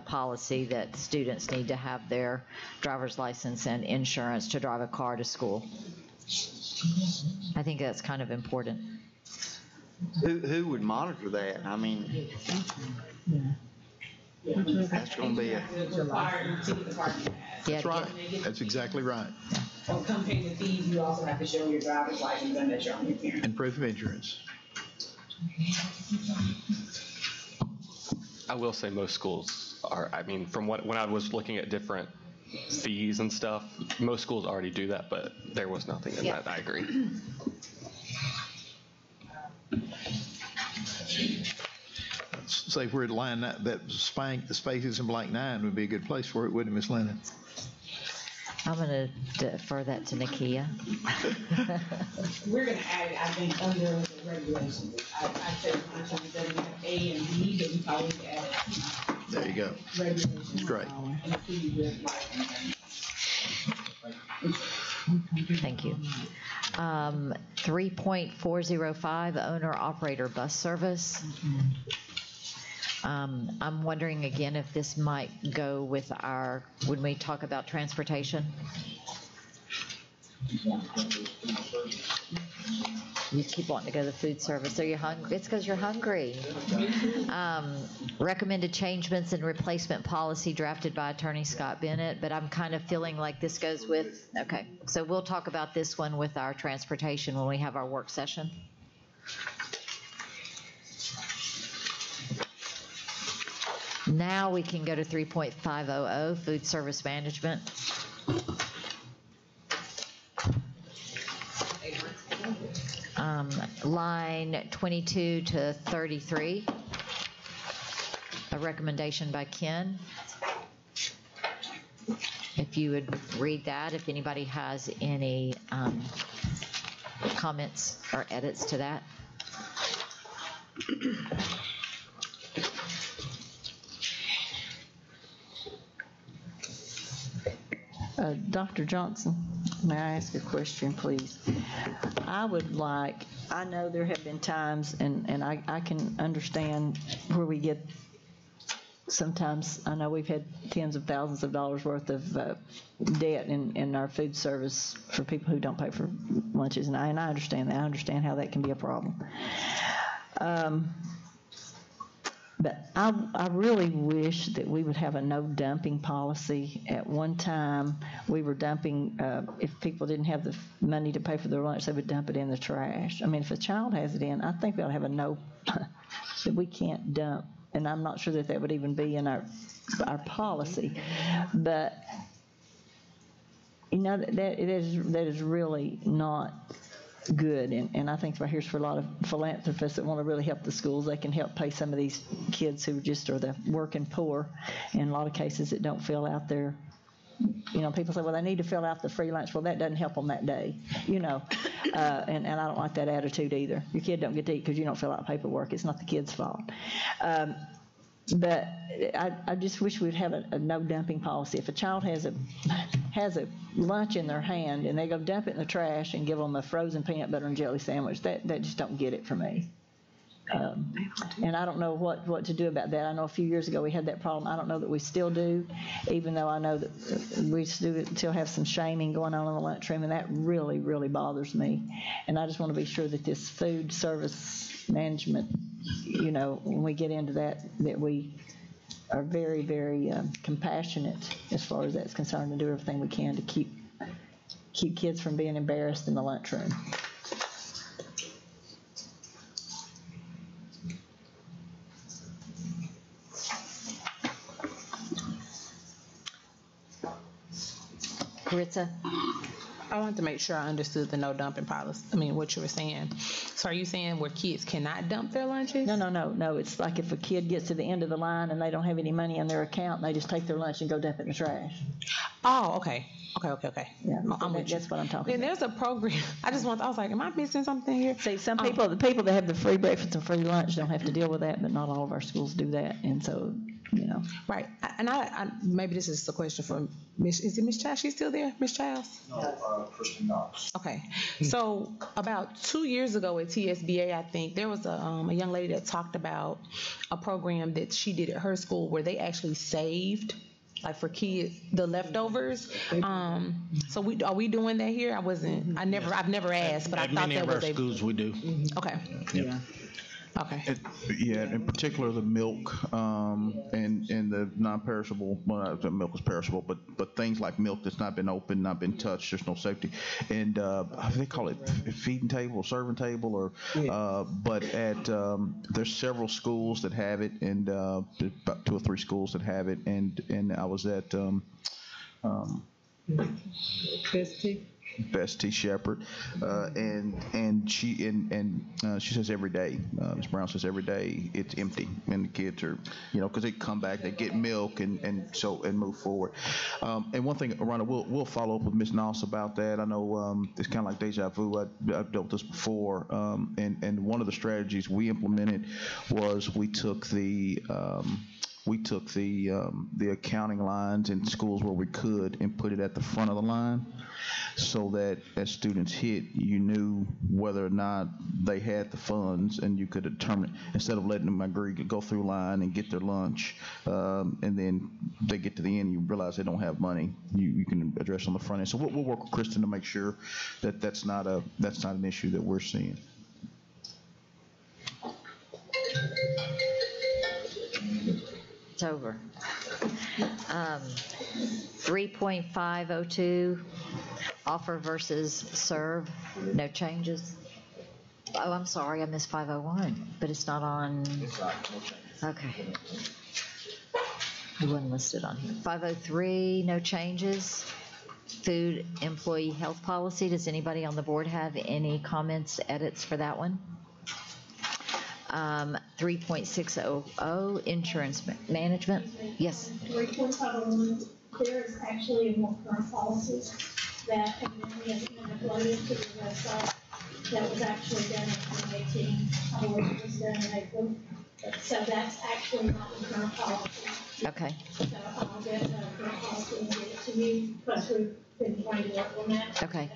policy that students need to have their driver's license and insurance to drive a car to school. I think that's kind of important. Who would monitor that? That's going to be That's right. That's exactly right. Or come pay the fees, you also have to show your driver's license and that you're on your parent. And proof of insurance. I will say most schools are, from when I was looking at different fees and stuff, most schools already do that, but there was nothing in that. I agree. Say if we're at line that the spaces in blank 9 would be a good place for it, wouldn't it, Ms. Lennon? I'm going to defer that to Nakia. We're going to add it, I think, under the regulations. I said sometimes that we have A and B, but we probably add it. There you go. Regulations. Great. Thank you. 3.405, owner-operator bus service. I'm wondering again if this might go with when we talk about transportation. You keep wanting to go to the food service. Are you hungry? It's because you're hungry. Recommended changements and replacement policy drafted by Attorney Scott Bennett, but I'm kind of feeling like this goes with, okay. So we'll talk about this one with our transportation when we have our work session. Now we can go to 3.500, food service management. Line 22 to 33, a recommendation by Ken. If you would read that, if anybody has any comments or edits to that. Dr. Johnson, may I ask a question, please? I know there have been times, and I can understand where we get, sometimes I know we've had tens of thousands of dollars worth of debt in our food service for people who don't pay for lunches, and I understand that. I understand how that can be a problem. But I really wish that we would have a no dumping policy. At one time, we were dumping, if people didn't have the money to pay for their lunch, they would dump it in the trash. I mean, if a child has it in, I think we ought to have a no, that we can't dump. And I'm not sure that would even be in our policy. But, you know, that is really not good, and I think here's for a lot of philanthropists that want to really help the schools. They can help pay some of these kids who just are the working poor. In a lot of cases, that don't fill out their, you know, people say, well, they need to fill out the free lunch. Well, that doesn't help them that day, you know, and I don't like that attitude either. Your kid don't get to eat because you don't fill out paperwork. It's not the kid's fault. But I just wish we'd have a no dumping policy. If a child has a lunch in their hand and they go dump it in the trash and give them a frozen peanut butter and jelly sandwich, that just don't get it for me. And I don't know what to do about that. I know a few years ago we had that problem. I don't know that we still do, even though I know that we still have some shaming going on in the lunchroom, and that really, really bothers me. And I just want to be sure that this food service management, you know, when we get into that we are very, very compassionate as far as that's concerned, and do everything we can to keep kids from being embarrassed in the lunchroom. Caritza? I wanted to make sure I understood the no dumping policy. I mean, what you were saying. So are you saying where kids cannot dump their lunches? No. It's like if a kid gets to the end of the line and they don't have any money in their account, and they just take their lunch and go dump it in the trash. Oh, okay. Yeah, that's what I'm talking about. There's a program. I was like, am I missing something here? See, some people, the people that have the free breakfast and free lunch don't have to deal with that, but not all of our schools do that. And so, you know. Right. And I maybe this is a question for Miss, is it Miss Childs? She's still there, Miss Childs? No, Kristen Knox. Okay. So about 2 years ago at TSBA, I think, there was a young lady that talked about a program that she did at her school where they actually saved, like for kids, the leftovers. So are we doing that here? I've never asked, but I thought that was many of our schools we do. Okay. Yeah. Okay. In particular the milk and the non-perishable. Well, the milk is perishable, but things like milk that's not been opened, not been touched, there's no safety. And they call it feeding table or serving table, or but at there's several schools that have it, and about 2 or 3 schools that have it. And I was at Best T. Shepherd, and she says every day, Ms. Brown says every day it's empty, and the kids are, you know, because they come back, they get milk, and move forward. And one thing, Rhonda, we'll follow up with Ms. Noss about that. I know it's kind of like deja vu. I've dealt with this before, and one of the strategies we implemented was we took the accounting lines in schools where we could and put it at the front of the line. so that as students hit, you knew whether or not they had the funds, and you could determine, instead of letting them agree to go through line and get their lunch, and then they get to the end, you realize they don't have money, you can address on the front end. So we'll work with Kristen to make sure that that's not an issue that we're seeing. It's over. 3.502, offer versus serve, no changes. Oh, I'm sorry, I missed 501, but it's not on. It's not, no changes. Okay. It wasn't listed on here. 503, no changes. Food employee health policy. Does anybody on the board have any comments, edits for that one? 3.600, insurance management. Yes. 3.501, there is actually a more current policy that evidently has been uploaded to the website that was actually done in 2018. I believe it was done in April. So that's actually not the current policy. Okay. So I'll get the current policy and give it to you, because we've been trying to work on that. Okay.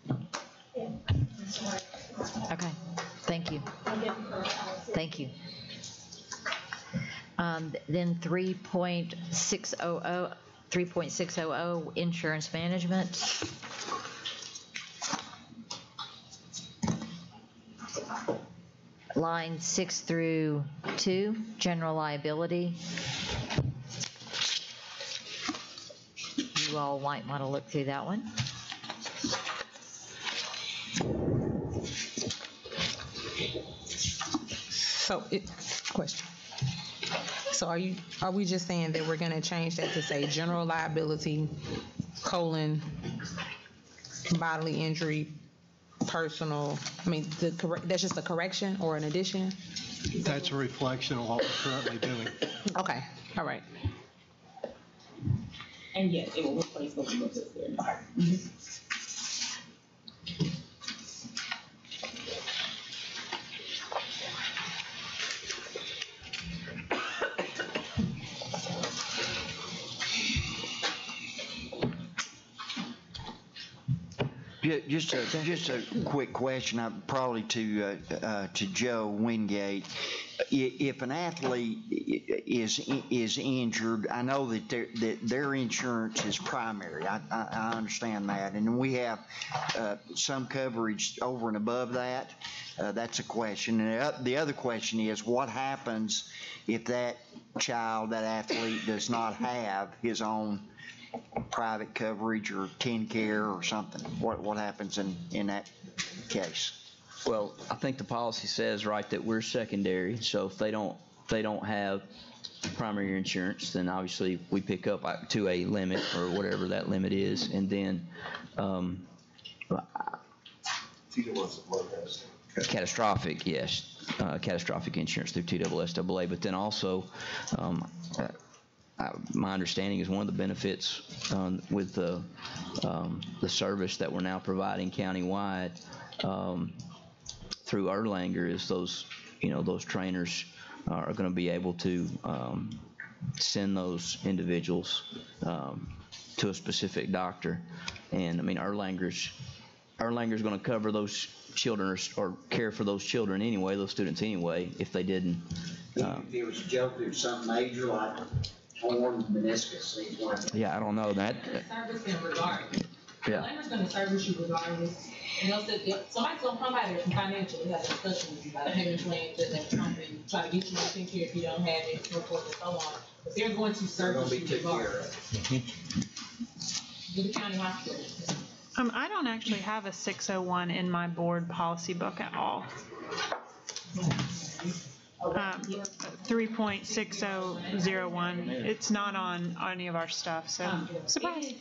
I'm sorry. Okay. Thank you. I'll get the current policy. Thank you. Then 3.600, insurance management. Line 6 through 2, general liability. You all might want to look through that one. So, question. So are we just saying that we're going to change that to say general liability, colon, bodily injury, personal? I mean, that's just a correction or an addition? That's a reflection of what we're currently doing. Okay, all right. And yes, it will replace what we just there. Just a quick question, probably to Joe Wingate. If an athlete is injured, I know that their insurance is primary. I understand that, and we have some coverage over and above that. That's a question. And the other question is, what happens if that child, that athlete, does not have his own private coverage or TennCare or something? What happens in that case? Well, I think the policy says, right, that we're secondary. So if they don't have primary insurance, then obviously we pick up to a limit or whatever that limit is, and then catastrophic, yes, catastrophic insurance through TSSAA. But then also, my understanding is one of the benefits with the service that we're now providing countywide through Erlanger is those trainers are going to be able to send those individuals to a specific doctor. And I mean, Erlanger's going to cover those children or care for those children anyway, those students anyway, if they didn't. If it was a joke, it was something major like torn meniscus. Yeah, I don't know that. Service them regardless. Yeah. Erlanger's going to service you regardless. And they'll say, if somebody's going to come out there and financially have a discussion with you about a payment plan that they're trying to try to get you to take care if you don't have it, so forth and so on. But they're going to service you regardless. With the county hospital. I don't actually have a 601 in my board policy book at all. 3.6001. It's not on any of our stuff, so surprise.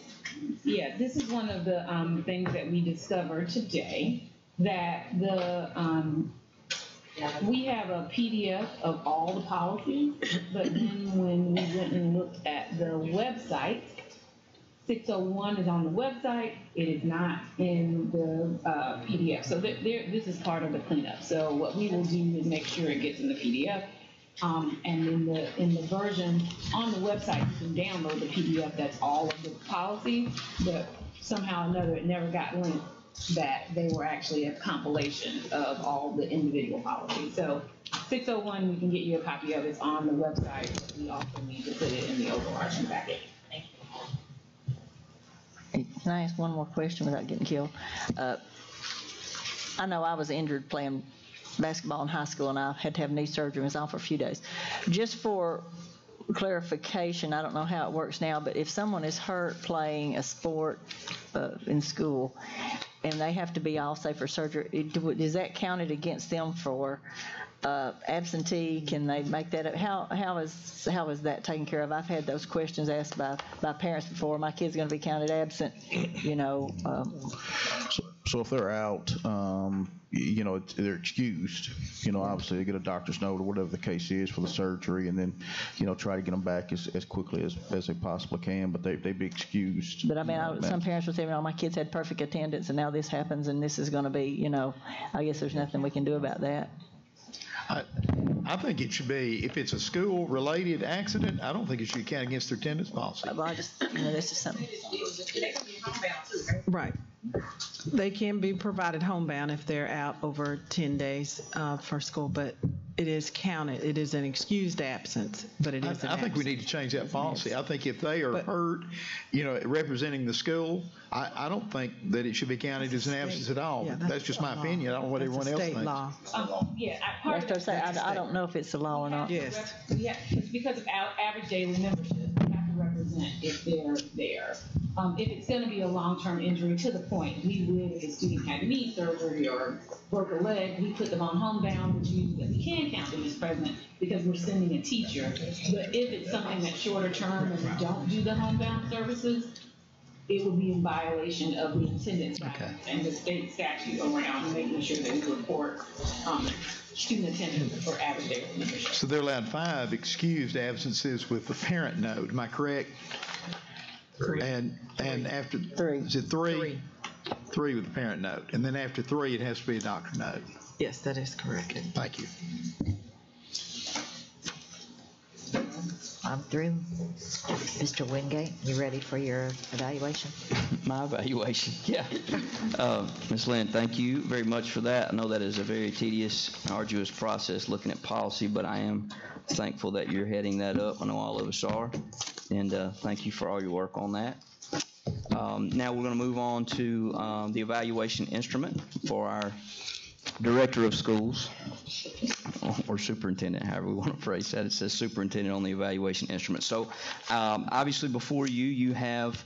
Yeah, this is one of the things that we discovered today, that we have a PDF of all the policies, but then when we went and looked at the website, 601 is on the website. It is not in the PDF. So this is part of the cleanup. So what we will do is make sure it gets in the PDF. And in the version on the website, you can download the PDF. That's all of the policies. But somehow or another it never got linked that they were actually a compilation of all the individual policies. So 601, we can get you a copy of it. It's on the website, but we also need to put it in the overarching packet. Thank you. Can I ask one more question without getting killed? I know I was injured playing basketball in high school, and I had to have knee surgery and was off for a few days. Just for clarification, I don't know how it works now, but if someone is hurt playing a sport in school and they have to be off, say, for surgery, is that counted against them for absentee? Can they make that up? How is that taken care of? I've had those questions asked by parents before. My kid's going to be counted absent, you know. So if they're out, you know, they're excused, you know, obviously they get a doctor's note or whatever the case is for the surgery, and then, you know, try to get them back as quickly as they possibly can, but they be excused. But I mean, some parents will say, my kids had perfect attendance and now this happens and this is going to be, you know, I guess there's nothing we can do about that. I think it should be, if it's a school-related accident, I don't think it should count against their attendance policy. Well, I just, you know, that's just something. Right. They can be provided homebound if they're out over 10 days for school, but it is counted. It is an excused absence, but it is an I think we need to change that policy. I think if they are hurt, you know, representing the school, I don't think that it should be counted as an absence at all. Yeah, that's just my opinion. I don't know what everyone else thinks. Law. I don't know if it's the law or not. Yes. It's because of average daily membership. We have to represent if they're there. If it's going to be a long-term injury to the point we would, if a student had knee surgery or broke a leg, we put them on homebound, which means that we can count them as present because we're sending a teacher. But if it's something that's shorter term and we don't do the homebound services, it would be in violation of the attendance and the state statute around making sure that we report student attendance for average daily membership. So they're allowed 5 excused absences with the parent note. Am I correct? 3. And after 3. Is it 3? 3 with the parent note, and then after 3, it has to be a doctor note. Yes, that is correct. Thank you. I'm through. Mr. Wingate, you ready for your evaluation? My evaluation, yeah. Ms. Lynn, thank you very much for that. I know that is a very tedious, arduous process looking at policy, but I am thankful that you're heading that up. I know all of us are, and thank you for all your work on that. Now we're going to move on to the evaluation instrument for our director of schools, or superintendent, however we want to phrase that. It says superintendent on the evaluation instrument. So obviously before you have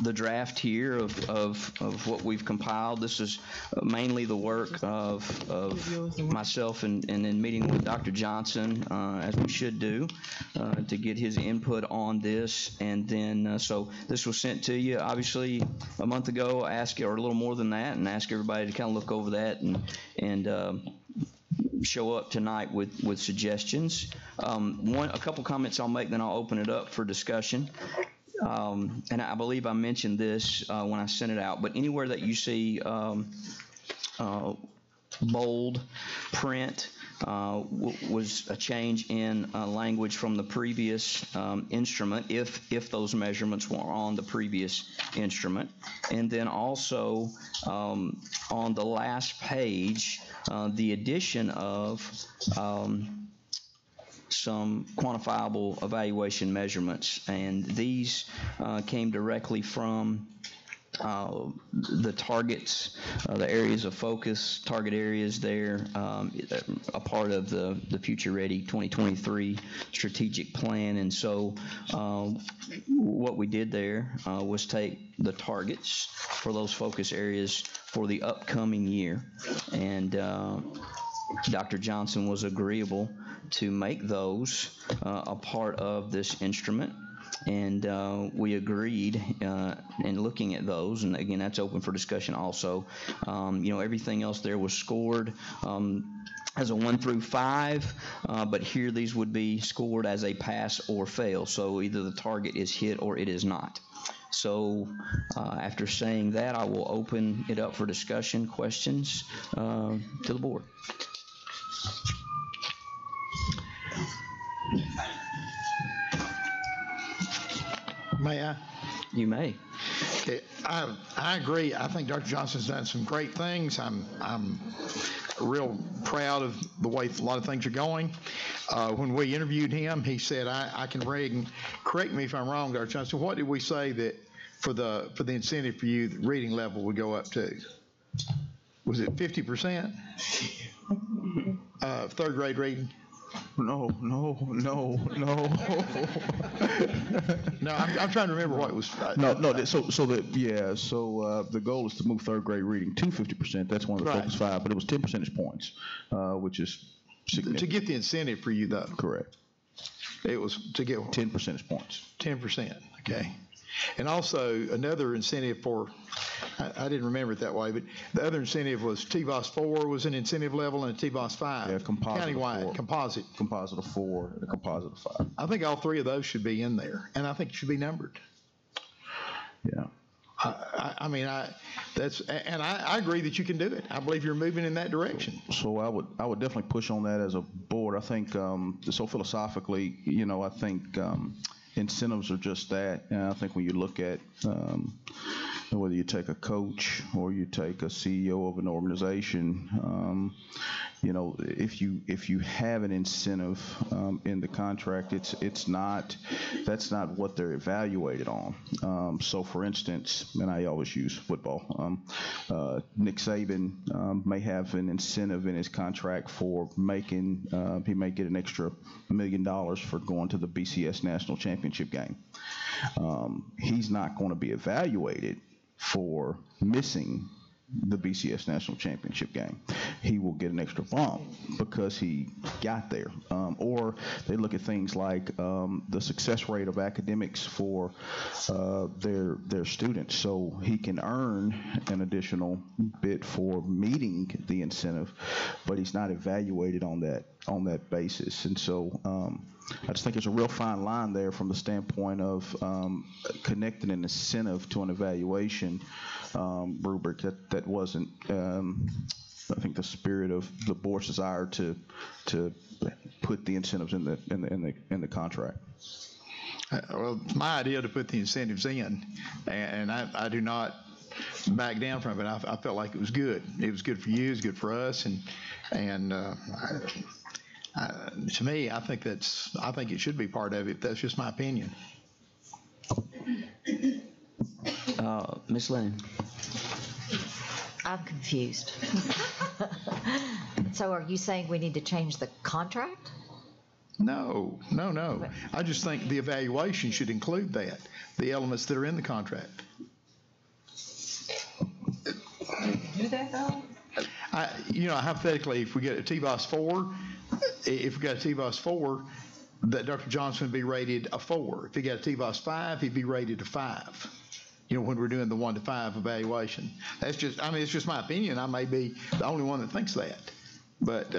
the draft here of what we've compiled. This is mainly the work of myself and in meeting with Dr. Johnson, as we should do, to get his input on this. And then, so this was sent to you, obviously, a month ago. I asked you, or a little more than that, and ask everybody to kind of look over that and show up tonight with suggestions. A couple comments I'll make, then I'll open it up for discussion. And I believe I mentioned this when I sent it out, but anywhere that you see bold print was a change in language from the previous instrument, if those measurements were on the previous instrument. And then also on the last page, the addition of some quantifiable evaluation measurements, and these came directly from the targets, the areas of focus, target areas there, a part of the Future Ready 2023 strategic plan. And so what we did there was take the targets for those focus areas for the upcoming year, and Dr. Johnson was agreeable to make those a part of this instrument. And we agreed in looking at those, and again, that's open for discussion also. Everything else there was scored as a 1 through 5, but here these would be scored as a pass or fail. So either the target is hit or it is not. So after saying that, I will open it up for discussion, questions to the board. May I? You may. Okay, I agree. I think Dr. Johnson's done some great things. I'm real proud of the way a lot of things are going. When we interviewed him, he said, I can correct me if I'm wrong, Dr. Johnson, what did we say that for the incentive for you, the reading level would go up to? Was it 50%? Third grade reading? No. No, I'm trying to remember what it was. So the goal is to move third grade reading to 50%. That's one of the focus 5, but it was 10 percentage points, which is significant. To get the incentive for you, though. Correct. It was to get 10 percentage points. 10%. Okay. And also another incentive for, I didn't remember it that way, but the other incentive was TVOS 4 was an incentive level and a TVOS 5. Yeah, composite countywide, 4. composite. Composite of 4 and a composite of 5. I think all 3 of those should be in there, and I think it should be numbered. Yeah. I agree that you can do it. I believe you're moving in that direction. So I would definitely push on that as a board. I think so philosophically, I think incentives are just that. And I think when you look at whether you take a coach or you take a CEO of an organization, if you have an incentive in the contract, that's not what they're evaluated on. So for instance, and I always use football, Nick Saban may have an incentive in his contract for he may get an extra $1 million for going to the BCS national championship game. He's not going to be evaluated for missing the BCS national championship game. He will get an extra bump because he got there. Or they look at things like the success rate of academics for their students, so he can earn an additional bit for meeting the incentive, but he's not evaluated on that basis. And so I just think there's a real fine line there from the standpoint of connecting an incentive to an evaluation rubric. That wasn't, I think, the spirit of the board's desire to put the incentives in the contract. Well, it's my idea to put the incentives in, and I do not back down from it. I felt like it was good. It was good for you. It was good for us, and to me, I think it should be part of it. That's just my opinion. Ms. Lennon. I'm confused. So are you saying we need to change the contract? No. I just think the evaluation should include that, the elements that are in the contract. Do that though? Hypothetically, if we get a TVOS 4, that Dr. Johnson would be rated a 4. If he got a TVOS 5, he'd be rated a 5. When we're doing the 1 to 5 evaluation. That's just, it's just my opinion. I may be the only one that thinks that. But,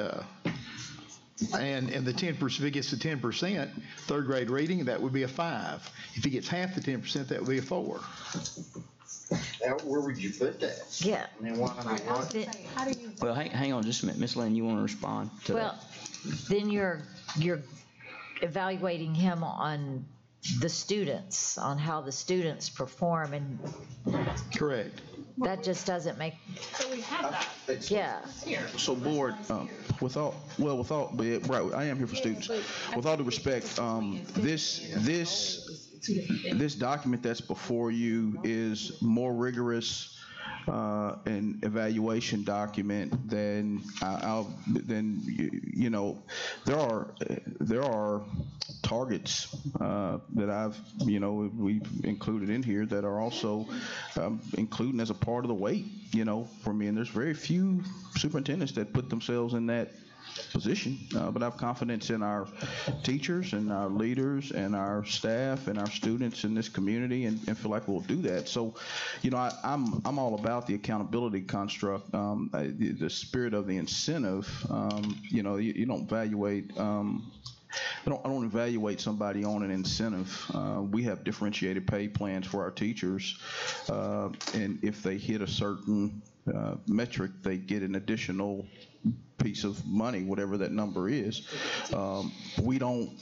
and the 10%, if he gets the 10%, third grade reading, that would be a 5. If he gets half the 10%, that would be a 4. Now, where would you put that? Yeah. And then Well, hang on just a minute. Ms. Lynn, you want to respond to that? Well, then you're evaluating him on the students, on how the students perform, and correct. That just doesn't make. So we have that. Yeah. Here. So board, right, I am here for students. With all due respect, this document that's before you is more rigorous an evaluation document than there are targets that we've included in here that are also including as a part of the weight for me, and there's very few superintendents that put themselves in that position, but I have confidence in our teachers and our leaders and our staff and our students in this community, and feel like we'll do that. So, I'm all about the accountability construct, the spirit of the incentive. You don't evaluate. I don't evaluate somebody on an incentive. We have differentiated pay plans for our teachers, and if they hit a certain metric, they get an additional piece of money, whatever that number is. We don't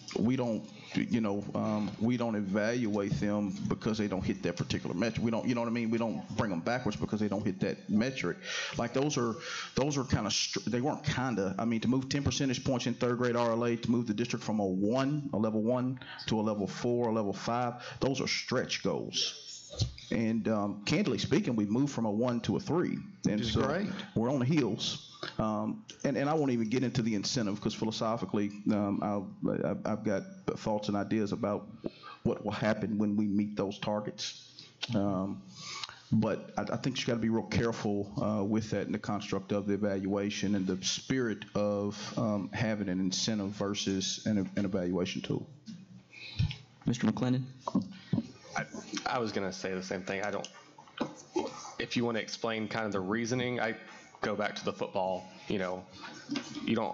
evaluate them because they don't hit that particular metric. We don't, you know what I mean? We don't bring them backwards because they don't hit that metric. Like those are kind of, they weren't kind of, I mean, to move 10 percentage points in third grade RLA, to move the district from a level 1 to a level 4, a level 5, those are stretch goals. And candidly speaking, we moved from a 1 to a 3. And so great. We're on the heels. And I won't even get into the incentive because philosophically, I've got thoughts and ideas about what will happen when we meet those targets. But I think you got to be real careful with that in the construct of the evaluation and the spirit of having an incentive versus an evaluation tool. Mr. McClendon? I was going to say the same thing. If you want to explain kind of the reasoning, I go back to the football, you don't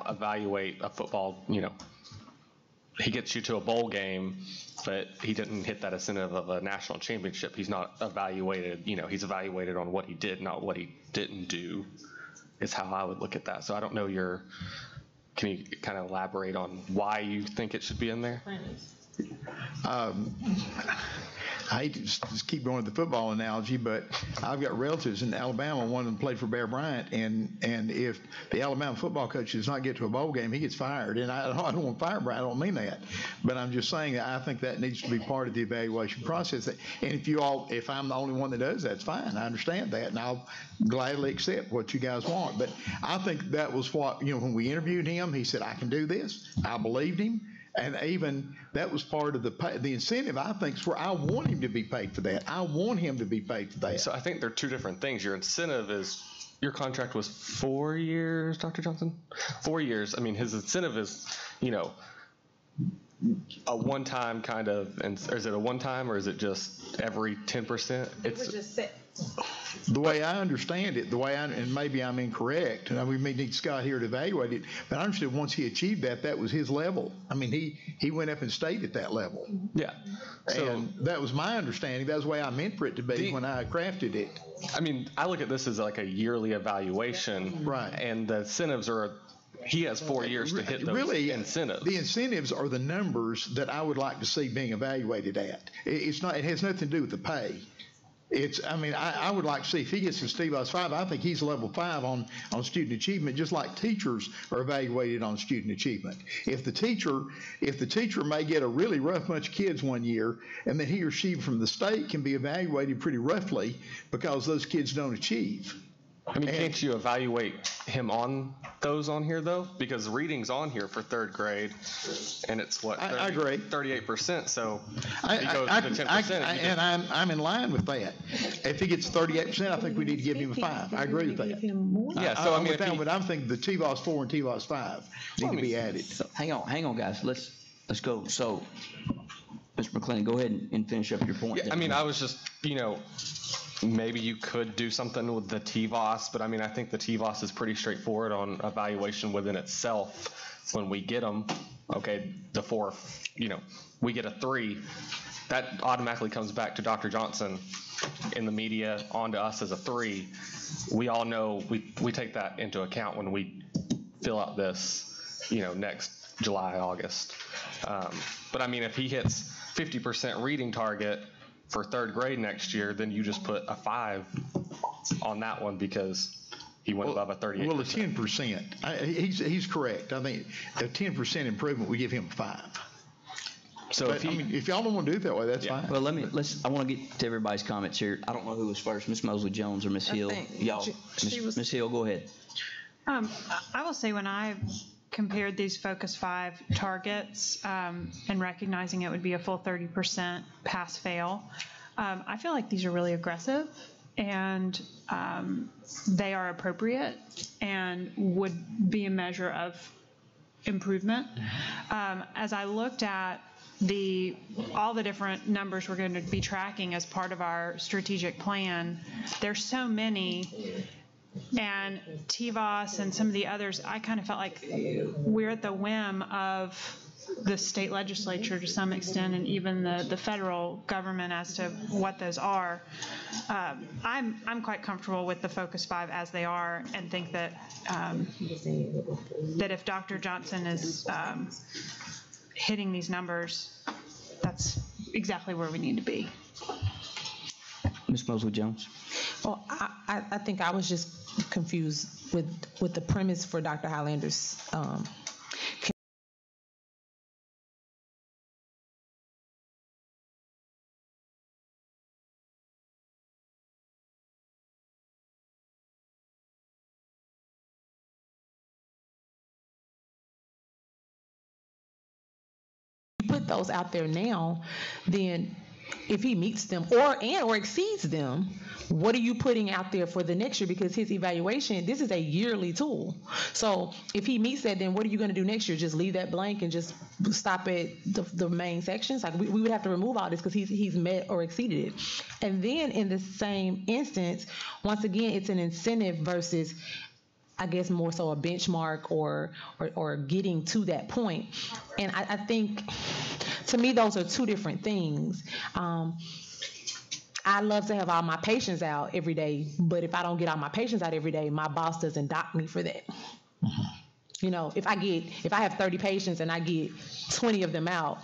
evaluate a football, he gets you to a bowl game, but he didn't hit that incentive of a national championship. He's not evaluated, he's evaluated on what he did, not what he didn't do, is how I would look at that. So I don't know can you kind of elaborate on why you think it should be in there? I hate to just keep going with the football analogy, but I've got relatives in Alabama. One of them played for Bear Bryant, and if the Alabama football coach does not get to a bowl game, he gets fired. And I don't want to fire Bryant. I don't mean that, but I'm just saying that I think that needs to be part of the evaluation process. And if I'm the only one that does, that's fine. I understand that, and I'll gladly accept what you guys want. But I think that was what when we interviewed him, he said, "I can do this." I believed him. And even that was part of the incentive, I think, is where I want him to be paid for that. I want him to be paid for that. So I think they're two different things. Your incentive is, your contract was 4 years, Dr. Johnson? 4 years. I mean, his incentive is, a one-time kind of, and is it a one-time or is it just every 10%? It was just set. The way I understand it, and maybe I'm incorrect, and we may need Scott here to evaluate it, but I understood once he achieved that was his level. I mean, he went up and stayed at that level. Yeah. And that was my understanding. That was the way I meant for it to be when I crafted it. I mean, I look at this as like a yearly evaluation. Right. And the incentives are, he has 4 years to hit those incentives. The incentives are the numbers that I would like to see being evaluated at. It has nothing to do with the pay. I would like to see if he gets to Steve Oz 5, I think he's level 5 on student achievement, just like teachers are evaluated on student achievement. If the teacher may get a really rough bunch of kids one year, and then he or she from the state can be evaluated pretty roughly because those kids don't achieve. I mean, can't you evaluate him on those on here, though? Because reading's on here for third grade, and it's what? I agree. 38%, so he goes to 10%. I'm in line with that. If he gets 38%, I think we need to give him a 5. I agree with that. Yeah, so but I'm thinking the TVOS 4 and TVOS 5 need to be added. So hang on, guys. Let's go. So, Mr. McClendon, go ahead and finish up your point. Yeah, I mean, I was just, maybe you could do something with the TVOS, but I think the TVOS is pretty straightforward on evaluation within itself. When we get them, okay, the 4, we get a 3, that automatically comes back to Dr. Johnson in the media, onto us as a 3. We all know we take that into account when we fill out this, next July, August. But if he hits 50% reading target for third grade next year, then you just put a 5 on that one because he went above a 38%. Well, a 10%. He's correct. I think a 10% improvement, we give him a 5. So if y'all don't want to do it that way, that's fine. Well, I want to get to everybody's comments here. I don't know who was first, Miss Mosley Jones or Miss Hill. Y'all, Miss Hill, go ahead. I will say when I compared these Focus 5 targets and recognizing it would be a full 30% pass-fail, I feel like these are really aggressive and they are appropriate and would be a measure of improvement. As I looked at all the different numbers we're going to be tracking as part of our strategic plan, there's so many. And TVOS and some of the others, I kind of felt like we're at the whim of the state legislature to some extent, and even the federal government as to what those are. I'm quite comfortable with the Focus 5 as they are, and think that that if Dr. Johnson is hitting these numbers, that's exactly where we need to be. Ms. Mosley-Jones. Well, I think I was just confused with the premise for Dr. Highlander's put those out there now, then if he meets them or exceeds them, what are you putting out there for the next year? Because his evaluation, this is a yearly tool. So if he meets that, then what are you going to do next year? Just leave that blank and just stop at the main sections? Like we would have to remove all this because he's met or exceeded it. And then in the same instance, once again, it's an incentive versus, I guess, more so a benchmark or getting to that point. And I think, to me, those are two different things. I love to have all my patients out every day, but if I don't get all my patients out every day, my boss doesn't dock me for that. Mm-hmm. You know, if I have 30 patients and I get 20 of them out,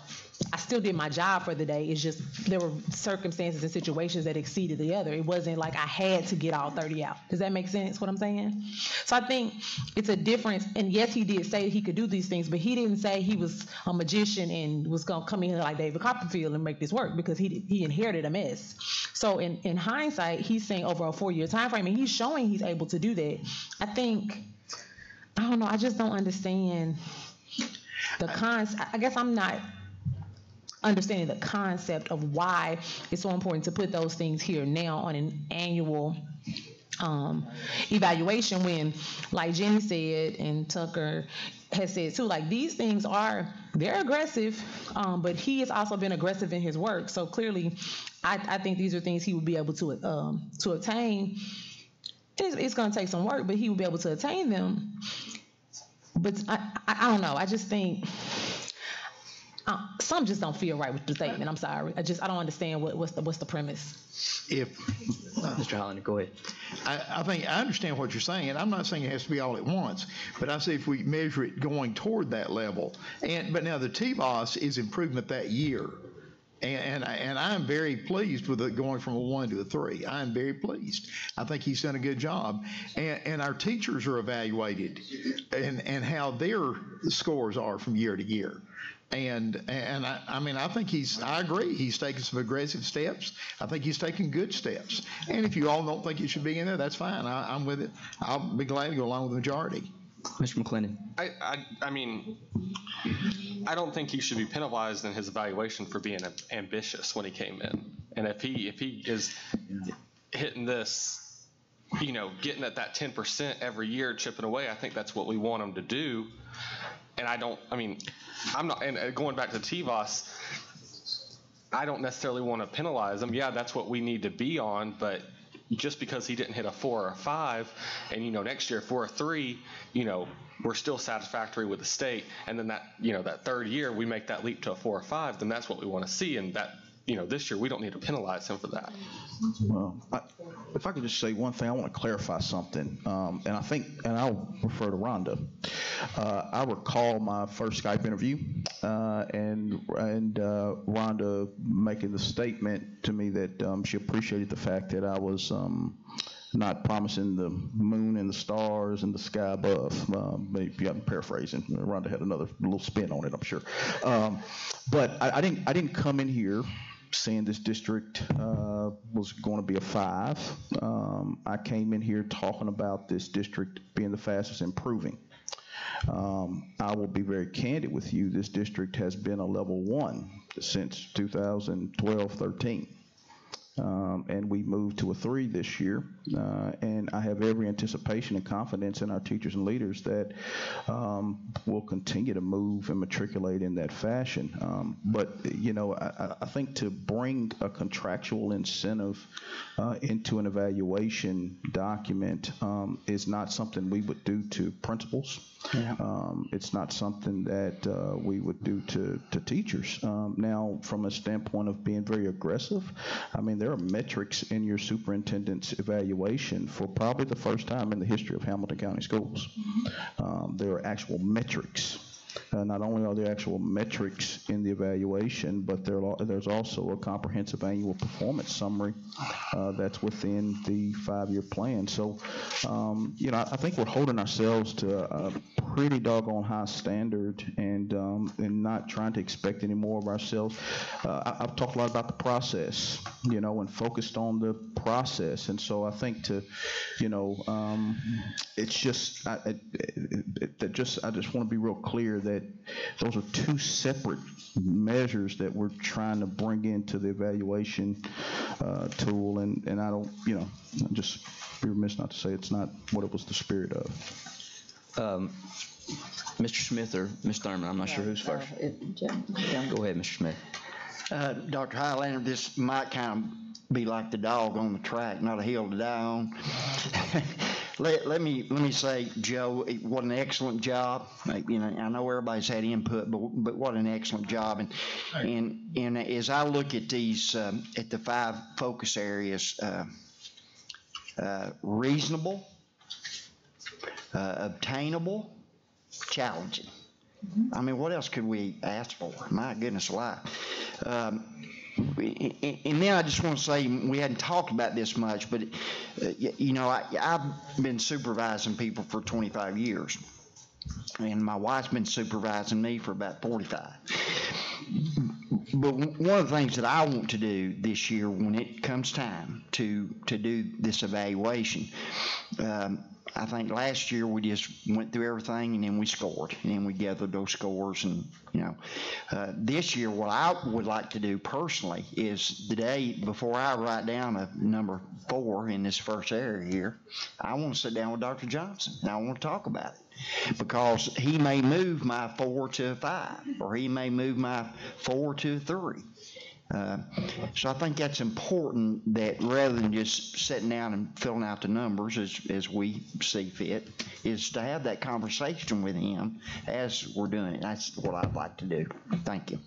I still did my job for the day. It's just there were circumstances and situations that exceeded the other. It wasn't like I had to get all 30 out. Does that make sense, what I'm saying? So I think it's a difference. And yes, he did say he could do these things, but he didn't say he was a magician and was going to come in here like David Copperfield and make this work, because he inherited a mess. So in hindsight, he's saying over a 4-year time frame, and he's showing he's able to do that. I don't know, I just don't understand the concept. I guess I'm not understanding the concept of why it's so important to put those things here now on an annual evaluation, when, like Jenny said and Tucker has said too, like these things they're aggressive, but he has also been aggressive in his work. So clearly, I think these are things he would be able to attain. It's going to take some work, but he would be able to attain them. But I don't know. I just think some just don't feel right with the statement. I'm sorry. I don't understand what's the premise. Mr. Hollander, go ahead. I think I understand what you're saying, and I'm not saying it has to be all at once, but I say if we measure it going toward that level, but now the TBOS is improvement that year. And I'm very pleased with it going from a 1 to a 3. I'm very pleased. I think he's done a good job. And our teachers are evaluated and how their scores are from year to year. And I think I agree. He's taken some aggressive steps. I think he's taken good steps. And if you all don't think he should be in there, that's fine. I'm with it. I'll be glad to go along with the majority. Mr. McClendon. I don't think he should be penalized in his evaluation for being ambitious when he came in. And if he is hitting this, getting at that 10% every year, chipping away, I think that's what we want him to do. And I'm not, and going back to TVOS, I don't necessarily want to penalize him. Yeah, that's what we need to be on, but just because he didn't hit a 4 or a 5, and next year 4 or 3, we're still satisfactory with the state, and then that third year we make that leap to a 4 or 5, then that's what we want to see, and that this year we don't need to penalize him for that. Well, if I could just say one thing, I want to clarify something, and I'll refer to Rhonda. I recall my first Skype interview, and Rhonda making the statement to me that she appreciated the fact that I was not promising the moon and the stars and the sky above. Maybe I'm paraphrasing. Rhonda had another little spin on it, I'm sure. But I didn't come in here saying this district was going to be a 5. I came in here talking about this district being the fastest improving. I will be very candid with you. This district has been a level 1 since 2012-13. and we moved to a 3 this year. And I have every anticipation and confidence in our teachers and leaders that we'll continue to move and matriculate in that fashion. But I think to bring a contractual incentive into an evaluation document is not something we would do to principals. Yeah. It's not something that we would do to teachers. Now, from a standpoint of being very aggressive, I mean, there are metrics in your superintendent's evaluation for probably the first time in the history of Hamilton County Schools. There are actual metrics. Not only are there actual metrics in the evaluation, but there's also a comprehensive annual performance summary that's within the 5-year plan. So, I think we're holding ourselves to a pretty doggone high standard and not trying to expect any more of ourselves. I've talked a lot about the process, and focused on the process. And so I think it's just, I just want to be real clear that those are 2 separate measures that we're trying to bring into the evaluation tool, and I don't, I'm just be remiss not to say it's not what it was the spirit of. Mr. Smith or Ms. Thurman, I'm not sure who's first. Go ahead, Mr. Smith. Dr. Highlander, this might kind of be like the dog on the track, not a hill to die on. Let me say, Joe, what an excellent job. I know everybody's had input, but what an excellent job. And as I look at these, at the 5 focus areas, reasonable, obtainable, challenging. I mean, what else could we ask for? My goodness alive. And then I just want to say, we hadn't talked about this much, but, I've been supervising people for 25 years, and my wife's been supervising me for about 45. But one of the things that I want to do this year when it comes time to do this evaluation, I think last year we just went through everything and then we scored and then we gathered those scores and this year what I would like to do personally is the day before I write down a number 4 in this first area here, I want to sit down with Dr. Johnson and I want to talk about it because he may move my 4 to a 5 or he may move my 4 to a 3. So I think that's important that rather than just sitting down and filling out the numbers as we see fit, is to have that conversation with him as we're doing it. That's what I'd like to do. Thank you.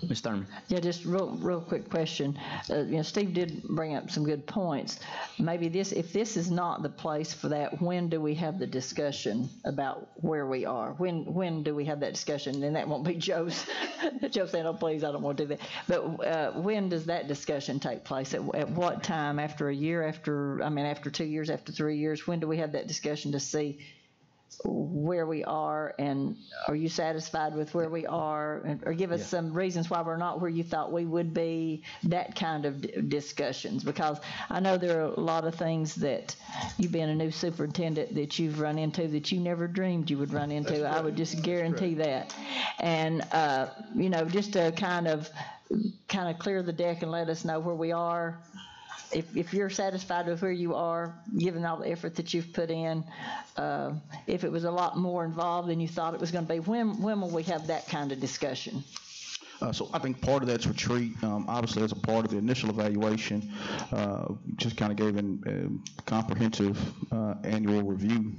Ms. Thurman. Yeah, just real quick question. Steve did bring up some good points. Maybe if this is not the place for that, when do we have the discussion about where we are? When do we have that discussion? And that won't be Joe saying, "Oh, please, I don't want to do that." But when does that discussion take place? At what time? After a year? After 2 years? After 3 years? When do we have that discussion to see where we are, and are you satisfied with where we are, or give us some reasons why we're not where you thought we would be, that kind of discussions, because I know there are a lot of things that you being a new superintendent that you've run into that you never dreamed you would run into. I would just guarantee that. And just to kind of clear the deck and let us know where we are. If you're satisfied with where you are, given all the effort that you've put in, if it was a lot more involved than you thought it was going to be, when will we have that kind of discussion? So I think part of that's retreat. Obviously, as a part of the initial evaluation, just kind of gave a comprehensive annual review,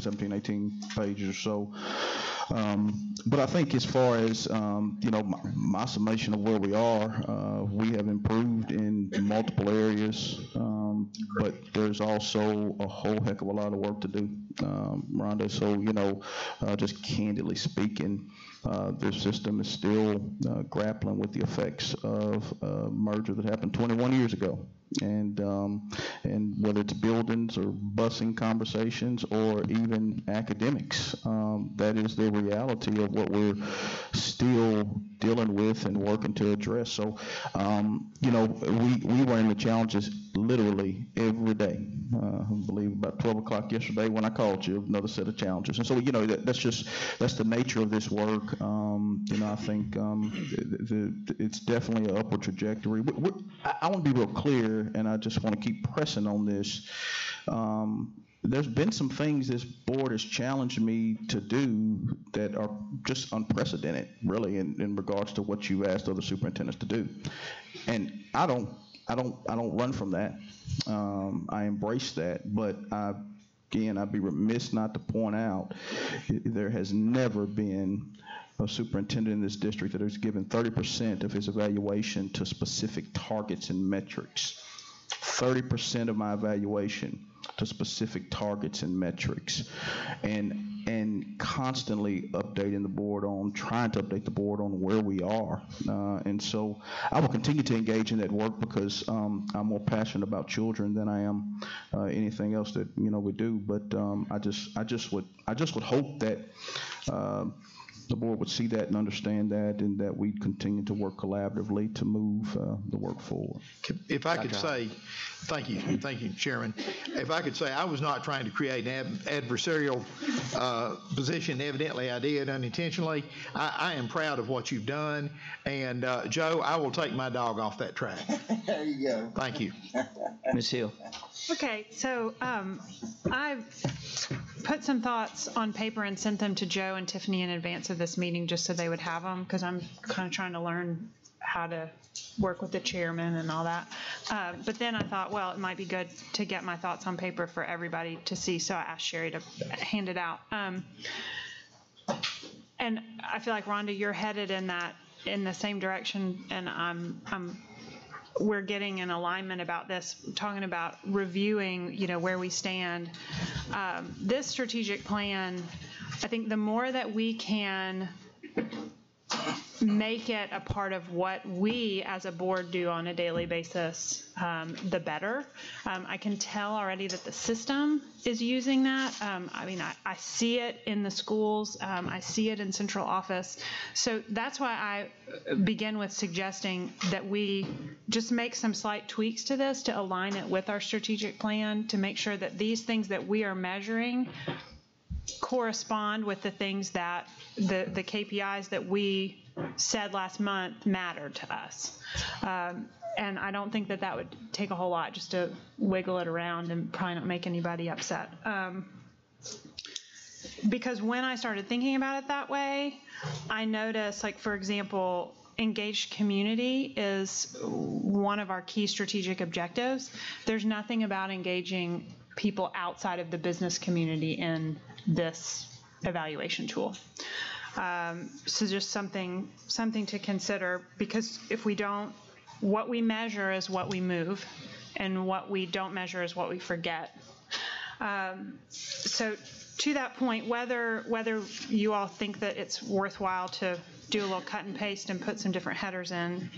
17, 18 pages or so. But I think as far as, my summation of where we are, we have improved in multiple areas, but there's also a whole heck of a lot of work to do, Rhonda. So, just candidly speaking, their system is still grappling with the effects of a merger that happened 21 years ago. And whether it's buildings or busing conversations or even academics, that is the reality of what we're still dealing with and working to address. So, we were in the challenges literally every day. I believe about 12 o'clock yesterday when I called culture, another set of challenges. And so, that's the nature of this work. I think it's definitely an upward trajectory. I want to be real clear, and I just want to keep pressing on this. There's been some things this board has challenged me to do that are just unprecedented, really, in regards to what you've asked other superintendents to do. And I don't run from that. I embrace that, but again, I'd be remiss not to point out there has never been a superintendent in this district that has given 30% of his evaluation to specific targets and metrics. 30% of my evaluation to specific targets and metrics, and constantly updating the board trying to update the board on where we are. And so I will continue to engage in that work because I'm more passionate about children than I am anything else that we do. But I just would hope that the board would see that and understand that, and that we continue to work collaboratively to move the work forward. If I could say, thank you, Chairman. If I could say, I was not trying to create an adversarial position. Evidently, I did unintentionally. I am proud of what you've done, and Joe, I will take my dog off that track. There you go. Thank you. Ms. Hill. Okay, so I've put some thoughts on paper and sent them to Joe and Tiffany in advance of this meeting just so they would have them, because I'm kind of trying to learn how to work with the chairman and all that. But then I thought, well, it might be good to get my thoughts on paper for everybody to see, so I asked Sherry to hand it out. And I feel like, Rhonda, you're headed in the same direction, and we're getting in alignment about this, talking about reviewing, where we stand. This strategic plan, I think the more that we can make it a part of what we as a board do on a daily basis, the better. I can tell already that the system is using that. I see it in the schools. I see it in central office. So that's why I begin with suggesting that we just make some slight tweaks to this to align it with our strategic plan, to make sure that these things that we are measuring correspond with the things that the KPIs that we said last month mattered to us. And I don't think that would take a whole lot just to wiggle it around and probably not make anybody upset. Because when I started thinking about it that way, I noticed, like, for example, engaged community is one of our key strategic objectives. There's nothing about engaging people outside of the business community in this evaluation tool. So just something to consider, because if we don't, what we measure is what we move, and what we don't measure is what we forget. So to that point, whether you all think that it's worthwhile to do a little cut and paste and put some different headers in,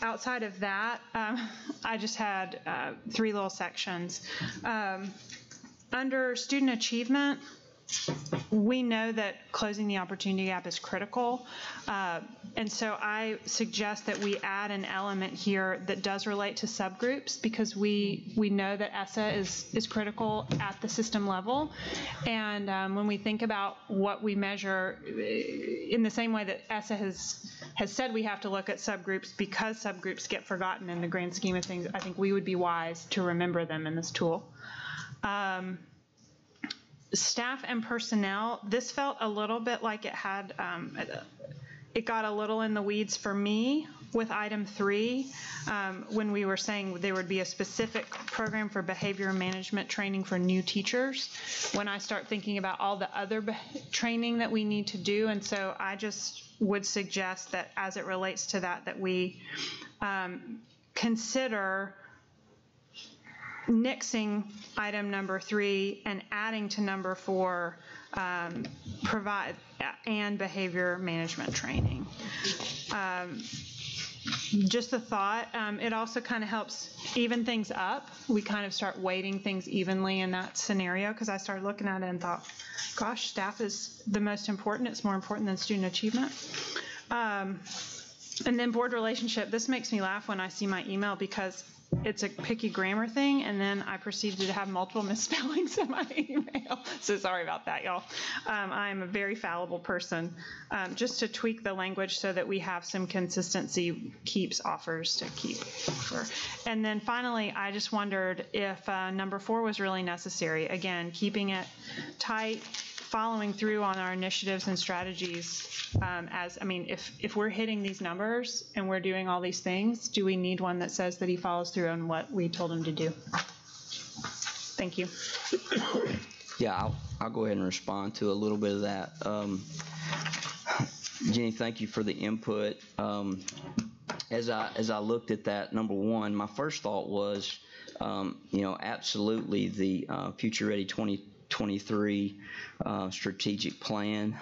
outside of that, I just had 3 little sections. Under student achievement, we know that closing the opportunity gap is critical, and so I suggest that we add an element here that does relate to subgroups, because we know that ESSA is critical at the system level, and when we think about what we measure, in the same way that ESSA has said we have to look at subgroups, because subgroups get forgotten in the grand scheme of things, I think we would be wise to remember them in this tool. Staff and personnel, this felt a little bit like it had, it got a little in the weeds for me with item 3, when we were saying there would be a specific program for behavior management training for new teachers, when I start thinking about all the other training that we need to do. And so I just would suggest that as it relates to that we consider nixing item number 3 and adding to number 4, provide and behavior management training. Just a thought. It also kind of helps even things up. We kind of start weighting things evenly in that scenario, because I started looking at it and thought, gosh, staff is the most important. It's more important than student achievement. And then board relationship, this makes me laugh when I see my email because it's a picky grammar thing, and then I proceeded to have multiple misspellings in my email. So sorry about that, y'all. I'm a very fallible person. Just to tweak the language so that we have some consistency, keeps offers to keep. And then finally, I just wondered if number 4 was really necessary. Again, keeping it tight, following through on our initiatives and strategies. If we're hitting these numbers and we're doing all these things, do we need one that says that he follows through on what we told him to do? Thank you. Yeah, I'll go ahead and respond to a little bit of that. Jenny, thank you for the input. As I looked at that, number 1, my first thought was, absolutely the Future Ready 2023 strategic plan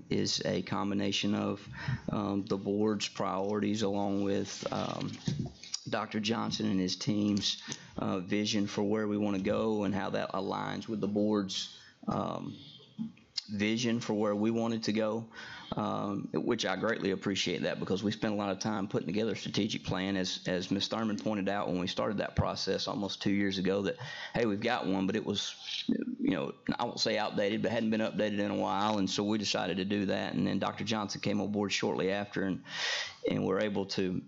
is a combination of the board's priorities along with Dr. Johnson and his team's vision for where we want to go and how that aligns with the board's vision for where we wanted to go, which I greatly appreciate that because we spent a lot of time putting together a strategic plan, as Ms. Thurman pointed out when we started that process almost 2 years ago, that, hey, we've got one, but it was, I won't say outdated, but hadn't been updated in a while, and so we decided to do that, and then Dr. Johnson came on board shortly after, and we're able to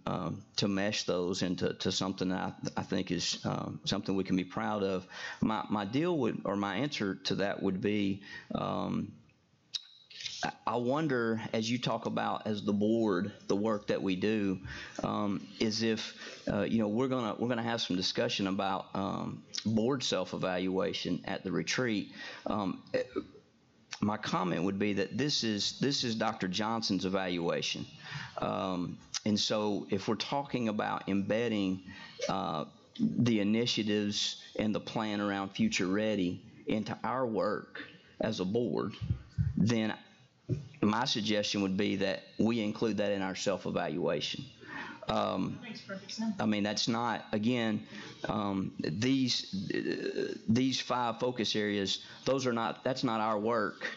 mesh those into something that I think is something we can be proud of. My answer to that would be, I wonder, as you talk about as the board, the work that we do, is if we're gonna have some discussion about board self-evaluation at the retreat. My comment would be that this is Dr. Johnson's evaluation, and so if we're talking about embedding the initiatives and the plan around Future Ready into our work as a board, then my suggestion would be that we include that in our self-evaluation. Makes perfect sense. That's not, again, these 5 focus areas, that's not our work.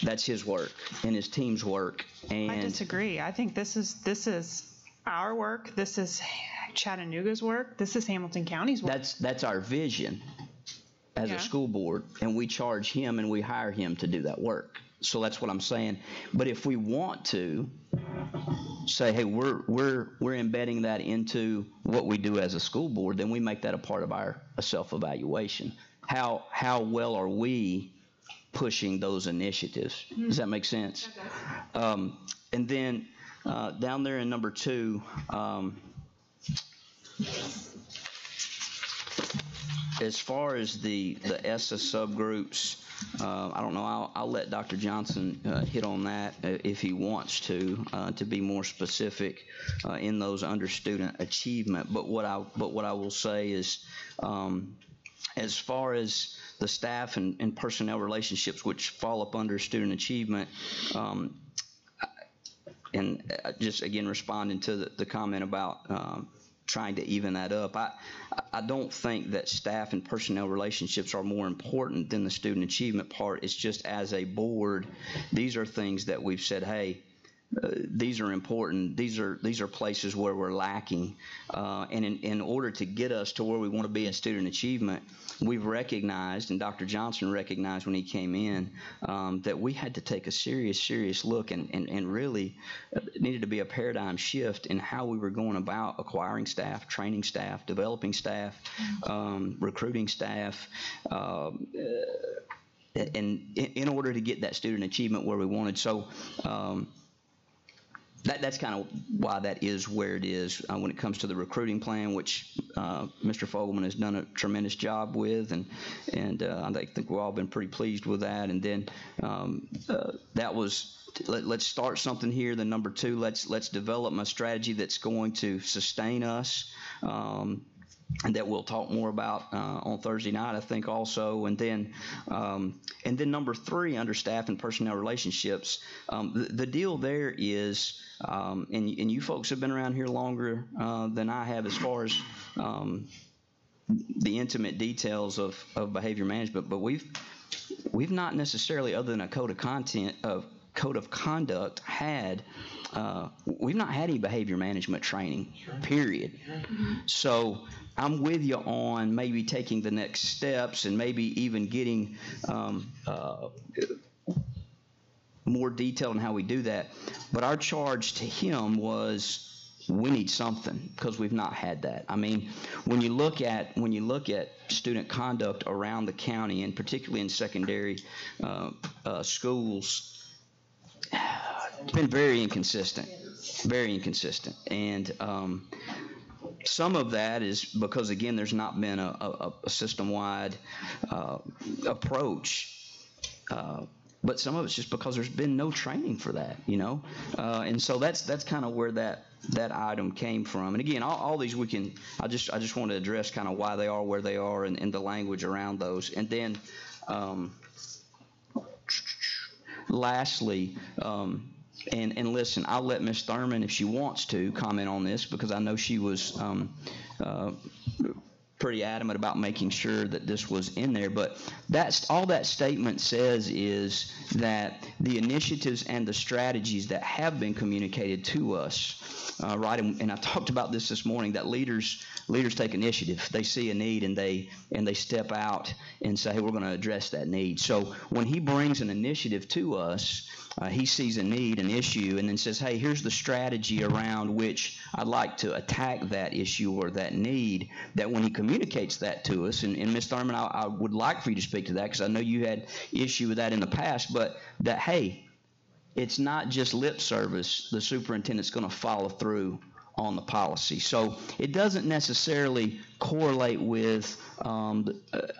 That's his work and his team's work. And I disagree. I think this is our work. This is Chattanooga's work. This is Hamilton County's work. That's our vision as a school board, and we charge him and we hire him to do that work. So that's what I'm saying. But if we want to say, hey, we're embedding that into what we do as a school board, then we make that a part of our self-evaluation. How well are we pushing those initiatives? Does that make sense? And then down there in number 2, as far as the ESSA subgroups, I don't know. I'll let Dr. Johnson hit on that if he wants to be more specific in those under student achievement. But what I will say is, as far as the staff and personnel relationships, which fall up under student achievement, and just again responding to the comment about trying to even that up. I don't think that staff and personnel relationships are more important than the student achievement part. It's just as a board, these are things that we've said, hey, these are important. These are places where we're lacking. And in order to get us to where we want to be in student achievement, we've recognized, and Dr. Johnson recognized when he came in, that we had to take a serious look and really needed to be a paradigm shift in how we were going about acquiring staff, training staff, developing staff, recruiting staff, and in order to get that student achievement where we wanted. So that's kind of why that is where it is when it comes to the recruiting plan, which Mr. Fogelman has done a tremendous job with, and I think we've all been pretty pleased with that. And then that was, let's start something here. Then number 2, let's develop a strategy that's going to sustain us. And that we'll talk more about on Thursday night, I think, also. And then number 3, under staff and personnel relationships, the deal there is, and you folks have been around here longer than I have as far as the intimate details of behavior management, but we've not necessarily, other than a code of conduct, had we've not had any behavior management training, period. So I'm with you on maybe taking the next steps and maybe even getting more detail on how we do that. But our charge to him was, we need something, because we've not had that. I mean, when you look at student conduct around the county, and particularly in secondary schools, it's been very inconsistent, and some of that is because, again, there's not been a system-wide approach. But some of it's just because there's been no training for that, you know, and so that's kind of where that item came from. And again, all these we can. I just want to address kind of why they are where they are and the language around those. And then, lastly, and listen, I'll let Ms. Thurman, if she wants to, comment on this, because I know she was pretty adamant about making sure that this was in there. But that's all that statement says, is that the initiatives and the strategies that have been communicated to us, right? And I talked about this morning, that leaders take initiative. They see a need and they step out and say, hey, we're going to address that need. So when he brings an initiative to us, he sees a need, an issue, and then says, hey, here's the strategy around which I'd like to attack that issue or that need. That when he communicates that to us, and Ms. Thurman, I would like for you to speak to that, because I know you had issue with that in the past, but that, hey, it's not just lip service. The superintendent's going to follow through on the policy. So it doesn't necessarily correlate with, I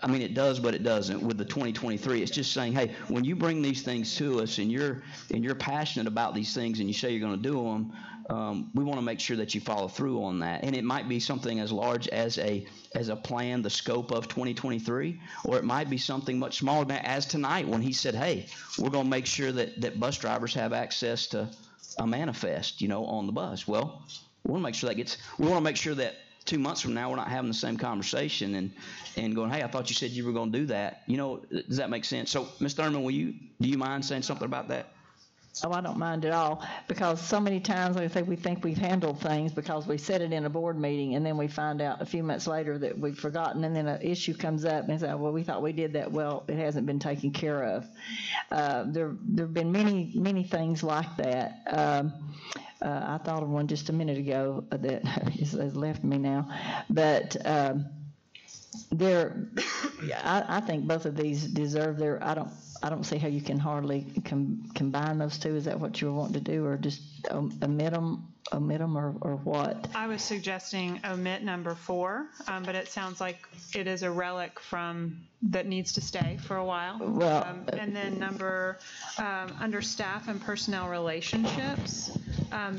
mean, it does, but it doesn't with the 2023. It's just saying, hey, when you bring these things to us and you're passionate about these things and you say you're going to do them, we want to make sure that you follow through on that. And it might be something as large as a plan, the scope of 2023, or it might be something much smaller than as tonight when he said, hey, we're going to make sure that bus drivers have access to a manifest, you know, on the bus. Well, we want to make sure that 2 months from now we're not having the same conversation and going, hey, I thought you said you were going to do that. You know, does that make sense? So, Ms. Thurman, do you mind saying something about that? Oh, I don't mind at all, because so many times we think we've handled things because we said it in a board meeting, and then we find out a few months later that we've forgotten, and then an issue comes up and say, well, we thought we did that. Well, it hasn't been taken care of. There have been many things like that. I thought of one just a minute ago that has left me now, but I think both of these deserve their. I don't see how you can hardly combine those two. Is that what you want to do, or just omit them, or what? I was suggesting omit number 4, but it sounds like it is a relic that needs to stay for a while. Well, and then under staff and personnel relationships,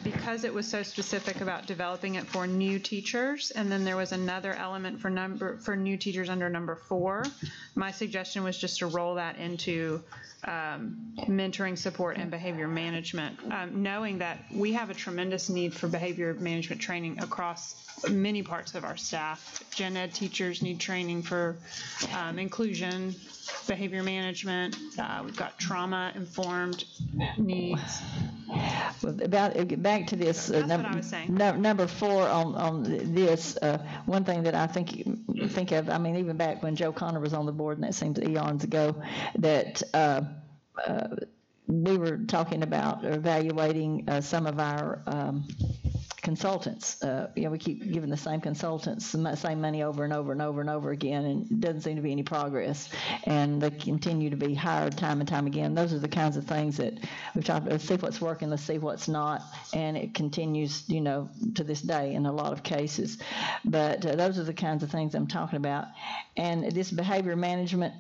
because it was so specific about developing it for new teachers, and then there was another element for new teachers under number 4. My suggestion was just to roll that into mentoring, support, and behavior management, knowing that we have a tremendous need for behavior management training across many parts of our staff. Gen ed teachers need training for inclusion, behavior management. We've got trauma-informed needs. Well, back to this. That's what I was saying. Number 4 on this. One thing that I think of. I mean, even back when Joe Connor was on the board, and that seems eons ago, that we were talking about evaluating some of our consultants. We keep giving the same consultants the same money over and over and over and over again, and it doesn't seem to be any progress. And they continue to be hired time and time again. Those are the kinds of things that we've talked about. Let's see what's working, let's see what's not, and it continues, to this day in a lot of cases. But those are the kinds of things I'm talking about. And this behavior management,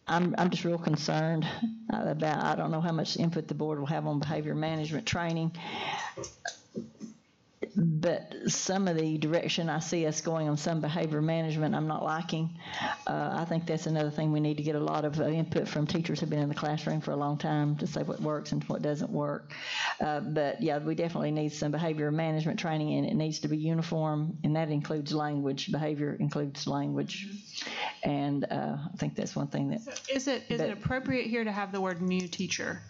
I'm just real concerned about. I don't know how much input the board will have on behavior management training. but some of the direction I see us going on some behavior management, I'm not liking. I think that's another thing we need to get a lot of input from teachers who've been in the classroom for a long time to say what works and what doesn't work. But yeah, we definitely need some behavior management training, and it needs to be uniform, and that includes language. Behavior includes language, and I think that's one thing that. So is it appropriate here to have the word new teacher?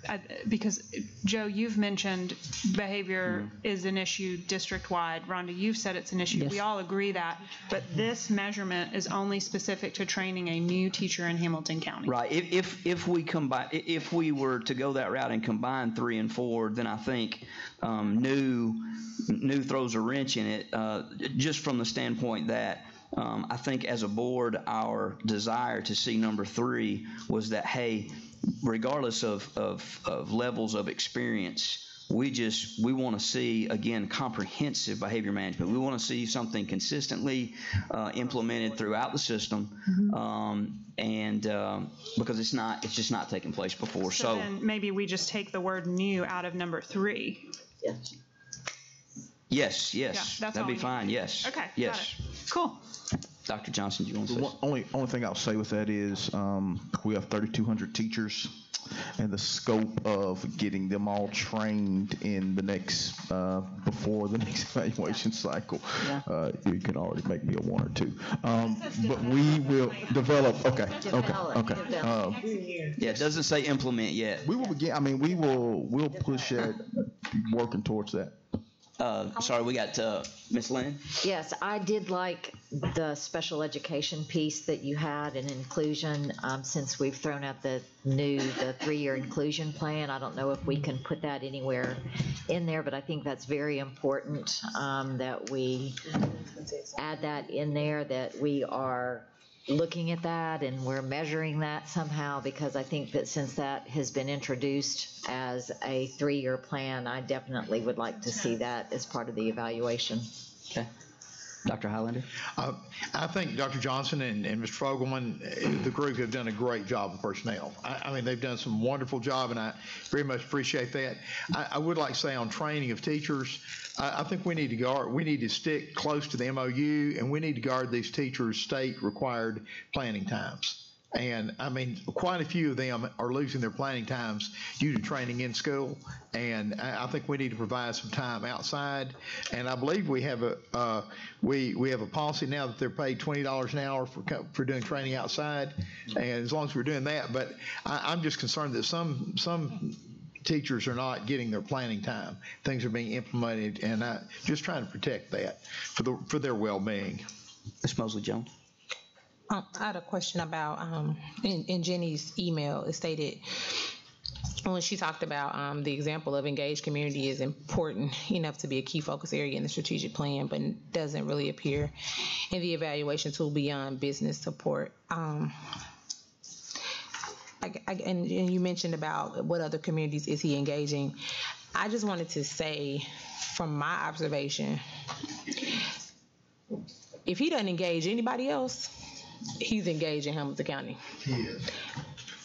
Because Joe, you've mentioned behavior is an issue district-wide. Rhonda, you've said it's an issue. Yes. We all agree that, but this measurement is only specific to training a new teacher in Hamilton County. Right. If we were to go that route and combine 3 and 4, then I think new throws a wrench in it, just from the standpoint that I think as a board, our desire to see number 3 was that, hey, regardless of levels of experience, we want to see, again, comprehensive behavior management. We want to see something consistently implemented throughout the system, because it's just not taking place before. So then maybe we just take the word new out of number 3. Yes. Yeah, That'd be fine. Yes. Okay. Yes. Got it. Cool. Dr. Johnson, do you want to say? The only thing I'll say with that is we have 3,200 teachers, and the scope of getting them all trained in the next before the next evaluation cycle, you can already make me a 1 or 2. But we will develop. Okay. Yeah, it doesn't say implement yet. We will begin. I mean, we'll push at working towards that. Sorry, we got Ms. Lynn. Yes, I did like the special education piece that you had in inclusion. Since we've thrown out the 3-year inclusion plan, I don't know if we can put that anywhere in there, but I think that's very important that we add that in there, that we are looking at that and we're measuring that somehow, because I think that since that has been introduced as a 3-year plan, I definitely would like to see that as part of the evaluation. Okay. Dr. Highlander? I think Dr. Johnson and Mr. Fogelman, the group, have done a great job of personnel. I mean, they've done some wonderful job, and I very much appreciate that. I would like to say on training of teachers, I think we need to stick close to the MOU, and we need to guard these teachers' state-required planning times. And I mean, quite a few of them are losing their planning times due to training in school. And I think we need to provide some time outside. And I believe we have a we have a policy now that they're paid $20 an hour for doing training outside. And as long as we're doing that, but I'm just concerned that some teachers are not getting their planning time. Things are being implemented, and just trying to protect that for their well-being. Ms. Mosley-Jones. I had a question about in Jenny's email. It stated when she talked about the example of engaged community is important enough to be a key focus area in the strategic plan, but doesn't really appear in the evaluation tool beyond business support. And you mentioned about what other communities is he engaging. I just wanted to say, from my observation, if he doesn't engage anybody else, he's engaged in Hamilton County. He is.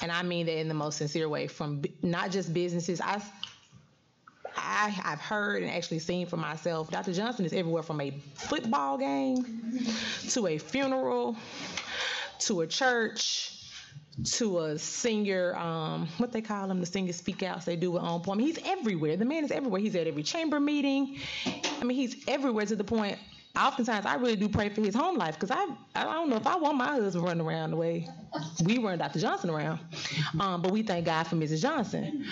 And I mean that in the most sincere way, from not just businesses. I've heard and actually seen for myself, Dr. Johnson is everywhere from a football game to a funeral to a church to a senior, what they call them, the senior speak outs they do with on point. I mean, he's everywhere. The man is everywhere. He's at every chamber meeting. I mean, he's everywhere to the point, oftentimes I really do pray for his home life, because I don't know if I want my husband running around the way we run Dr. Johnson around. But we thank God for Mrs. Johnson.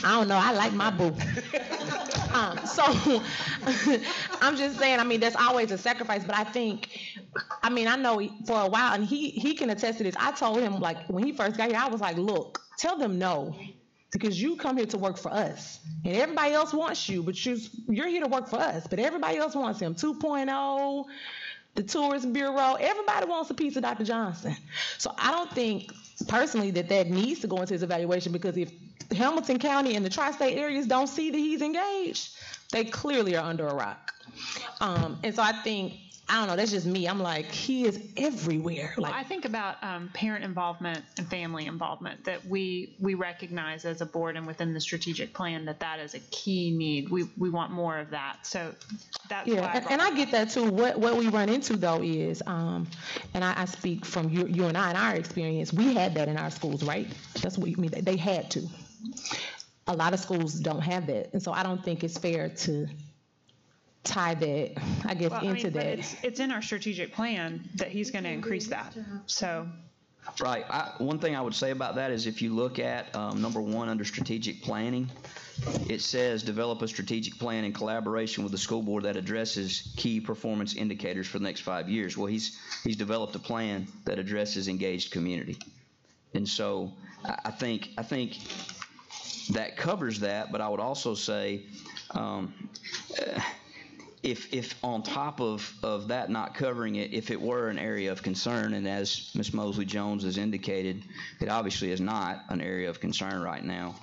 I don't know. I like my boo. So I'm just saying, I mean, there's always a sacrifice, but I know for a while, and he can attest to this. I told him, like, when he first got here, I was like, look, tell them no. Because you come here to work for us, and everybody else wants you, but you're here to work for us, but everybody else wants him. 2.0, the Tourism Bureau, everybody wants a piece of Dr. Johnson. So I don't think, personally, that needs to go into his evaluation, because if Hamilton County and the tri-state areas don't see that he's engaged, They clearly are under a rock. And so I think, I don't know, that's just me. I'm like, he is everywhere. Well, I think about parent involvement and family involvement, that we recognize as a board and within the strategic plan that is a key need. We want more of that. So that's why. And I get that too. What we run into though is, and I speak from you and I in our experience, we had that in our schools, right? That's what you mean. They had to. A lot of schools don't have that. And so I don't think it's fair to tie that, I guess, into that. It's in our strategic plan that he's going to increase that. So. Right. One thing I would say about that is if you look at number 1 under strategic planning, it says develop a strategic plan in collaboration with the school board that addresses key performance indicators for the next 5 years. Well, he's developed a plan that addresses engaged community. And so I think that covers that, but I would also say if on top of that not covering it, if it were an area of concern, and as Ms. Mosley-Jones has indicated, it obviously is not an area of concern right now.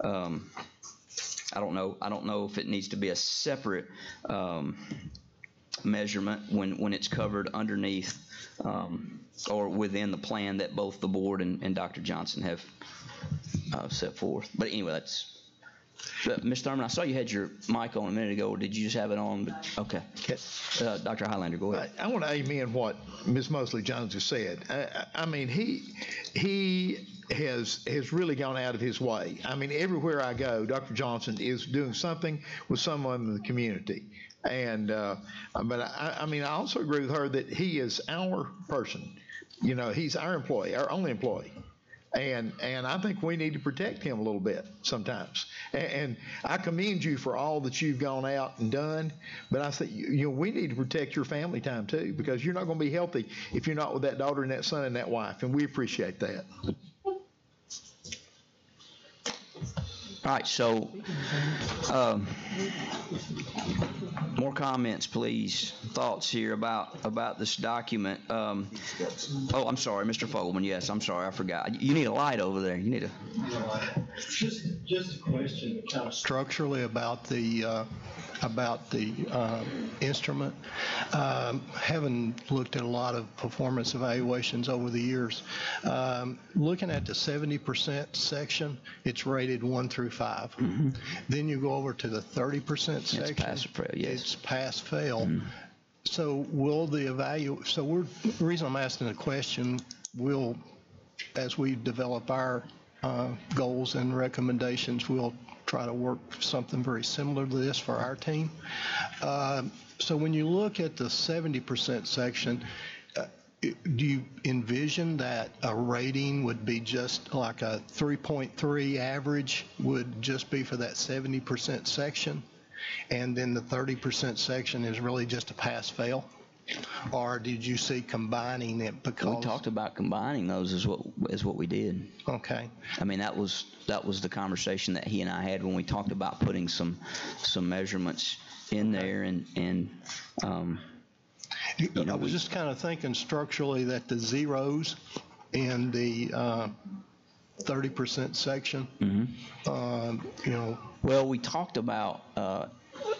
I don't know if it needs to be a separate measurement when it's covered underneath or within the plan that both the board and Dr. Johnson have set forth. But anyway, that's. Ms. Thurman, I saw you had your mic on a minute ago. Or did you just have it on? Okay. Dr. Highlander, go ahead. I want to amen what Ms. Mosley-Jones has said. I mean, he has really gone out of his way. I mean, everywhere I go, Dr. Johnson is doing something with someone in the community. And but I also agree with her that he is our person. You know, he's our employee, our only employee. And I think we need to protect him a little bit sometimes. And I commend you for all that you've gone out and done. But I say, we need to protect your family time too, because you're not going to be healthy if you're not with that daughter and that son and that wife. And we appreciate that. All right, so more comments, please. Thoughts here about this document. Oh, I'm sorry, Mr. Fogelman. Yes, I'm sorry, I forgot. You need a light over there. You need a. Just a question, kind of structurally about the instrument. Having looked at a lot of performance evaluations over the years, looking at the 70% section, it's rated 1 through 5. Mm-hmm. Then you go over to the 30% section. It's pass or fail. Yes. It's pass fail. Mm-hmm. So will the the reason I'm asking the question, as we develop our goals and recommendations, we'll try to work something very similar to this for our team. So when you look at the 70% section, do you envision that a rating would be just like a 3.3 average would just be for that 70% section, and then the 30% section is really just a pass-fail? Or did you see combining it? Because we talked about combining those is what we did. Okay. I mean, that was the conversation that he and I had when we talked about putting some measurements in there, and I was just kind of thinking structurally that the zeros in the 30% section, mm-hmm. Well, we talked about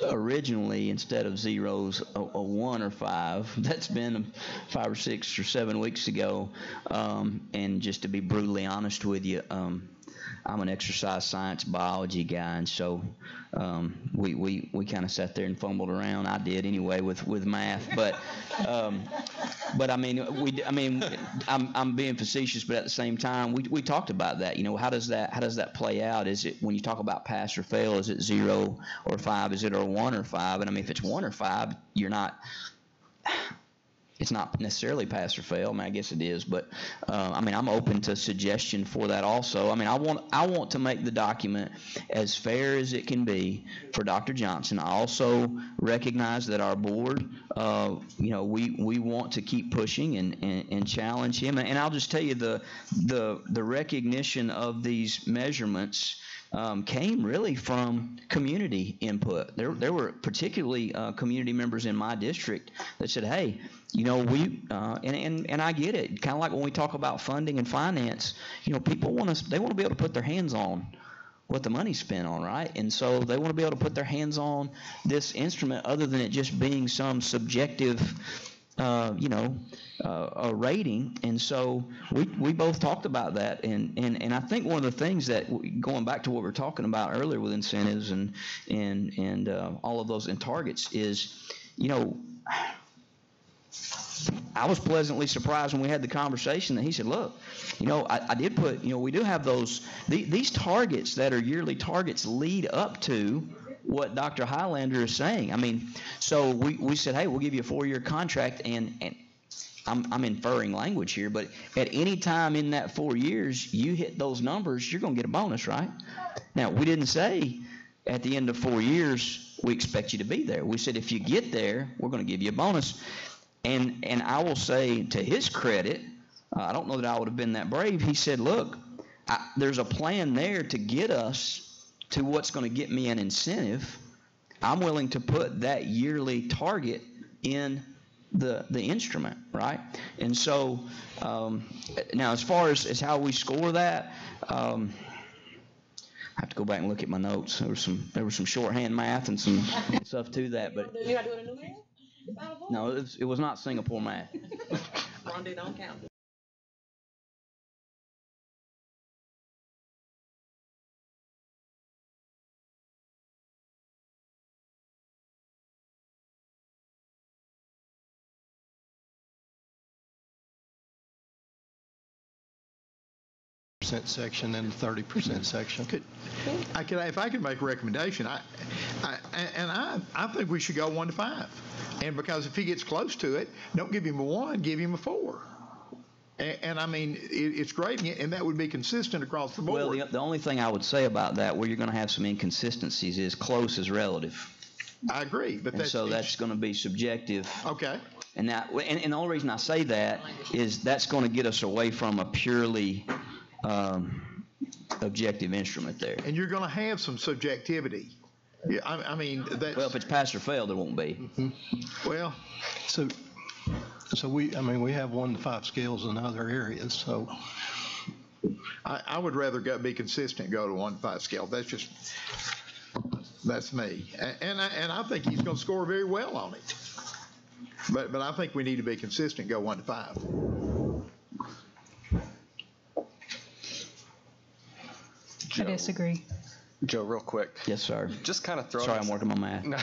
originally, instead of zeros, a 1 or 5. That's been 5 or 6 or 7 weeks ago. And just to be brutally honest with you, I'm an exercise science biology guy, and so we kind of sat there and fumbled around. I did anyway with math, but I mean I'm being facetious, but at the same time we talked about that. How does that play out? Is it, when you talk about pass or fail, is it 0 or 5? Is it a 1 or 5? And I mean, if it's 1 or 5, it's not necessarily pass or fail. I mean, I guess it is, but I'm open to suggestion for that also. I mean, I want to make the document as fair as it can be for Dr. Johnson. I also recognize that our board, we want to keep pushing and challenge him. And I'll just tell you, the recognition of these measurements came really from community input. There were particularly community members in my district that said, hey, and I get it. Kind of like when we talk about funding and finance, people want to be able to put their hands on what the money's spent on, right? And so they want to be able to put their hands on this instrument other than it just being some subjective, a rating. And so we both talked about that. And I think one of the things that, going back to what we were talking about earlier with incentives and all of those and targets is, I was pleasantly surprised when we had the conversation that he said, look, I did put, we do have these targets that are yearly targets lead up to what Dr. Highlander is saying. I mean, so we said, hey, we'll give you a 4-year contract, and I'm inferring language here, but at any time in that 4 years, you hit those numbers, you're going to get a bonus, right? Now, we didn't say at the end of 4 years, we expect you to be there. We said, if you get there, we're going to give you a bonus. And I will say, to his credit, I don't know that I would have been that brave. He said, look, there's a plan there to get us to what's going to get me an incentive. I'm willing to put that yearly target in the instrument, right? And so now as far as how we score that, I have to go back and look at my notes. There was some shorthand math and some stuff to that, but You're not doing a new math? no, it was not Singapore math. Rhonda don't count. Section and the 30% section. If I could make a recommendation, I think we should go 1 to 5, and because if he gets close to it, don't give him a 1, give him a 4. And I mean, it's great, and that would be consistent across the board. Well, the only thing I would say about that, where you're going to have some inconsistencies, is close is relative. I agree, but that's going to be subjective. Okay. And the only reason I say that is that's going to get us away from a purely objective instrument there. And you're going to have some subjectivity. Yeah, I mean, well, if it's pass or fail, there won't be. Mm-hmm. Well, so we have 1 to 5 scales in other areas. So I would rather be consistent, go to 1 to 5 scale. That's me, and I think he's going to score very well on it. But I think we need to be consistent, go 1 to 5. I disagree. Joe, real quick. Yes, sir. Just kind of throw. Sorry, I'm working on math. No.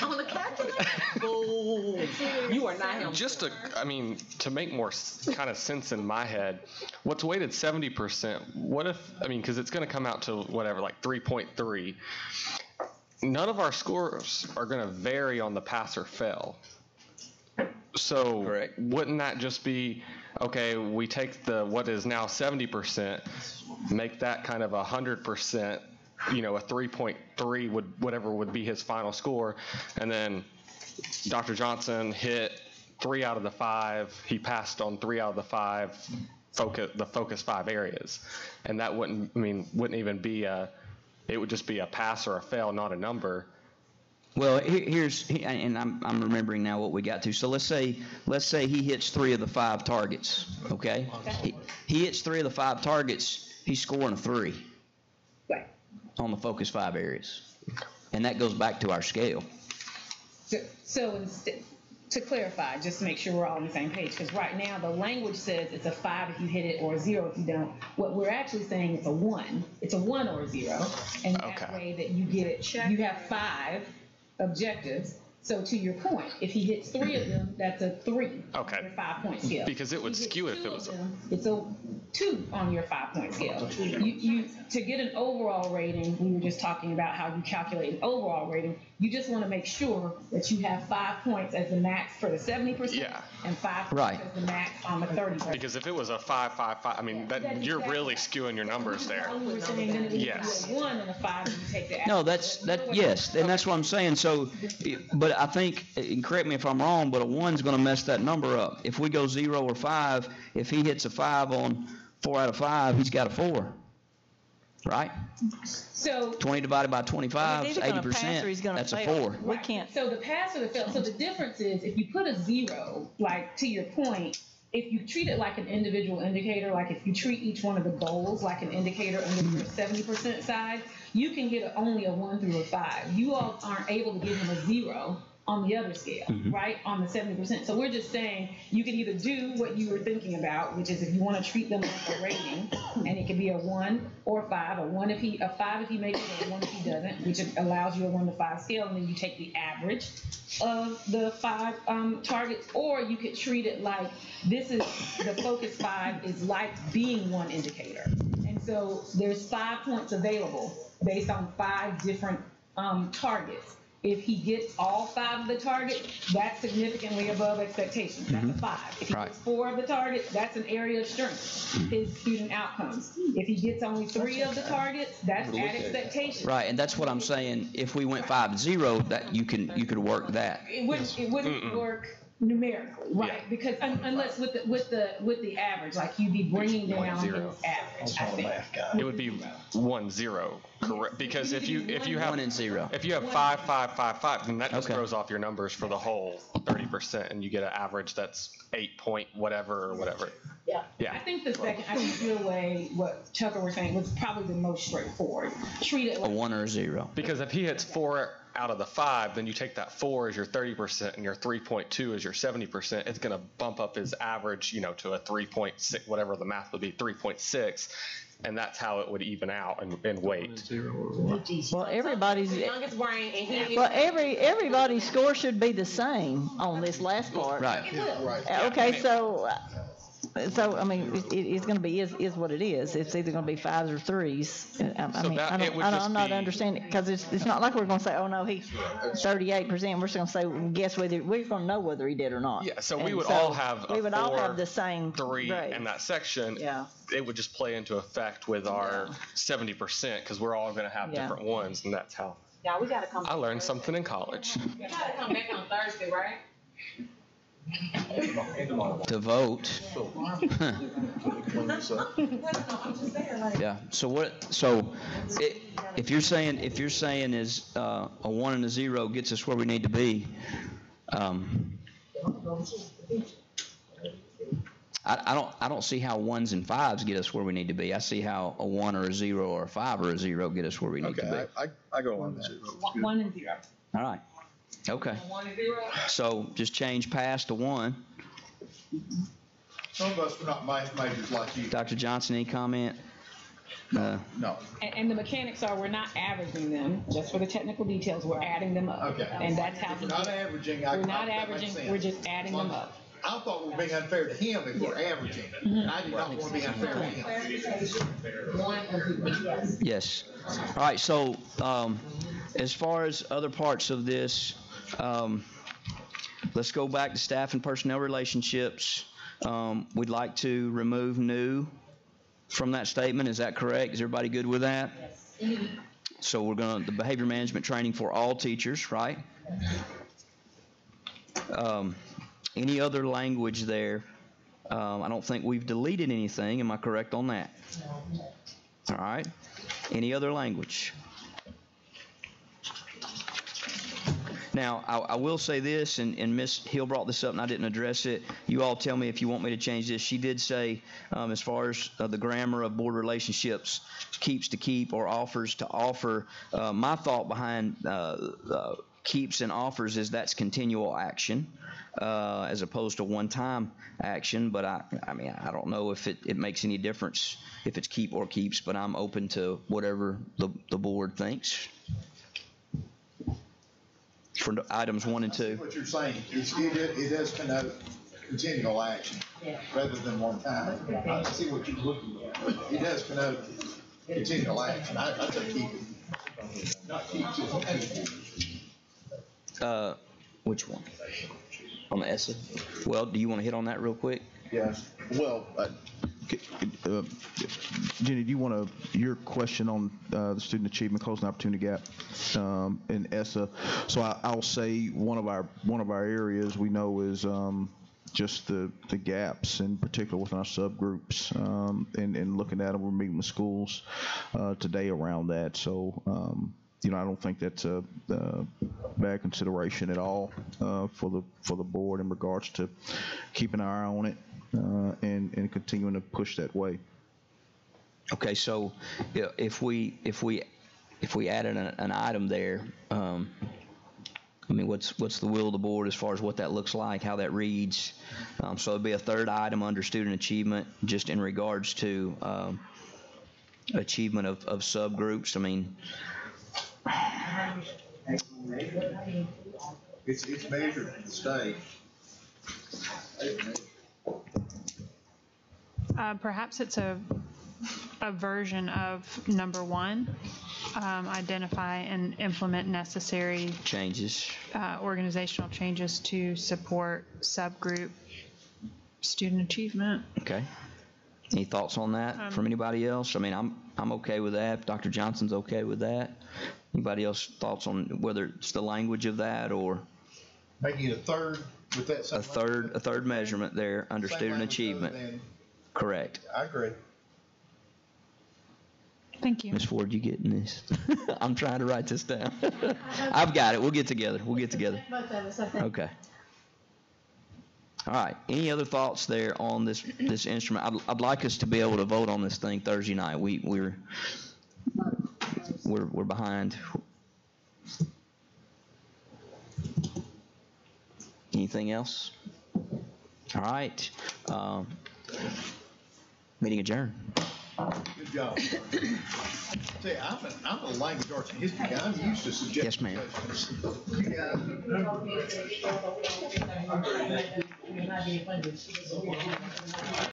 On the calculator? Oh, you are not him. Just to make more kind of sense in my head, what's weighted 70%? What if, because it's going to come out to whatever, like 3.3. None of our scores are going to vary on the pass or fail. So correct. Wouldn't that just be, okay, we take what is now 70%, make that kind of 100%, a 3.3 whatever would be his final score, and then Dr. Johnson hit 3 out of the 5, he passed on 3 out of the 5 focus 5 areas, and that wouldn't even be it would just be a pass or a fail, not a number. Well, and I'm remembering now what we got to. So let's say he hits 3 of the 5 targets. Okay. He hits 3 of the 5 targets. He's scoring a 3. Right. On the focus 5 areas, and that goes back to our scale. So to clarify, just to make sure we're all on the same page, because right now the language says it's a 5 if you hit it or a 0 if you don't. What we're actually saying it's a 1. It's a 1 or a 0, and that way that you get it. You have 5 objectives. So to your point, if he hits 3 of them, that's a 3 on your 5-point scale. Because it would skew it if it was it's a 2 on your 5-point scale. You to get an overall rating, we were just talking about how you calculate an overall rating. You just want to make sure that you have 5 points as the max for the 70%, and 5 points as the max on the 30%. Because if it was a 5, 5, 5, that you're really skewing your numbers there. Yes. A 1 and a 5, and you take the. No, yes, and that's what I'm saying. So, but I think, and correct me if I'm wrong, but a 1's going to mess that number up. If we go 0 or 5, if he hits a 5 on 4 out of 5, he's got a 4. Right? So 20 divided by 25 is 80%. That's a 4. We can't. So the pass or the fail. So the difference is if you put a 0, like to your point, if you treat it like an individual indicator, like if you treat each one of the goals like an indicator under your 70% side, you can get only a 1 through a 5. You all aren't able to give him a 0 on the other scale, right? On the 70%. So we're just saying you can either do what you were thinking about, which is if you want to treat them like a rating, and it can be a 1 or a 5, a 5 if he makes it, or a 1 if he doesn't, which allows you a 1 to 5 scale, and then you take the average of the 5 targets, or you could treat it like this is the focus 5 is like being one indicator. And so there's 5 points available based on 5 different targets. If he gets all 5 of the targets, that's significantly above expectations. That's a 5. If he gets 4 of the targets, that's an area of strength, his student outcomes. If he gets only 3 of the targets, that's at expectations. Right, and that's what I'm saying. If we went 5-0, that you could work that. It wouldn't work numerically, right? Because unless with the average, like you'd be bringing down his average. I think it would be 1-0, correct? Because if you have 1 and 0, if you have 5, 5, 5, 5, then that just throws off your numbers for the whole 30%, and you get an average that's 8 point whatever or whatever. Yeah. I think your way, what Tucker was saying, was probably the most straightforward. Treat it like a 1 or a 0. Because if he hits 4 out of the 5, then you take that 4 as your 30% and your 3.2 as your 70%. It's going to bump up his average, to a 3.6, whatever the math would be, 3.6. And that's how it would even out in weight. Well, everybody's youngest brain, and everybody's score should be the same on this last part. Right. Okay, so I mean, it's going to be is what it is. It's either going to be 5s or 3s. I'm not understanding, because it's not like we're going to say, oh no, he's 38%. We're just going to say, guess whether we're going to know whether he did or not. Yeah. So we would all have all have the same 3 grade in that section. Yeah. It would just play into effect with our 70%, because we're all going to have different ones, and that's how. Yeah, we got to come. I learned something in college. We got to come back on Thursday, right? To vote. Yeah. So if you're saying is a 1 and a 0 gets us where we need to be, I don't see how 1s and 5s get us where we need to be. I see how a 1 or a 0 or a 5 or a 0 get us where we need to be. I go on that. 1 and 0. All right. Okay. 1 and 0. So just change past to 1. Some of us are not math majors like you. Dr. Johnson, any comment? No. And the mechanics are, we're not averaging them, just for the technical details, we're adding them up. Okay. And that's how we're not averaging. We're not averaging, we're just adding them up. I thought we were being unfair to him if we're averaging. I do not want to be unfair to him. Yes. All right, so as far as other parts of this, let's go back to staff and personnel relationships. We'd like to remove new from that statement. Is that correct? Is everybody good with that? Yes. So we're going to, the behavior management training for all teachers, right? Any other language there? I don't think we've deleted anything. Am I correct on that? All right. Any other language? Now, I will say this, and Ms. Hill brought this up and I didn't address it. You all tell me if you want me to change this. She did say, as far as the grammar of board relationships, keeps to keep or offers to offer. My thought behind keeps and offers is that's continual action as opposed to one-time action. But I mean, I don't know if it makes any difference if it's keep or keeps, but I'm open to whatever the board thinks. For items 1 and 2. What you're saying is it does connote continual action rather than one time. I see what you're looking at. It does connote continual action. I'd say keep it. Not keep, just keep. Which one? On the ESSA? Well, do you want to hit on that real quick? Yes. Well, Jenny, do you want your question on the student achievement closing opportunity gap in ESSA? So I'll say one of our areas we know is just the gaps, in particular within our subgroups, and looking at them. We're meeting with schools today around that. So I don't think that's a bad consideration at all for the board in regards to keeping an eye on it. and continuing to push that way. Okay, so if we added an item there, I mean, what's the will of the board as far as what that looks like, how that reads? So it'd be a third item under student achievement, just in regards to achievement of subgroups. I mean, it's measured in the state. Perhaps it's a version of number one. Identify and implement necessary changes, organizational changes to support subgroup student achievement. Okay. Any thoughts on that from anybody else? I mean, I'm okay with that. Dr. Johnson's okay with that. Anybody else thoughts on whether it's the language of that or making it a third with that? A third measurement there under student achievement. Correct. I agree. Thank you. Ms. Ford, you getting this? I'm trying to write this down. I've got it. We'll get together. Both of us, I think. Okay. All right. Any other thoughts there on this instrument? I'd like us to be able to vote on this thing Thursday night. We're behind. Anything else? All right. Meeting adjourned. Good job. See, I'm a language arts and history guy. I'm used to subjective. Yes, ma'am. You guys.